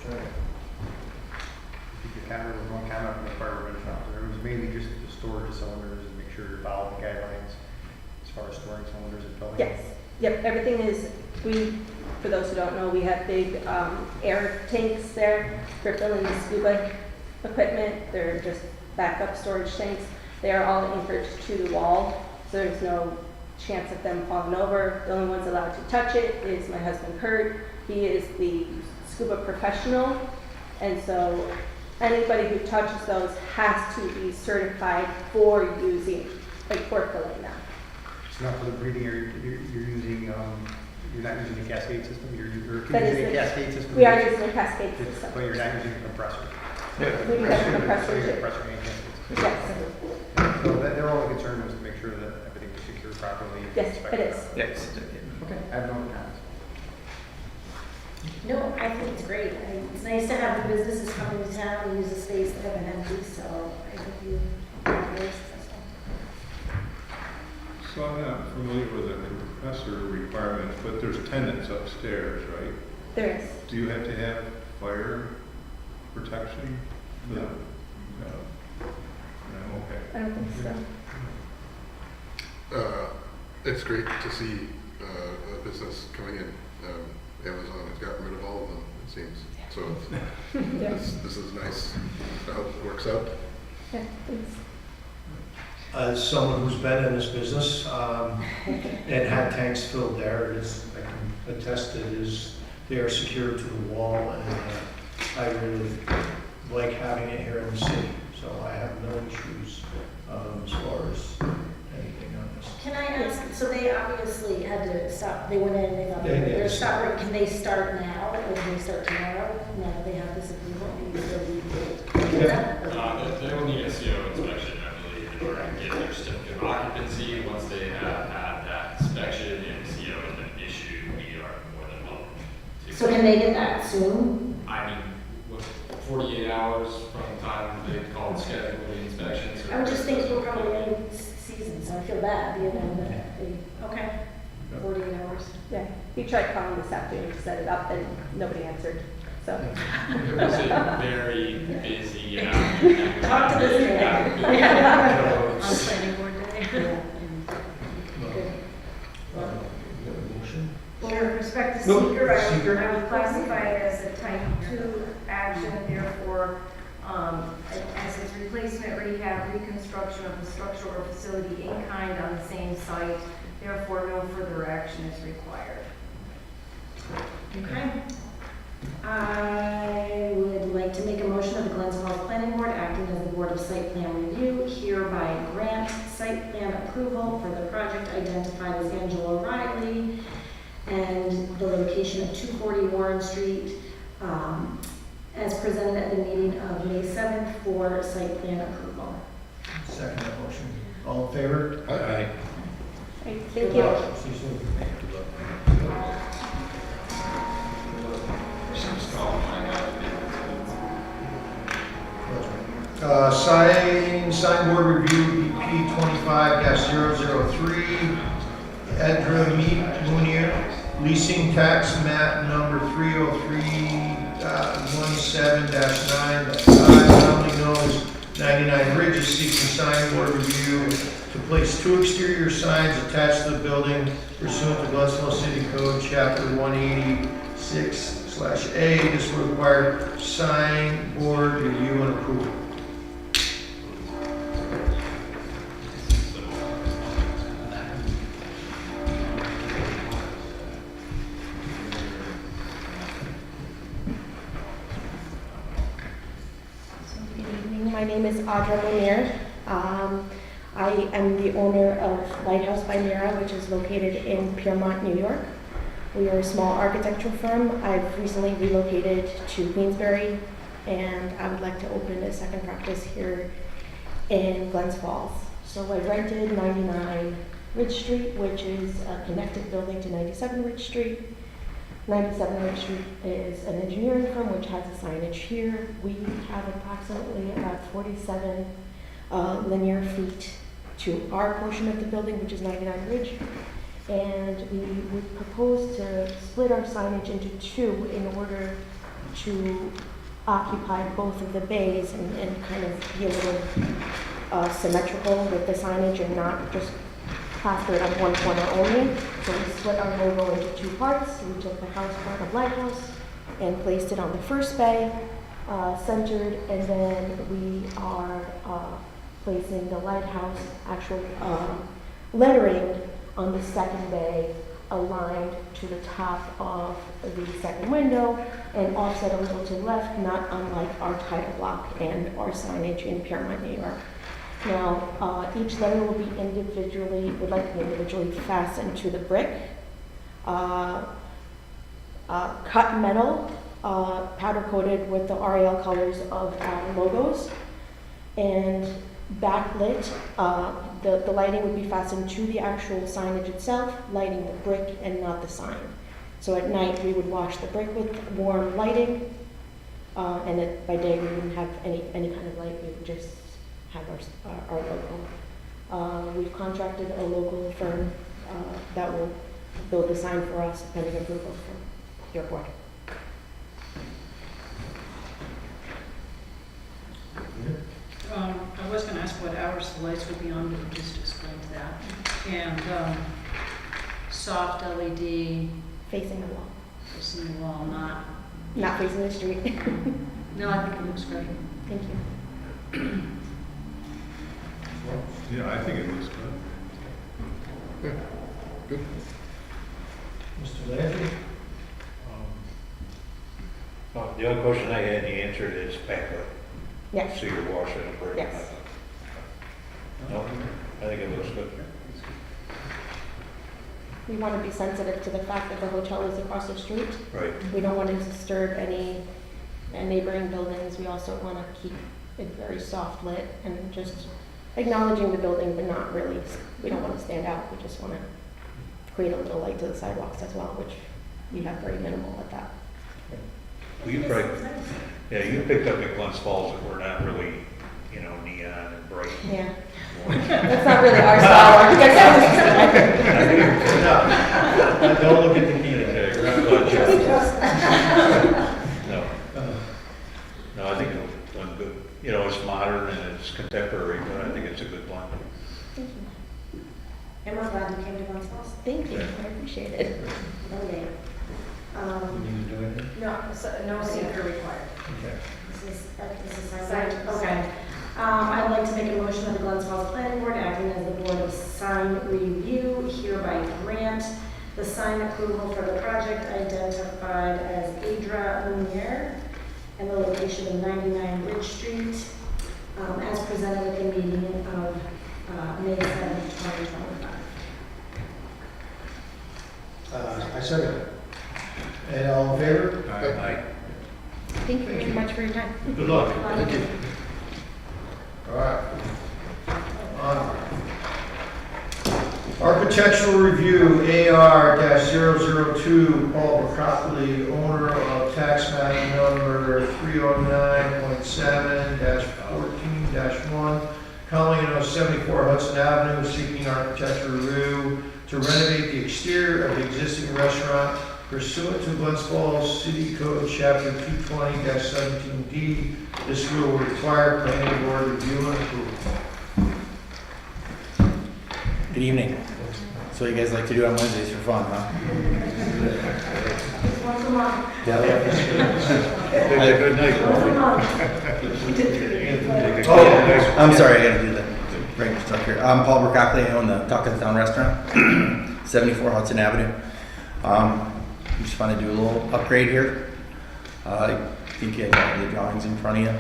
I think the comment was one comment from the fire prevention officer. It was mainly just the storage of cylinders and make sure you follow the guidelines as far as storing cylinders and filling. Yes. Yep, everything is, for those who don't know, we have big air tanks there for filling the scuba equipment. They're just backup storage tanks. They are all anchored to the wall, so there's no chance of them falling over. The only ones allowed to touch it is my husband Kurt. He is the scuba professional, and so anybody who touches those has to be certified for using, for filling them. It's not for the breathing area. You're using, you're not using a cascade system. You're That is using a the- cascade system. We are using a cascade It's- system. But you're not using a compressor. We do have a compressor You're too. compressor and cascade system. Yes, So their only concern was to make sure that everything was secured properly. and yes, it inspected is. properly. Yes. Okay, I have no other comments. No, I think it's great. It's nice to have the businesses come into town and use the space that have been empty, so I think you are very successful. So I'm not familiar with the compressor requirements, but there's tenants upstairs, right? There is. Do you have to have fire protection? No. No, okay. I don't think so. It's great to see a business coming in. Amazon has gotten rid of all of them, it seems. So Yeah. this is nice. I hope it works out. Yeah, thanks. As someone who's been in this business and had tanks filled there, I can attest that they are secured to the wall, and I really like having it here in the city. So I have no issues as far as anything on this. Can I ask, so they obviously had to stop, they went in, they thought They they're did. stopping, can they start now, or can they start tomorrow, now that they have this approval? Can you still be They will need a CO inspection, I believe, in order to get their certificate of occupancy. Once they have had that inspection and CO has been issued, we are more than welcome to. So can they get that soon? I mean, what, 48 hours from the time they call to schedule the inspections? or- I'm just thinking we're probably in season, so I feel bad, you know, that they, okay, 48 hours. Yeah, he tried calling this afternoon to set it up, and nobody answered, so. It's a very busy, and Talk to this man. On planning board day. Well, with respect to Nope. seeker, I Seeker. would classify it as a type 2 action, therefore, as its replacement, rehab, reconstruction of the structure or facility in kind on the same site, therefore no further action is required. Okay. I would like to make a motion of the Glens Falls Planning Board, acting as the Board of Site Plan Review, hereby grant site plan approval for the project identified as Angela Riley and the location of 240 Warren Street, as presented at the meeting of May 7th for site plan approval. Second that motion. All in favor? Aye. Thank Good you. luck. See you soon. Signboard review, RFP 25-003, Edra Munir, leasing tax map number 303.17-9, commonly known as 99 Ridge, is seeking sign board review to place 2 exterior signs attached to the building pursuant to Glensville City Code, Chapter 186/A. This will require sign board review and approval. Good evening, my name is Audra Munir. I am the owner of Lighthouse by Mira, which is located in Piermont, New York. We are a small architectural firm. I've recently relocated to Queensbury, and I would like to open a second practice here in Glens Falls. So I rented 99 Ridge Street, which is a connected building to 97 Ridge Street. 97 Ridge Street is an engineering firm which has a signage here. We have approximately about 47 linear feet to our portion of the building, which is 99 Ridge. And we would propose to split our signage into 2 in order to occupy both of the bays and kind of be a little symmetrical with the signage and not just plastered on one corner only. So we split our logo into 2 parts. We took the house part of Lighthouse and placed it on the first bay, centered, and then we are placing the Lighthouse actual lettering on the second bay, aligned to the top of the second window and offset a little to the left, not unlike our title block and our signage in Piermont, New York. Now, each letter would like to be individually fastened to the brick. Cut metal, powder coated with the RAL colors of our logos, and backlit. The lighting would be fastened to the actual signage itself, lighting the brick and not the sign. So at night, we would wash the brick with warm lighting, and by day, we wouldn't have any kind of light. We would just have our logo. We've contracted a local firm that will build the sign for us, pending approval from your board. I was going to ask what hours the lights would be on, but you just explained that. And soft LED. Facing the wall. Facing the wall, not facing the street. No, I think it looks great. Thank you. Yeah, I think it looks good. Yeah, good. Mr. Landry? The only question I had, you answered is backlit. Yes. So you're washing a brick. Yes. No, I think it looks good. We want to be sensitive to the fact that the hotel is across the street. Right. We don't want to disturb any neighboring buildings. We also want to keep it very soft lit and just acknowledging the building, but not really, we don't want to stand out. We just want to create a little light to the sidewalks as well, which we have very minimal at that. Well, you picked up at Glens Falls that we're not really, neon and bright. Yeah. That's not really our style. Don't look at the key. No, I think it'll blend good. It's modern and it's contemporary, but I think it's a good blend. Thank you. And we're glad you came to Glens Falls. Thank you. I appreciate it. Okay. No, no seeker required. Okay. This is okay. I'd like to make a motion of the Glens Falls Planning Board, acting as the Board of Sign Review, hereby grant the sign approval for the project identified as Edra Munir and the location of 99 Ridge Street, as presented at the meeting of May 7, 2025. I second it. And all in favor? Aye. Thank you very much for your time. Good luck. Thank you. All right. Architectural review, AR-002, Paul Broccoli, owner of tax map number 309.7-14-1, Pellegrino 74 Hudson Avenue, seeking architecture review to renovate the exterior of the existing restaurant pursuant to Glens Falls City Code Chapter 220-17D. This will require planning board review and approval. Good evening. So you guys like to do on Wednesdays for fun, huh? Once a month. Yeah. Good night. Oh, I'm sorry, I gotta do the regular stuff here. I'm Paul Burkockley, I own the Talk of the Town restaurant, 74 Hudson Avenue. We just want to do a little upgrade here. I think you have the drawings in front of you.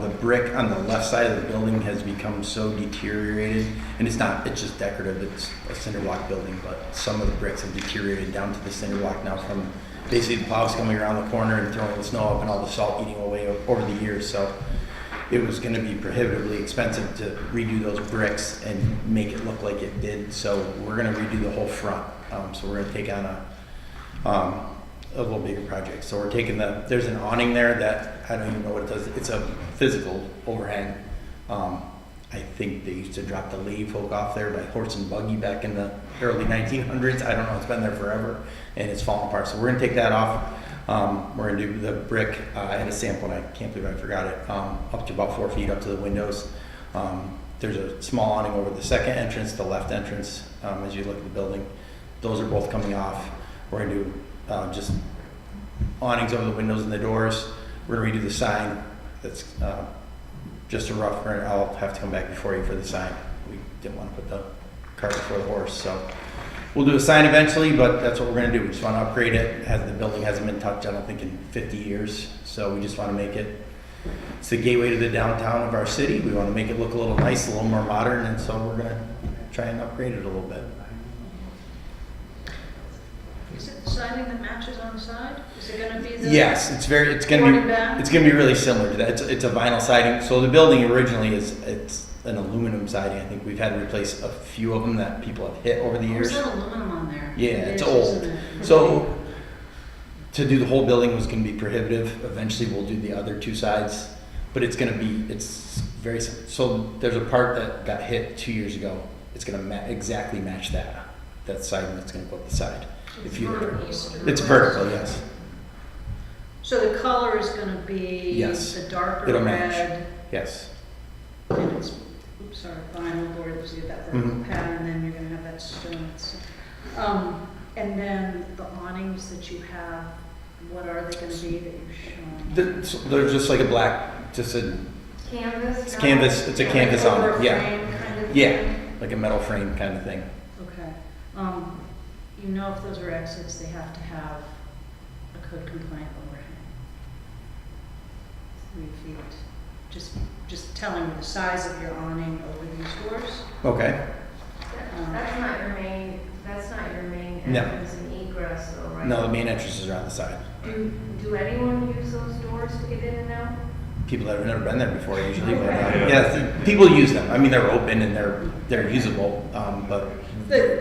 The brick on the left side of the building has become so deteriorated, and it's just decorative, it's a cinder block building, but some of the bricks have deteriorated down to the cinder block now from basically the plows coming around the corner and throwing the snow up and all the salt eating away over the years. So it was going to be prohibitively expensive to redo those bricks and make it look like it did. So we're going to redo the whole front. So we're going to take on a little bigger project. So we're taking there's an awning there that, I don't even know what it does. It's a physical overhang. I think they used to drop the leaf hook off there by horse and buggy back in the early 1900s. I don't know, it's been there forever and it's falling apart. So we're gonna take that off. We're gonna do the brick. I had a sample and I can't believe I forgot it. Up to about 4 feet up to the windows. There's a small awning over the second entrance, the left entrance, as you look at the building. Those are both coming off. We're gonna do just awnings over the windows and the doors. We're gonna redo the sign. That's just a rough, I'll have to come back before you for the sign. We didn't want to put the cart before the horse, so. We'll do a sign eventually, but that's what we're gonna do. We just wanna upgrade it. The building hasn't been touched, I don't think, in 50 years. So we just wanna make it, it's the gateway to the downtown of our city. We wanna make it look a little nice, a little more modern, and so we're gonna try and upgrade it a little bit. Is it the siding that matches on the side? Is it gonna be the? Yes, it's gonna board and back? it's gonna be really similar to that. It's a vinyl siding. So the building originally it's an aluminum siding. I think we've had to replace a few of them that people have hit over the years. There's aluminum on there. Yeah, It it's is, old. isn't it? So to do the whole building was gonna be prohibitive. Eventually we'll do the other two sides, but it's very simple. So there's a part that got hit 2 years ago. It's gonna exactly match that siding that's gonna go up the side. It's If you vertical, east or it's west? vertical, yes. So the color is gonna be Yes. the darker It'll red. match. Yes. And it's, vinyl board, so you have that vertical Mhm. pattern, then you're gonna have that stone. And then the awnings that you have, what are they gonna be that you're showing? They're just like a black, just a Canvas? it's canvas. It's a canvas Like on over it. a Yeah. frame kind of Yeah, thing? like a metal frame kind of thing. Okay. You know if those are exits, they have to have a code compliant overhang. 3 feet. Just telling me the size of your awning over these doors. Okay. That's not your main No. entrance and egress though, right? No, the main entrance is around the side. Do anyone use those doors to get in and out? People that have never been there before usually, but yeah, people use them. I mean, they're open and they're usable, but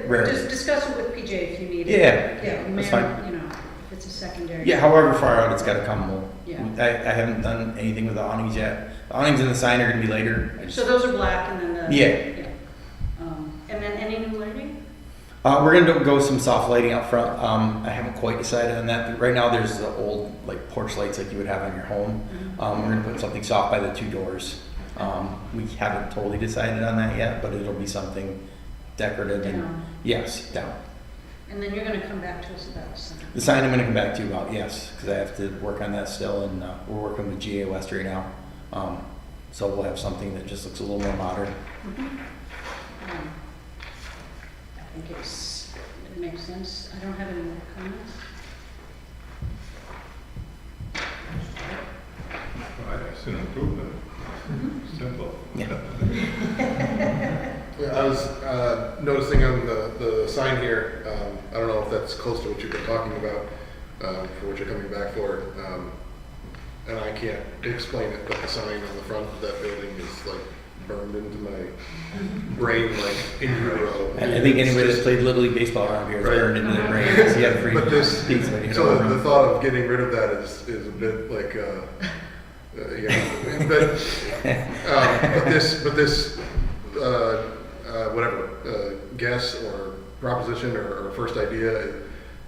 rarely. Just discuss it with PJ if you need it. Yeah, that's fine. You know, if it's a secondary. Yeah, however far out it's got to come. Yeah. I haven't done anything with the awnings yet. The awnings and the sign are going to be later. So those are black and then the. Yeah. And then any new lighting? We're gonna go with some soft lighting out front. I haven't quite decided on that. Right now, there's the old like porch lights like you would have on your home. We're gonna put something soft by the two doors. We haven't totally decided on that yet, but it'll be something decorative and Down. yes, down. And then you're gonna come back to us about the sign. The sign I'm gonna come back to you about, yes, because I have to work on that still, and we're working with GA West right now. So we'll have something that just looks a little more modern. I think it makes sense. I don't have any more comments. It's an improvement. Simple. Yeah. Yeah, I was noticing on the sign here, I don't know if that's close to what you've been talking about, for what you're coming back for. And I can't explain it, but the sign on the front of that building is like burned into my brain like in utero. I think anybody that's played Little League Baseball around here is burned into their brain. So you have free But this, pizza when you so go the thought of getting rid of that is a bit like, but this guess or proposition or first idea,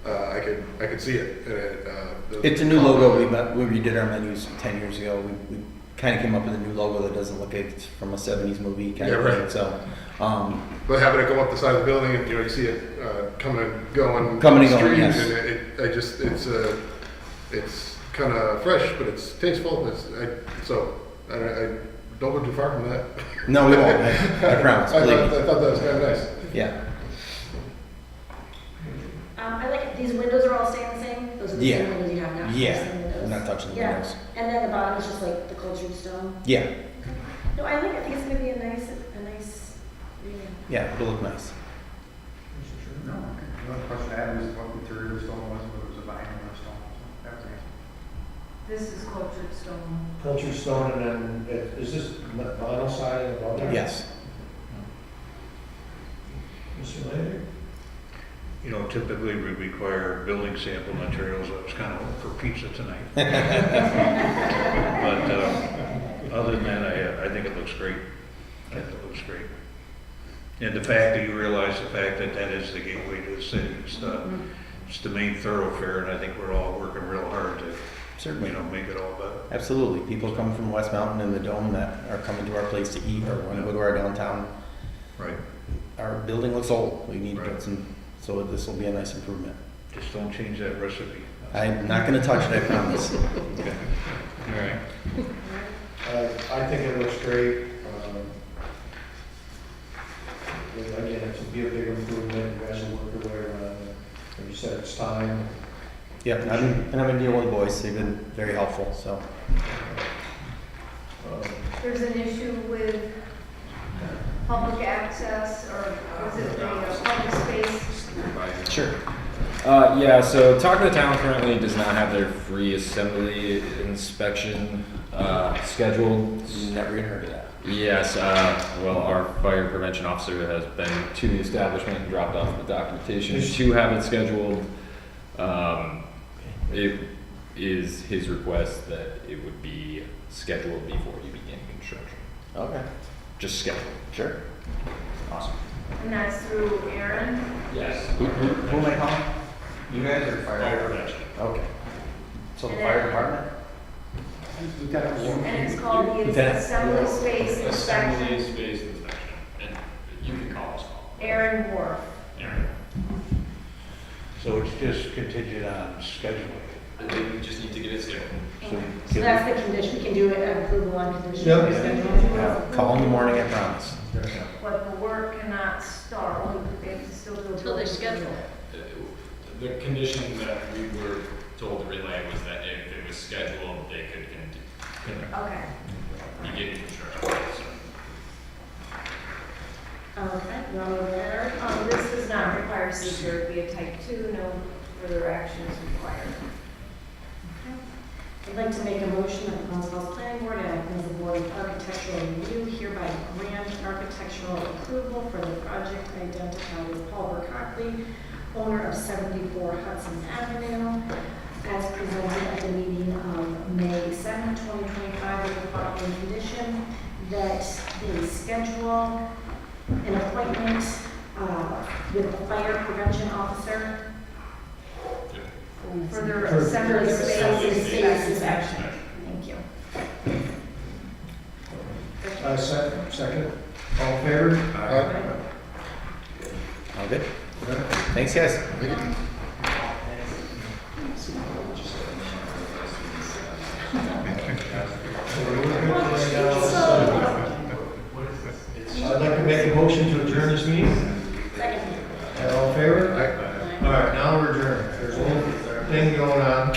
I could see it. It's a new logo. We redid our menus 10 years ago. We kind of came up with a new logo that doesn't look like it's from a 70s movie kind of thing. So, but having it go up the side of the building and you see it coming and going, yes. And it's kind of fresh, but it's tasteful. I don't go too far from that. No, we won't. I promise. I thought that was kind of nice. Yeah. I like it. These windows are all staying the same. Those are the same windows you have now. Yeah. Same windows. I'm not touching the Yeah. windows. And then the bottom is just like the cultured stone. Yeah. No, I like it. I think it's gonna be a nice. Yeah, it'll look nice. No, okay. The other question I had was what material the stone was, whether it was a vinyl or a stone. So that was the answer. This is cultured stone. Cultured stone, and then, is this vinyl siding above there? Yes. Mr. Lander? You know, typically we require building sample materials. I was kind of hoping for pizza tonight. But other than that, I think it looks great. I think it looks great. And the fact that you realize the fact that that is the gateway to the city. It's the main thoroughfare, and I think we're all working real hard to Certainly. make it all better. Absolutely. People come from West Mountain and the Dome that are coming to our place to eat or want to go to our downtown. Right. Our building looks old. We need to put some, so this will be a nice improvement. Just don't change that recipe. I'm not going to touch it, I promise. Okay. All right. I think it looks great. Again, it would be a big improvement. You guys will work your way around it. Like you said, it's time. Yep, and I've been dealing with the boys. They've been very helpful, so. There's an issue with public access, or was it the public space? Sure. Yeah, so Talk of the Town currently does not have their free assembly inspection scheduled. Never even heard of that. Yes, well, our fire prevention officer has been to the establishment and dropped off the documentation to have it scheduled. It is his request that it would be scheduled before you begin construction. Okay. Just scheduled. Sure. Awesome. And that's through Aaron? Yes. Who am I calling? You guys or fire? Prevention. Okay. So the fire department? And it's called the Lieutenant. Assembly Space Assembly Inspection. space inspection. And you can call us. Aaron Wharf. Aaron. So it's just contingent on scheduling. We just need to get it scheduled. So that's the condition. We can do it at approval on condition. Yep. of schedule. Call in the morning, I promise. But the work cannot start, they have to still do. Until they schedule The condition that we were told to relay was that if it was scheduled, they could Okay. begin construction. Okay, you want to move there? This does not require seizure, it'd be a type 2, no further action is required. I'd like to make a motion that the Glens Falls Planning Board act as the Board of Architectural Review hereby grant architectural approval for the project identified as Paul Burkockley, owner of 74 Hudson Avenue, as presented at the meeting of May 7, 2025, with the following condition, that they schedule an appointment with the fire prevention officer For their assembly space inspection. Thank you. Second. All in favor? All good? Thanks, guys. I'd like to make a motion to adjourn this meeting. Second. All in favor? All right, now we're adjourned. There's a little thing going on.